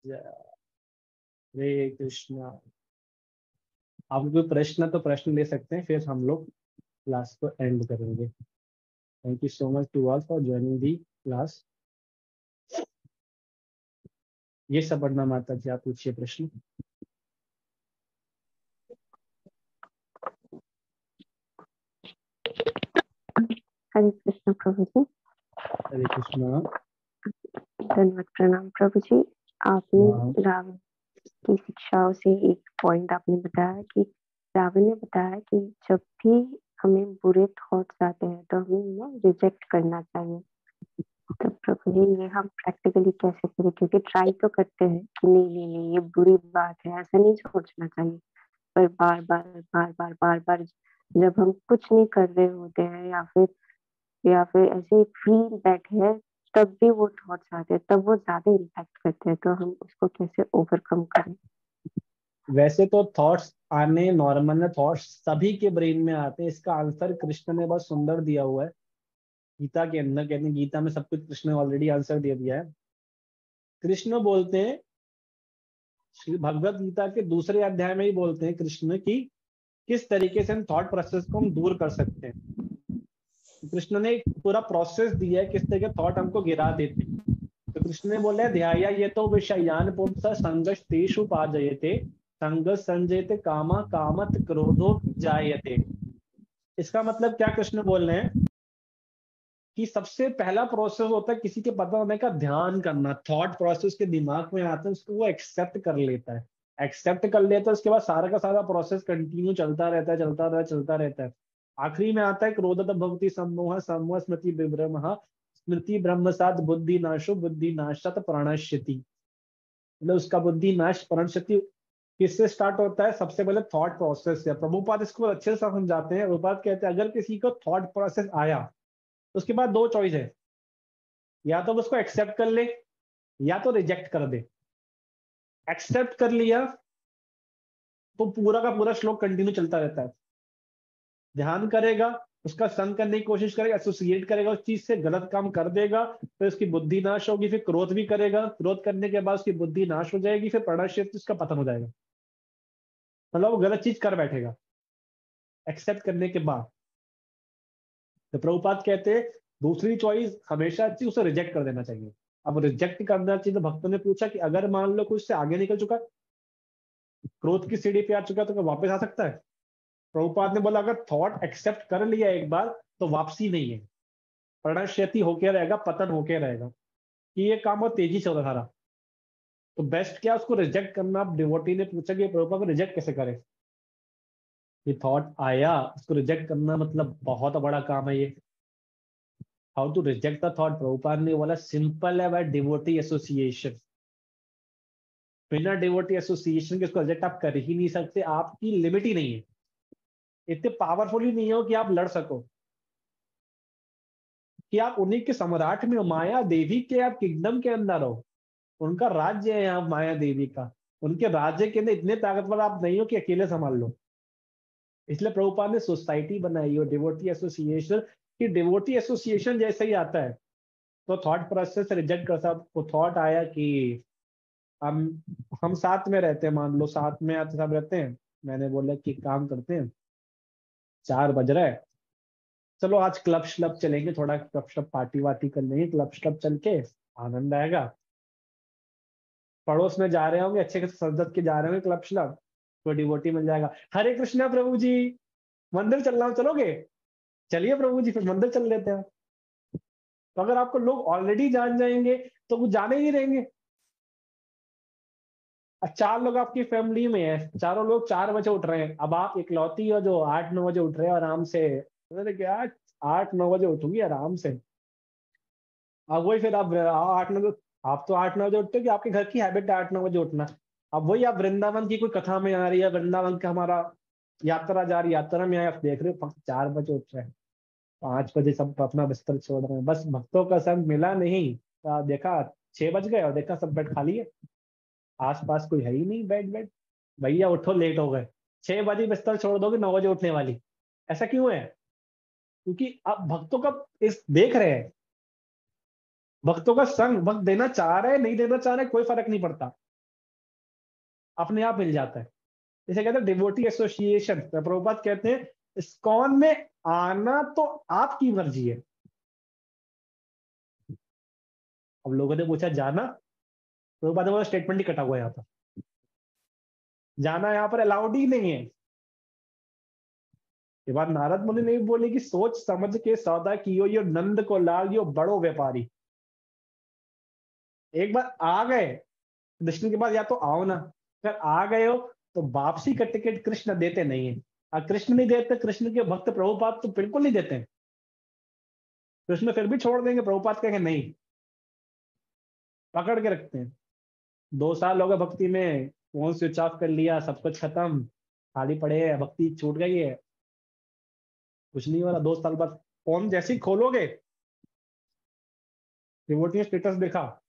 जय। हरे कृष्णा। आप कोई प्रश्न तो प्रश्न ले सकते हैं, फिर हम लोग क्लास को एंड करेंगे। Thank you so much to all for joining the class. ये सपर्णा माता जी, आप पूछिए प्रश्न। हरे कृष्ण प्रभु जी। हरे कृष्णा। धन्यवाद, प्रणाम प्रभु जी। आपने रावण की शिक्षाओं से एक पॉइंट आपने बताया कि रावण ने बताया कि जब भी हमें बुरे थॉट्स आते हैं तो हमें उन्हें रिजेक्ट करना चाहिए। तो प्रभु जी ये हम प्रैक्टिकली कैसे करें, क्योंकि ट्राई तो करते हैं कि नहीं नहीं नहीं ये बुरी बात है, ऐसा नहीं सोचना चाहिए, पर बार बार बार बार बार बार जब हम कुछ नहीं कर रहे होते हैं या फिर ऐसे फ्री बैठे हैं तब भी वो थॉट्स आते हैं, तब वो ज्यादा इम्पैक्ट करते हैं, तो हम उसको कैसे ओवरकम करें? वैसे तो थॉट्स आने नॉर्मल है, थॉट्स सभी के ब्रेन में आते हैं। इसका आंसर कृष्ण ने बहुत सुंदर दिया हुआ है गीता के अंदर। कहते हैं गीता में सब कुछ कृष्ण ने ऑलरेडी आंसर दे दिया है। कृष्ण बोलते हैं, श्री भगवत गीता के दूसरे अध्याय में ही बोलते हैं कृष्ण की किस तरीके से हम थॉट प्रोसेस को हम दूर कर सकते हैं। कृष्ण ने एक पूरा प्रोसेस दिया है किस तरीके थॉट हमको गिरा देते हैं। तो कृष्ण ने बोला ध्याया ये तो विषयान पुंस संगश तेषु पाजयते संगस संजयते कामा कामत क्रोधो जायते। इसका मतलब क्या कृष्ण बोल रहे हैं कि सबसे पहला प्रोसेस होता है किसी के पता होने का ध्यान करना। थॉट प्रोसेस के दिमाग में आता है, उसको वो एक्सेप्ट कर लेता है। एक्सेप्ट कर लेता है, उसके बाद सारा का सारा प्रोसेस कंटिन्यू चलता रहता है, चलता रहता है। आखिरी में आता है क्रोधत भवति सम्मोह सम्मोह स्मृति विभ्रम स्मृति ब्रह्मसात बुद्धि नाशो बुद्धि नाशत प्रणश्यति। मतलब उसका बुद्धि नाश प्रणश्यति किससे स्टार्ट होता है? सबसे पहले थॉट प्रोसेस से। प्रभुपाद इसको अच्छे से समझाते हैं। प्रभुपाद कहते हैं अगर किसी को थॉट प्रोसेस आया उसके बाद दो चॉइस है, या तो उसको एक्सेप्ट कर ले या तो रिजेक्ट कर दे। एक्सेप्ट कर लिया तो पूरा का पूरा श्लोक कंटिन्यू चलता रहता है। ध्यान करेगा, उसका संग करने की कोशिश करेगा, एसोसिएट करेगा उस चीज से, गलत काम कर देगा, फिर उसकी बुद्धि नाश होगी, फिर क्रोध भी करेगा, क्रोध करने के बाद उसकी बुद्धि नाश हो जाएगी, फिर प्रणश्यति उसका पतन हो जाएगा। मतलब वो गलत चीज कर बैठेगा एक्सेप्ट करने के बाद। तो प्रभुपाद कहते हैं दूसरी चॉइस हमेशा अच्छी, उसे रिजेक्ट कर देना चाहिए। अब रिजेक्ट करना चाहिए, तो भक्तों ने पूछा कि अगर मान लो कुछ से आगे निकल चुका, क्रोध की सीढ़ी पे आ चुका, तो क्या वापस आ सकता है? प्रभुपाद ने बोला अगर थॉट एक्सेप्ट कर लिया एक बार तो वापसी नहीं है, प्रणश्यति होके रहेगा, पतन होके रहेगा। कि ये काम बहुत तेजी से होता था, तो बेस्ट क्या उसको रिजेक्ट करना। डिवोटी ने पूछा कि प्रभुपाद को रिजेक्ट कैसे करें? ये थॉट आया, उसको रिजेक्ट करना मतलब बहुत बड़ा काम है ये। How to reject the thought? Prabhupada ने बोला सिंपल है, बाय डिवोटी एसोसिएशन। बिना डिवोटी एसोसिएशन के उसको रिजेक्ट आप कर ही नहीं सकते। आपकी लिमिट ही नहीं है, इतने पावरफुल ही नहीं हो कि आप लड़ सको, कि आप उन्हीं के सम्राट में हो, माया देवी के आप किंगडम के अंदर हो, उनका राज्य है यहाँ माया देवी का। उनके राज्य के अंदर इतने ताकतवर आप नहीं हो कि अकेले संभाल लो। इसलिए प्रभुपाद ने सोसाइटी बनाई हो, डिवोटी एसोसिएशन। कि डिवोटी एसोसिएशन जैसे ही आता है तो थॉट प्रोसेस रिजेक्ट कर सब। वो थॉट आया कि हम साथ में रहते हैं, मान लो साथ में आते सब रहते हैं। मैंने बोला कि काम करते हैं, 4 बज रहा है, चलो आज क्लब श्लब चलेंगे, थोड़ा क्लब श्लब पार्टी वार्टी कर लेंगे, क्लब श्लब चल के आनंद आएगा। पड़ोस में जा रहे होंगे, अच्छे से सजदत के जा रहे होंगे क्लब श्लब, कोई डिवोटी मिल जाएगा, हरे कृष्णा प्रभु जी मंदिर चल रहा हूँ, चलोगे? चलिए प्रभु जी, फिर मंदिर चल लेते हैं। तो अगर आपको लोग ऑलरेडी जान जाएंगे तो वो जाने ही रहेंगे। 4 लोग आपकी फैमिली में है, चारों लोग 4 बजे उठ रहे हैं, अब आप इकलौती हो जो 8-9 बजे उठ रहे हैं आराम से। मैंने क्या 8-9 बजे उठूंगी आराम से। अब वही फिर आप 8-9, आप तो 8-9 बजे उठते हो कि आपके घर की हैबिट है 8-9 बजे उठना। अब वही आप वृंदावन की कोई कथा में आ रही है, वृंदावन का हमारा यात्रा जा रही, यात्रा में आप देख रहे हो 4 बजे उठ रहे हैं, 5 बजे सब अपना बिस्तर छोड़ रहे हैं। बस भक्तों का संग मिला नहीं, तो देखा 6 बज गए और देखा सब बेड खाली है, आसपास कोई है ही नहीं बेड बेड। भैया उठो, लेट हो गए। 6 बजे बिस्तर छोड़ दोगे, 9 बजे उठने वाली। ऐसा क्यों है? क्योंकि आप भक्तों का इस देख रहे हैं, भक्तों का संग भक्त देना चाह रहे हैं, नहीं देना चाह रहे, कोई फर्क नहीं पड़ता, अपने आप मिल जाता है। इसे कहते हैं डिवोटी एसोसिएशन। प्रभुपाद कहते हैं इस्कॉन में आना तो आपकी मर्जी है। अब लोगों ने पूछा जाना, प्रभुपाद ने स्टेटमेंट ही कटा हुआ है यहाँ पर, जाना यहाँ पर अलाउड ही नहीं है। ये बात नारद मुनि ने भी बोली कि सोच समझ के सौदा कियो, यो नंद को लाल यो बड़ो व्यापारी। एक बार आ गए कृष्ण के पास, या तो आओ ना, अगर आ गए हो तो वापसी का टिकट कृष्ण देते नहीं है। और कृष्ण नहीं देते, कृष्ण के भक्त प्रभुपाद तो बिल्कुल नहीं देते हैं। कृष्ण फिर भी छोड़ देंगे, प्रभुपाद कहेंगे नहीं, पकड़ के रखते हैं। 2 साल हो गए भक्ति में, फोन स्विच ऑफ कर लिया, सब कुछ खत्म, खाली पड़े है, भक्ति छूट गई है, कुछ नहीं हो रहा। 2 साल बाद फोन जैसे ही खोलोगे, डिवोटी स्टेटस देखा,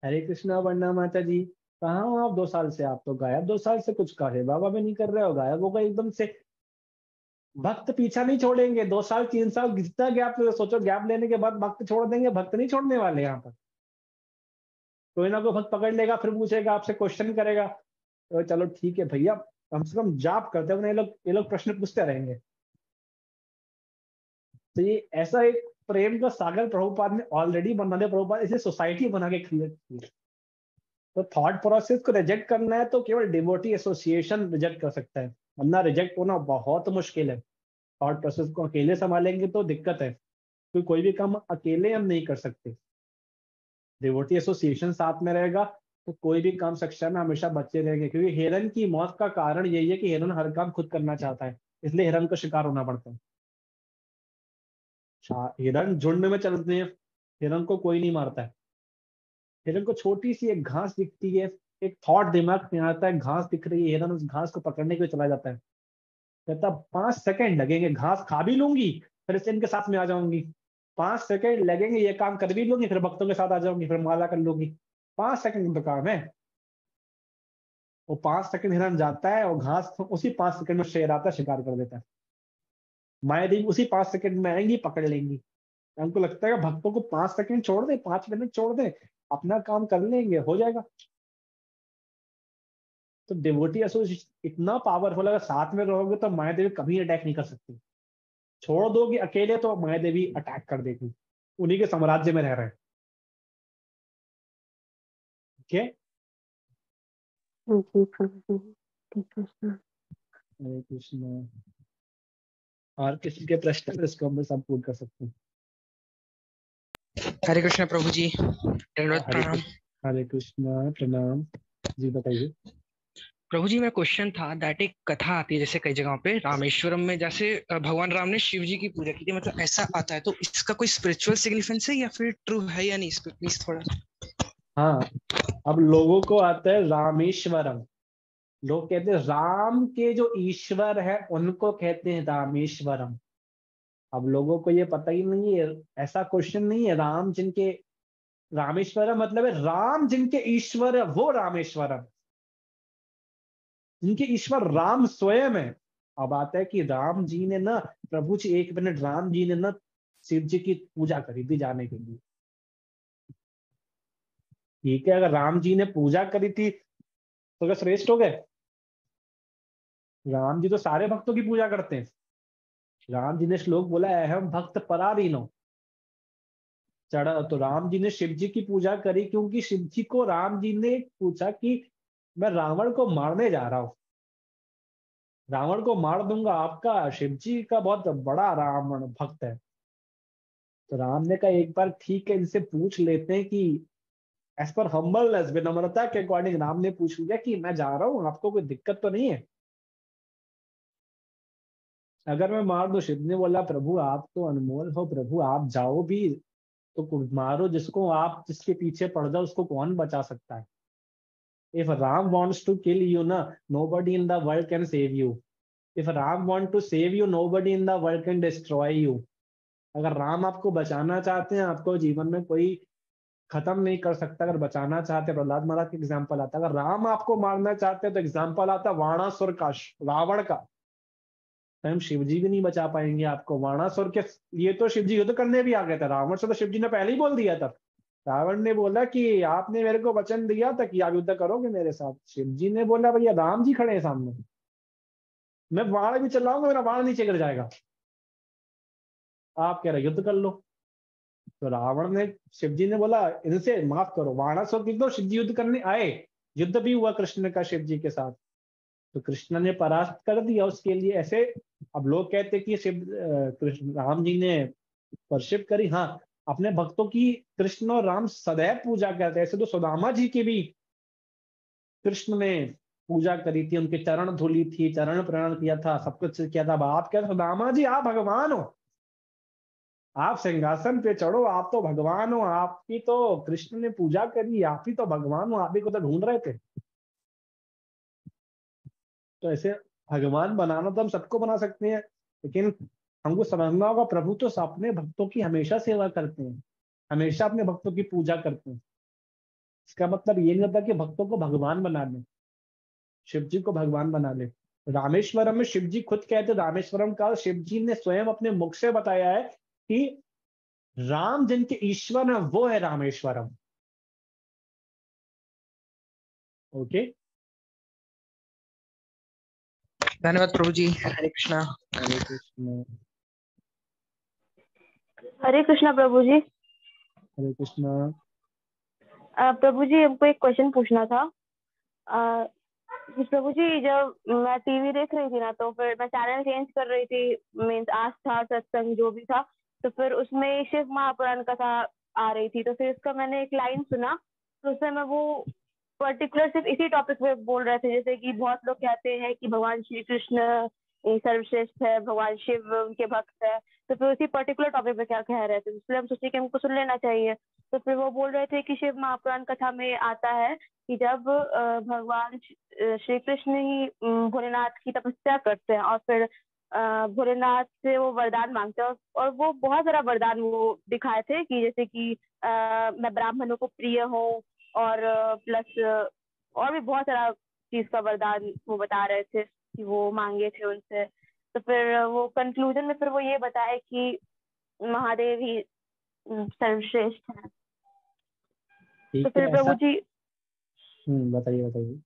हरे कृष्णा वरना माता जी कहाँ हो आप 2 साल से? आप तो गायब 2 साल से, कुछ कहे बाबा भी नहीं कर रहे हो, गायब हो गए एकदम से। भक्त पीछा नहीं छोड़ेंगे, 2 साल 3 साल जितना गैप सोचो, गैप लेने के बाद भक्त छोड़ देंगे, भक्त नहीं छोड़ने वाले। यहाँ पर कोई ना कोई भक्त पकड़ लेगा, फिर पूछेगा आपसे, क्वेश्चन करेगा, तो चलो ठीक है भैया, कम से कम जाप करते हैं, ये लोग प्रश्न पूछते रहेंगे। तो ये ऐसा एक प्रेम का सागर प्रभुपाद ने ऑलरेडी बना दिया। प्रभुपाद इसे सोसाइटी बना के क्रिएट की। तो थॉट प्रोसेस को रिजेक्ट करना है तो केवल डिवोटी एसोसिएशन रिजेक्ट कर सकता है, वरना रिजेक्ट होना बहुत मुश्किल है। थॉट प्रोसेस को अकेले संभालेंगे तो दिक्कत है, क्योंकि कोई भी काम अकेले हम नहीं कर सकते। डिवोटी एसोसिएशन साथ में रहेगा तो कोई भी काम सक्षम में हमेशा बच्चे रहेंगे। क्योंकि हिरन की मौत का कारण यही है कि हिरन हर काम खुद करना चाहता है, इसलिए हिरन को शिकार होना पड़ता है। हिरन झुंड में चलते हैं, हिरन को कोई नहीं मारता है। हिरन को छोटी सी एक घास दिखती है, एक थॉट दिमाग में आता है, घास दिख रही है, हिरन उस घास को पकड़ने के लिए चला जाता है। कहता 5 सेकंड लगेंगे, घास खा भी लूंगी, फिर से इनके साथ में आ जाऊंगी। 5 सेकंड लगेंगे, ये काम कर भी लूंगी, फिर भक्तों के साथ आ जाऊंगी, फिर माला कर लूंगी। 5 सेकंड का काम है। वो 5 सेकंड हिरन जाता है और घास उसी 5 सेकंड में शेर आता है, शिकार कर देता है। माया देवी उसी 5 सेकंड में आएंगी, पकड़ लेंगी। हमको लगता है कि भक्तों को 5 सेकंड छोड़ दे, 5 मिनट छोड़ दे, अपना काम कर लेंगे, हो जाएगा। तो डिवोटी एसोसिएशन इतना पावरफुल, अगर साथ में रहोगे तो माया देवी कभी अटैक नहीं कर सकती। छोड़ दोगे अकेले तो माया देवी अटैक कर देगी, उन्हीं के साम्राज्य में रह रहे हैं। ओके, जी प्रभु जी, ठीक कृष्ण। हरे कृष्ण। और किसी के प्रश्न इसको हम सब पूर्ण कर सकते हैं। हरे कृष्ण प्रभु जी, दंडवत प्रणाम। हरे कृष्ण, प्रणाम जी, बताइए। प्रभु जी, मेरा क्वेश्चन था दैट एक कथा आती है जैसे कई जगहों पे रामेश्वरम में, जैसे भगवान राम ने शिव जी की पूजा की थी, मतलब ऐसा आता है, तो इसका कोई स्पिरिचुअल सिग्निफिकेंस है या फिर ट्रू है या नहीं, इस पे प्लीज थोड़ा। हाँ, अब लोगों को आता है रामेश्वरम। लोग कहते हैं राम के जो ईश्वर है उनको कहते हैं रामेश्वरम। अब लोगों को ये पता ही नहीं है, ऐसा क्वेश्चन नहीं है। राम जिनके, रामेश्वरम मतलब है राम जिनके ईश्वर है वो रामेश्वरम, जिनके ईश्वर राम स्वयं है। अब आता है कि राम जी ने ना, प्रभु जी एक मिनट, राम जी ने ना शिव जी की पूजा करी थी जाने के लिए। ठीक है, अगर राम जी ने पूजा करी थी तो क्या श्रेष्ठ हो गए? राम जी तो सारे भक्तों की पूजा करते हैं। राम जी ने श्लोक बोला है, अहम भक्त पराधीनो। चढ़ा तो राम जी ने शिव जी की पूजा करी, क्योंकि शिव जी को राम जी ने पूछा कि मैं रावण को मारने जा रहा हूं, रावण को मार दूंगा। आपका शिव जी का बहुत बड़ा रावण भक्त है। तो राम ने कहा एक बार ठीक है, इनसे पूछ लेते हैं कि एज पर हम्बलनेस, विनम्रता के अकॉर्डिंग राम ने पूछ लिया कि मैं जा रहा हूँ, आपको कोई दिक्कत तो नहीं है अगर मैं मार दूं? शिव ने बोला प्रभु आप तो अनमोल हो, प्रभु आप जाओ भी तो मारो, जिसको आप जिसके पीछे पड़ जाओ उसको कौन बचा सकता है? If Ram wants to kill you ना, nobody in the world can save you. If Ram want to save you, nobody in the world can destroy you. अगर राम आपको बचाना चाहते हैं, आपको जीवन में कोई खत्म नहीं कर सकता। अगर बचाना चाहते हैं, प्रहलाद महाराज का एग्जाम्पल आता है। अगर राम आपको मारना चाहते हैं तो एग्जाम्पल आता है वाणासुर का, रावण का। स्वयं शिव जी भी नहीं बचा पाएंगे आपको। वाणासुर के ये तो शिव जी युद्ध करने भी आ गए थे, रावण से तो शिव जी ने पहले ही बोल दिया था। रावण ने बोला कि आपने मेरे को वचन दिया था कि आप युद्ध करोगे मेरे साथ। शिव जी ने बोला भैया राम जी खड़े हैं सामने, मैं बाण भी चलाऊंगा, मेरा बाण नीचे गिर जाएगा, आप कह रहे युद्ध कर लो। तो रावण ने, शिव जी ने बोला इनसे माफ करो। वाणासुर की तो शिव जी युद्ध करने आए, युद्ध भी हुआ कृष्ण का शिव जी के साथ, तो कृष्ण ने परास्त कर दिया उसके लिए। ऐसे अब लोग कहते कि शिव कृष्ण राम जी ने वर्शिप करी। हाँ, अपने भक्तों की कृष्ण और राम सदैव पूजा करते। ऐसे तो सुदामा जी की भी कृष्ण ने पूजा करी थी, उनके चरण धुली थी, चरण प्रणाम किया था, सब कुछ किया था। अब आप क्या सुदामा जी, आप भगवान हो, आप सिंहासन पे चढ़ो, आप तो भगवान हो, आपकी तो कृष्ण ने पूजा करी, आप ही तो भगवान हो, आप ही को तो ढूंढ रहे थे। तो ऐसे भगवान बनाना तो हम सबको बना सकते हैं, लेकिन हमको समझना होगा प्रभु तो अपने भक्तों की हमेशा सेवा करते हैं, हमेशा अपने भक्तों की पूजा करते हैं। इसका मतलब ये नहीं होता कि भक्तों को भगवान बना ले, शिव जी को भगवान बना ले। रामेश्वरम में शिव जी खुद कहते, रामेश्वरम का शिव जी ने स्वयं अपने मुख से बताया है कि राम जिनके ईश्वर है वो है रामेश्वरम। ओके, धन्यवाद प्रभु जी, हरे कृष्णा। हरे कृष्ण। हरे कृष्णा प्रभु जी। हरे कृष्ण। प्रभु जी हमको एक क्वेश्चन पूछना था। प्रभु जी जब मैं टीवी देख रही थी ना, तो फिर मैं चैनल चेंज कर रही थी, मीन्स आस्था सत्संग जो भी था, तो फिर उसमें शिव महापुराण कथा आ रही थी। तो फिर इसका मैंने एक लाइन सुना, तो उसमें मैं वो पर्टिकुलर सिर्फ इसी टॉपिक पे बोल रहे थे, जैसे कि बहुत लोग कहते हैं कि भगवान श्री कृष्ण सर्वश्रेष्ठ है, भगवान शिव उनके भक्त है, तो फिर उसी पर्टिकुलर टॉपिक पे क्या कह रहे थे, इसलिए हम सोचे कि हमको सुन लेना चाहिए। तो फिर वो बोल रहे थे कि शिव महापुराण कथा में आता है कि जब भगवान श्री कृष्ण ही भोलेनाथ की तपस्या करते हैं और फिर भोलेनाथ से वो वरदान मांगते हैं, और वो बहुत सारा वरदान वो दिखाए थे कि जैसे कि मैं ब्राह्मणों को प्रिय हूँ, और प्लस और भी बहुत सारा चीज का वरदान वो बता रहे थे कि वो मांगे थे उनसे। तो फिर वो कंक्लूजन में फिर वो ये बताए कि महादेव ही सर्वश्रेष्ठ है। तो ठीक फिर है, प्रभु ऐसा। जी, बताइए बताइए।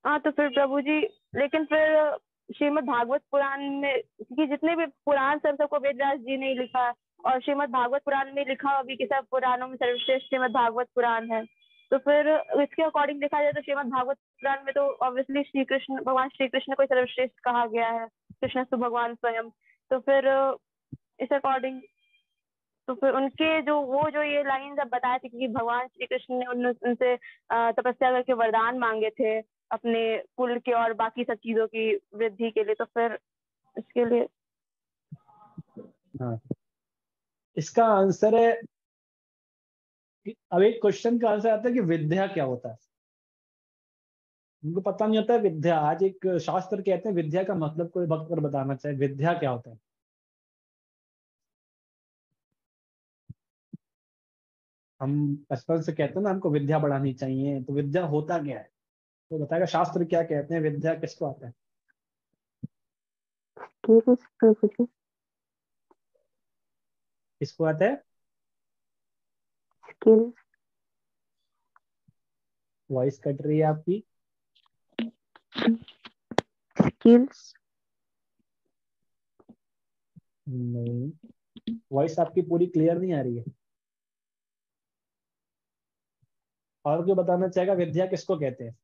हाँ तो फिर प्रभु जी, लेकिन फिर श्रीमद् भागवत पुराण में, क्योंकि जितने भी पुराण सबको वेद व्यास जी ने ही लिखा, और श्रीमद् भागवत पुराण में लिखा अभी कि सब पुराणों में सर्वश्रेष्ठ श्रीमद् भागवत पुराण है। तो फिर इसके अकॉर्डिंग देखा जाए तो श्रीमद् भागवत पुराण में तो ऑब्वियसली श्री कृष्ण, भगवान श्री कृष्ण को सर्वश्रेष्ठ कहा गया है, कृष्ण तो भगवान स्वयं। तो फिर इस अकॉर्डिंग, तो फिर उनके जो ये लाइन जब बताए थे कि भगवान श्री कृष्ण ने उनसे तपस्या करके वरदान मांगे थे अपने कुल के और बाकी सब चीजों की वृद्धि के लिए, तो फिर इसके लिए हाँ, इसका आंसर है अब एक क्वेश्चन का आंसर आता है कि विद्या क्या होता है। उनको पता नहीं होता है विद्या। आज एक शास्त्र कहते हैं विद्या का मतलब, कोई भक्त अगर बताना चाहे विद्या क्या होता है। हम बचपन से कहते हैं ना हमको विद्या बढ़ानी चाहिए, तो विद्या होता क्या है तो बताएगा शास्त्र क्या कहते हैं, विद्या किसको आता है। स्किल्स प्रभु जी, किसको आता है? स्किल्स। वॉइस कट रही है आपकी। स्किल्स। नहीं, वॉइस आपकी पूरी क्लियर नहीं आ रही है। और क्यों बताना चाहेगा विद्या किसको कहते हैं?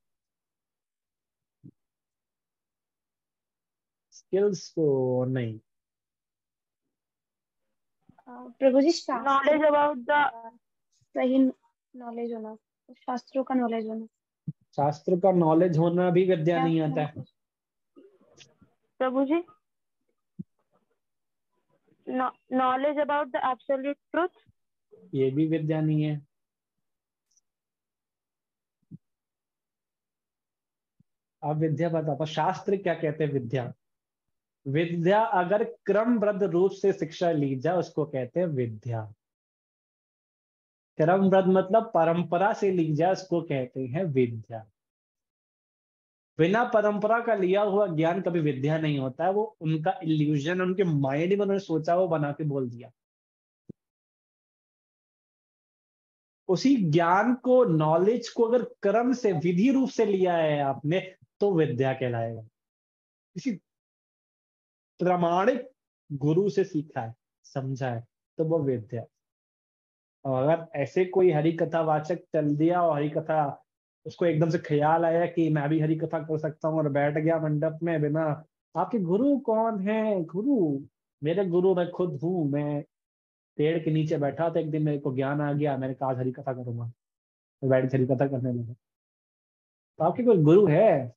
स्किल्स को नहीं। प्रभु जी शास्त्र, नॉलेज अबाउट द, सही नॉलेज होना, शास्त्रों का नॉलेज होना। शास्त्र का नॉलेज होना भी विद्या क्या नहीं क्या आता है। मतलब? Prabhu ji, knowledge about the absolute truth. ये भी विद्या नहीं है। आप विद्या बता पर शास्त्र क्या कहते हैं विद्या। विद्या अगर क्रमबद्ध रूप से शिक्षा ली जाए उसको कहते हैं विद्या। क्रमबद्ध मतलब परंपरा से ली जाए उसको कहते हैं विद्या। बिना परंपरा का लिया हुआ ज्ञान कभी विद्या नहीं होता है। वो उनका इल्यूजन, उनके माइंड में उन्होंने सोचा वो बना के बोल दिया। उसी ज्ञान को, नॉलेज को अगर क्रम से, विधि रूप से लिया है आपने तो विद्या कहलाएगा। किसी प्रामाणिक गुरु से सीखा है, समझा है, तो वो विद्या। और अगर ऐसे कोई हरि कथा वाचक चल दिया और हरि कथा, उसको एकदम से ख्याल आया कि मैं भी हरि कथा कर सकता हूँ और बैठ गया मंडप में बिना, आपके गुरु कौन है? गुरु मेरे गुरु मैं खुद हूँ। मैं पेड़ के नीचे बैठा था, एक दिन मेरे को ज्ञान आ गया, मैंने कहा आज हरि कथा करूंगा, मैं बैठ के हरि कथा करने लगा। तो आपके कोई गुरु है?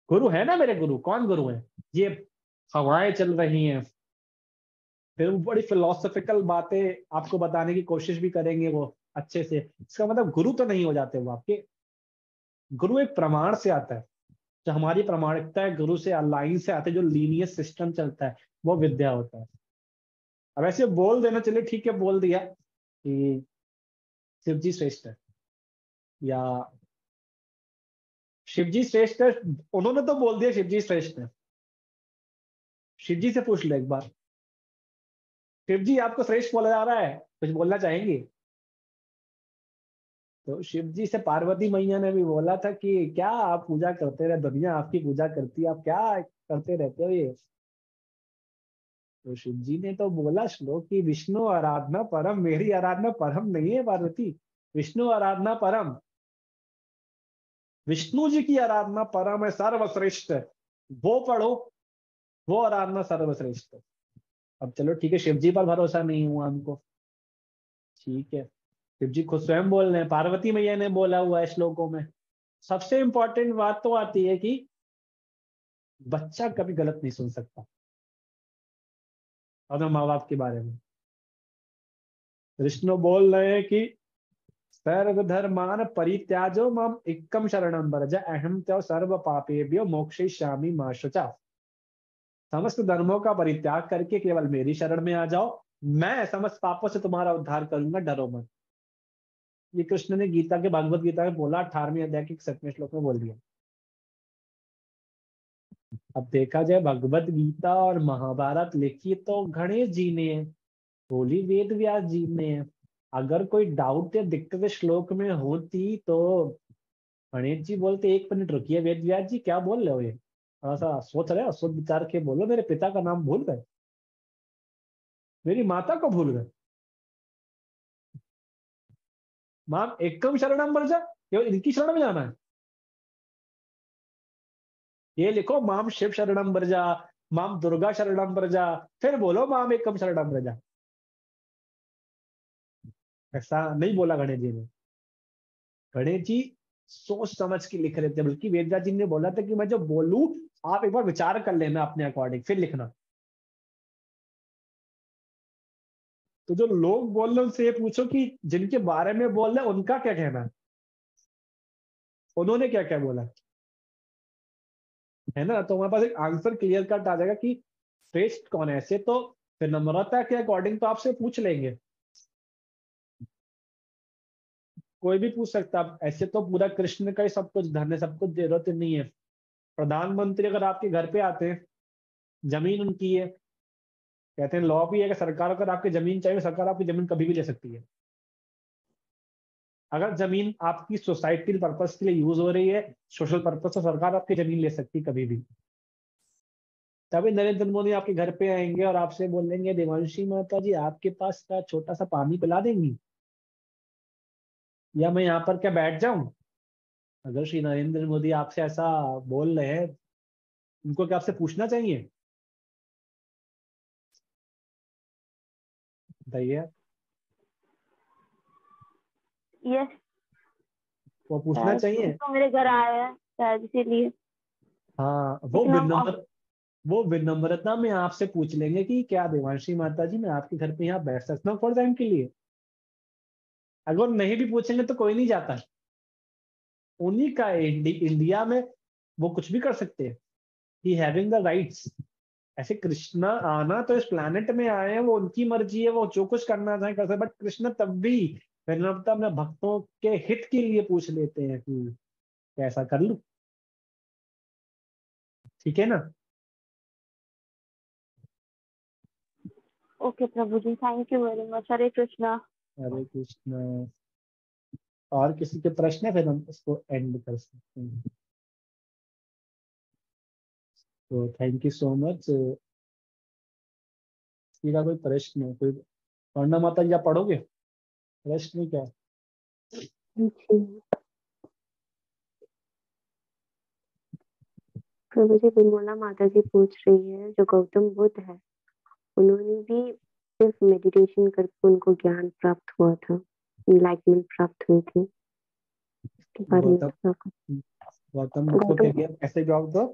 गुरु है ना, मेरे गुरु। कौन गुरु है? ये हवाएं चल रही हैं, फिर वो बड़ी फिलोसफिकल बातें आपको बताने की कोशिश भी करेंगे वो अच्छे से। इसका मतलब गुरु तो नहीं हो जाते वो आपके। गुरु एक प्रमाण से आता है, जो हमारी प्रामाणिकता है गुरु से अलाइन से आते, जो लीनियस सिस्टम चलता है, वो विद्या होता है। अब ऐसे बोल देना, चलिए ठीक है बोल दिया कि शिव जी श्रेष्ठ है या शिव जी श्रेष्ठ है, उन्होंने तो बोल दिया शिव जी श्रेष्ठ है। शिव जी से पूछ लो एक बार, शिव जी आपको श्रेष्ठ बोला जा रहा है, कुछ बोलना चाहेंगे? तो शिव जी से पार्वती मैया ने भी बोला था कि क्या आप पूजा करते रहे, दुनिया आपकी पूजा करती है, आप क्या करते रहते हो ये। तो शिव जी ने तो बोला श्लोक कि विष्णु आराधना परम, मेरी आराधना परम नहीं है पार्वती, विष्णु आराधना परम। विष्णु जी की आराधना परम है, सर्वश्रेष्ठ है, वो पढ़ो, वो आराधना सर्वश्रेष्ठ है। अब चलो ठीक है, शिव जी पर भरोसा नहीं हुआ हमको, ठीक है, शिव जी खुद स्वयं बोल रहे हैं, पार्वती मैया ने बोला हुआ है श्लोकों में। सबसे इंपॉर्टेंट बात तो आती है कि बच्चा कभी गलत नहीं सुन सकता अपने माँ बाप के बारे में। कृष्ण बोल रहे हैं कि सर्वधर्मान परित्याजो मम एकम शरणम व्रज अहम त्यो सर्व पापेभ्यो मोक्षयिष्यामि मा शुचा। समस्त धर्मों का परित्याग करके केवल मेरी शरण में आ जाओ, मैं समस्त पापों से तुम्हारा उद्धार करूंगा, डरो मत। ये कृष्ण ने गीता के भागवत गीता में बोला, 18वें अध्याय के 61वें श्लोक में बोल दिया। अब देखा जाए भगवत गीता और महाभारत लिखी तो गणेश जी ने है, होली वेद व्यास जी ने है। अगर कोई डाउट या दिक्कत श्लोक में होती तो गणेश जी बोलते, 1 मिनट रुकिए वेद व्यास जी, क्या बोल रहे हो ये, थोड़ा सा सोच रहे हो, सोच विचार के बोलो, मेरे पिता का नाम भूल गए, मेरी माता को भूल गए। माम एकम शरणम वर्जा, केवल इनकी शरण में जाना है। ये लिखो माम शिव शरणम वर्जा, माम दुर्गा शरणम वर्जा, फिर बोलो माम एकम शरणम वर्जा। ऐसा नहीं बोला गणेश जी ने। गणेश जी सोच समझ के लिख रहे थे, बल्कि वेदव्यास जी ने बोला था कि मैं जो बोलूं आप एक बार विचार कर लेना अपने अकॉर्डिंग, फिर लिखना। तो जो लोग बोल रहे उनसे ये पूछो कि जिनके बारे में बोल रहे उनका क्या कहना है, उन्होंने क्या क्या बोला है ना। तो हमारे पास एक आंसर क्लियर कट आ जाएगा कि श्रेष्ठ कौन है। ऐसे तो फिर नम्रता के अकॉर्डिंग तो आपसे पूछ लेंगे, कोई भी पूछ सकता है। ऐसे तो पूरा कृष्ण का ही सब कुछ धन है, सब कुछ जरूरत नहीं है। प्रधानमंत्री अगर आपके घर पे आते हैं, जमीन उनकी है, कहते हैं लॉ भी है कि सरकार अगर आपकी जमीन चाहिए, सरकार आपकी जमीन कभी भी ले सकती है। अगर जमीन आपकी सोसाइटी पर्पस के लिए यूज हो रही है, सोशल पर्पस, तो सरकार आपकी जमीन ले सकती है कभी भी। तभी नरेंद्र मोदी आपके घर पे आएंगे और आपसे बोलेंगे, देवांशी माता जी आपके पास का छोटा सा पानी पिला देंगी, या मैं यहाँ पर क्या बैठ जाऊं। अगर श्री नरेंद्र मोदी आपसे ऐसा बोल रहे हैं, उनको क्या आपसे पूछना चाहिए, बताइए। यस, वो पूछना चाहिए। तो मेरे घर आया है शायद इसीलिए। हाँ, लेकिन हम वो विनम्रता में आपसे पूछ लेंगे कि क्या देवांशी माता जी मैं आपके घर पे यहाँ बैठ सकता हूँ फॉर टाइम के लिए। अगर नहीं भी पूछेंगे तो कोई नहीं जाता, उन्हीं का इंडिया में वो कुछ भी कर सकते हैं, ही हैविंग द राइट्स। ऐसे कृष्णा आना तो इस प्लेनेट में आए हैं, वो उनकी मर्जी है, वो जो कुछ करना चाहे कर सकते, बट कृष्ण तब भी विनम्रता में भक्तों के हित के लिए पूछ लेते हैं कि कैसा कर लूं, ठीक है ना। Okay Prabhu ji, thank you very much. Hare Krishna. Hare Krishna. और किसी के प्रश्न है, फिर हम इसको एंड कर सकते हैं। तो थैंक यू सो मच। किसी का कोई प्रश्न है, कोई वर्णा माता जी आप पढ़ोगे, प्रश्न क्या है? जी प्रभु जी, बिमोला माता जी पूछ रही है, जो गौतम बुद्ध है उन्होंने भी सिर्फ मेडिटेशन करके उनको ज्ञान प्राप्त हुआ था, इनलाइटमेंट प्राप्त हुई थी, इसके बारे में गौतम गौतम बुद्ध को क्या गौतम किया, ऐसे जवाब दो।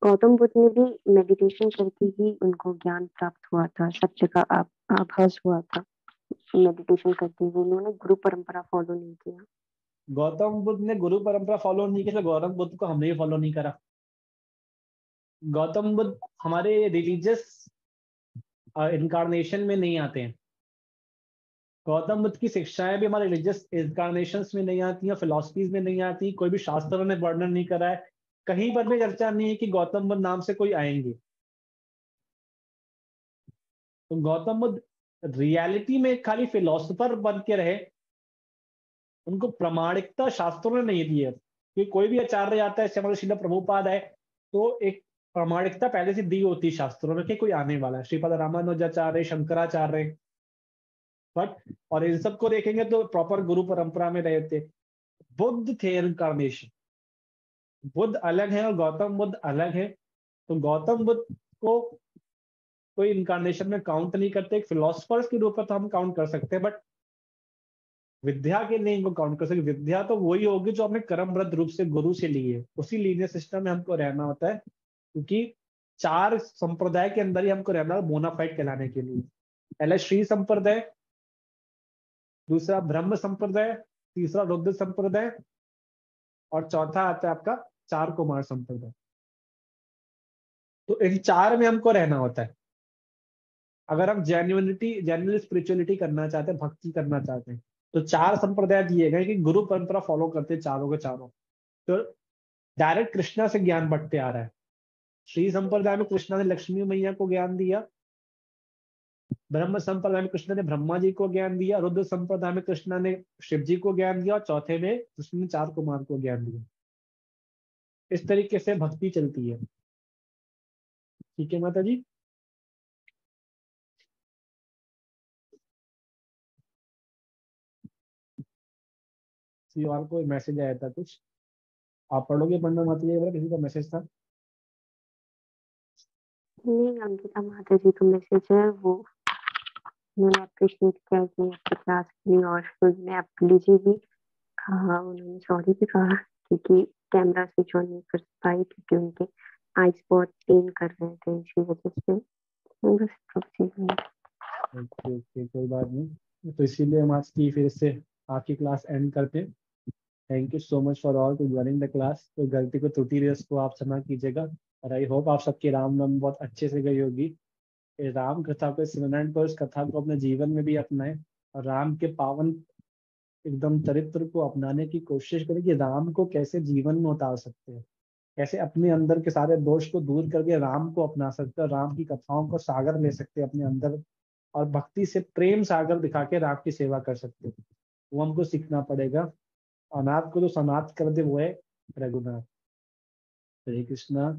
गौतम बुद्ध ने भी मेडिटेशन करके ही उनको ज्ञान प्राप्त हुआ था, सत्य का आभास हुआ था। मेडिटेशन करते हुए उन्होंने गुरु परंपरा फॉलो नहीं किया। गौतम बुद्ध ने गुरु परंपरा फॉलो नहीं की, तो गौतम बुद्ध को हमने भी फॉलो नहीं करा। गौतम बुद्ध हमारे रिलीजियस इनकारनेशन में नहीं आते हैं। गौतम बुद्ध की शिक्षाएं भी हमारे रिलीजियस इनकारनेशन में नहीं आती हैं, फिलोसफीज में नहीं आती। कोई भी शास्त्रों ने वर्णन नहीं करा है, कहीं पर भी चर्चा नहीं है कि गौतम बुद्ध नाम से कोई आएंगे। तो गौतम बुद्ध रियलिटी में खाली फिलोसफर बन के रहे, उनको प्रामाणिकता शास्त्रों ने नहीं दी है। कि कोई भी आचार्य आता है, जैसे हमारे श्रील प्रभुपाद है, तो एक प्रामाणिकता पहले से दी होती है शास्त्रों में कि कोई आने वाला है। श्रीपद रामानुजाचार्य, शंकराचार्य, बट और इन सबको देखेंगे तो प्रॉपर गुरु परंपरा में रहे थे। बुद्ध थे इनकारनेशन, बुद्ध अलग है और गौतम बुद्ध अलग है। तो गौतम बुद्ध को कोई इनकारनेशन में काउंट नहीं करते, एक फिलोसफर्स के रूप में तो हम काउंट कर सकते हैं, बट विद्या के लिए इनको काउंट कर सकते। विद्या तो वही होगी जो हमने कर्मबद्ध रूप से गुरु से ली है, उसी लीनियर सिस्टम में हमको रहना होता है, क्योंकि 4 संप्रदाय के अंदर ही हमको रहना है बोनाफाइड कहलाने के लिए। पहला श्री संप्रदाय, दूसरा ब्रह्म संप्रदाय, तीसरा रुद्र संप्रदाय, और चौथा आता है आपका 4 कुमार संप्रदाय। तो इन 4 में हमको रहना होता है। अगर हम जेन्युइनली स्पिरिचुअलिटी करना चाहते हैं, भक्ति करना चाहते हैं, तो 4 संप्रदाय दिए गए कि गुरु परंपरा फॉलो करते हैं चारों के चारों। तो डायरेक्ट कृष्णा से ज्ञान बढ़ते आ रहा है। श्री संप्रदाय में कृष्णा ने लक्ष्मी मैया को ज्ञान दिया, ब्रह्म संप्रदाय में कृष्ण ने ब्रह्मा जी को ज्ञान दिया, रुद्र संप्रदाय में कृष्ण ने शिव जी को ज्ञान दिया, और चौथे में कृष्ण ने 4 कुमार को ज्ञान दिया। इस तरीके से भक्ति चलती है। ठीक है माता जी। और कोई मैसेज आया था कुछ, आप पढ़ोगे पढ़ना माता जी? किसी का मैसेज था? नहीं अंकिता माता जी का मैसेज है, वो उन्होंने अप्रिशिएट किया कि आपकी क्लास के लिए, और फिर मैं अपली जी भी कहा, उन्होंने सॉरी भी कहा क्योंकि कैमरा स्विच ऑन नहीं कर पाई क्योंकि उनके आईज बहुत पेन कर रहे थे इसी वजह से। बस ओके, कोई बात नहीं। तो इसीलिए हम आज की फिर से आपकी क्लास एंड करते हैं। Thank you so much for all to joining the class. कोई गलती को त्रुटि रही उसको आप क्षमा कीजिएगा, और आई होप आप सबकी राम नाम बहुत अच्छे से गई होगी। इस राम कथा को, सिमरन को, इस कथा को अपने जीवन में भी अपनाएं, और राम के पावन एकदम चरित्र को अपनाने की कोशिश करें कि राम को कैसे जीवन में उतार सकते हैं, कैसे अपने अंदर के सारे दोष को दूर करके राम को अपना सकते हैं, राम की कथाओं को सागर ले सकते हैं अपने अंदर, और भक्ति से प्रेम सागर दिखा के राम की सेवा कर सकते हैं। वो हमको सीखना पड़ेगा। अनाथ को जो सनाथ कर दे वो है रघुनाथ। हरे कृष्णा।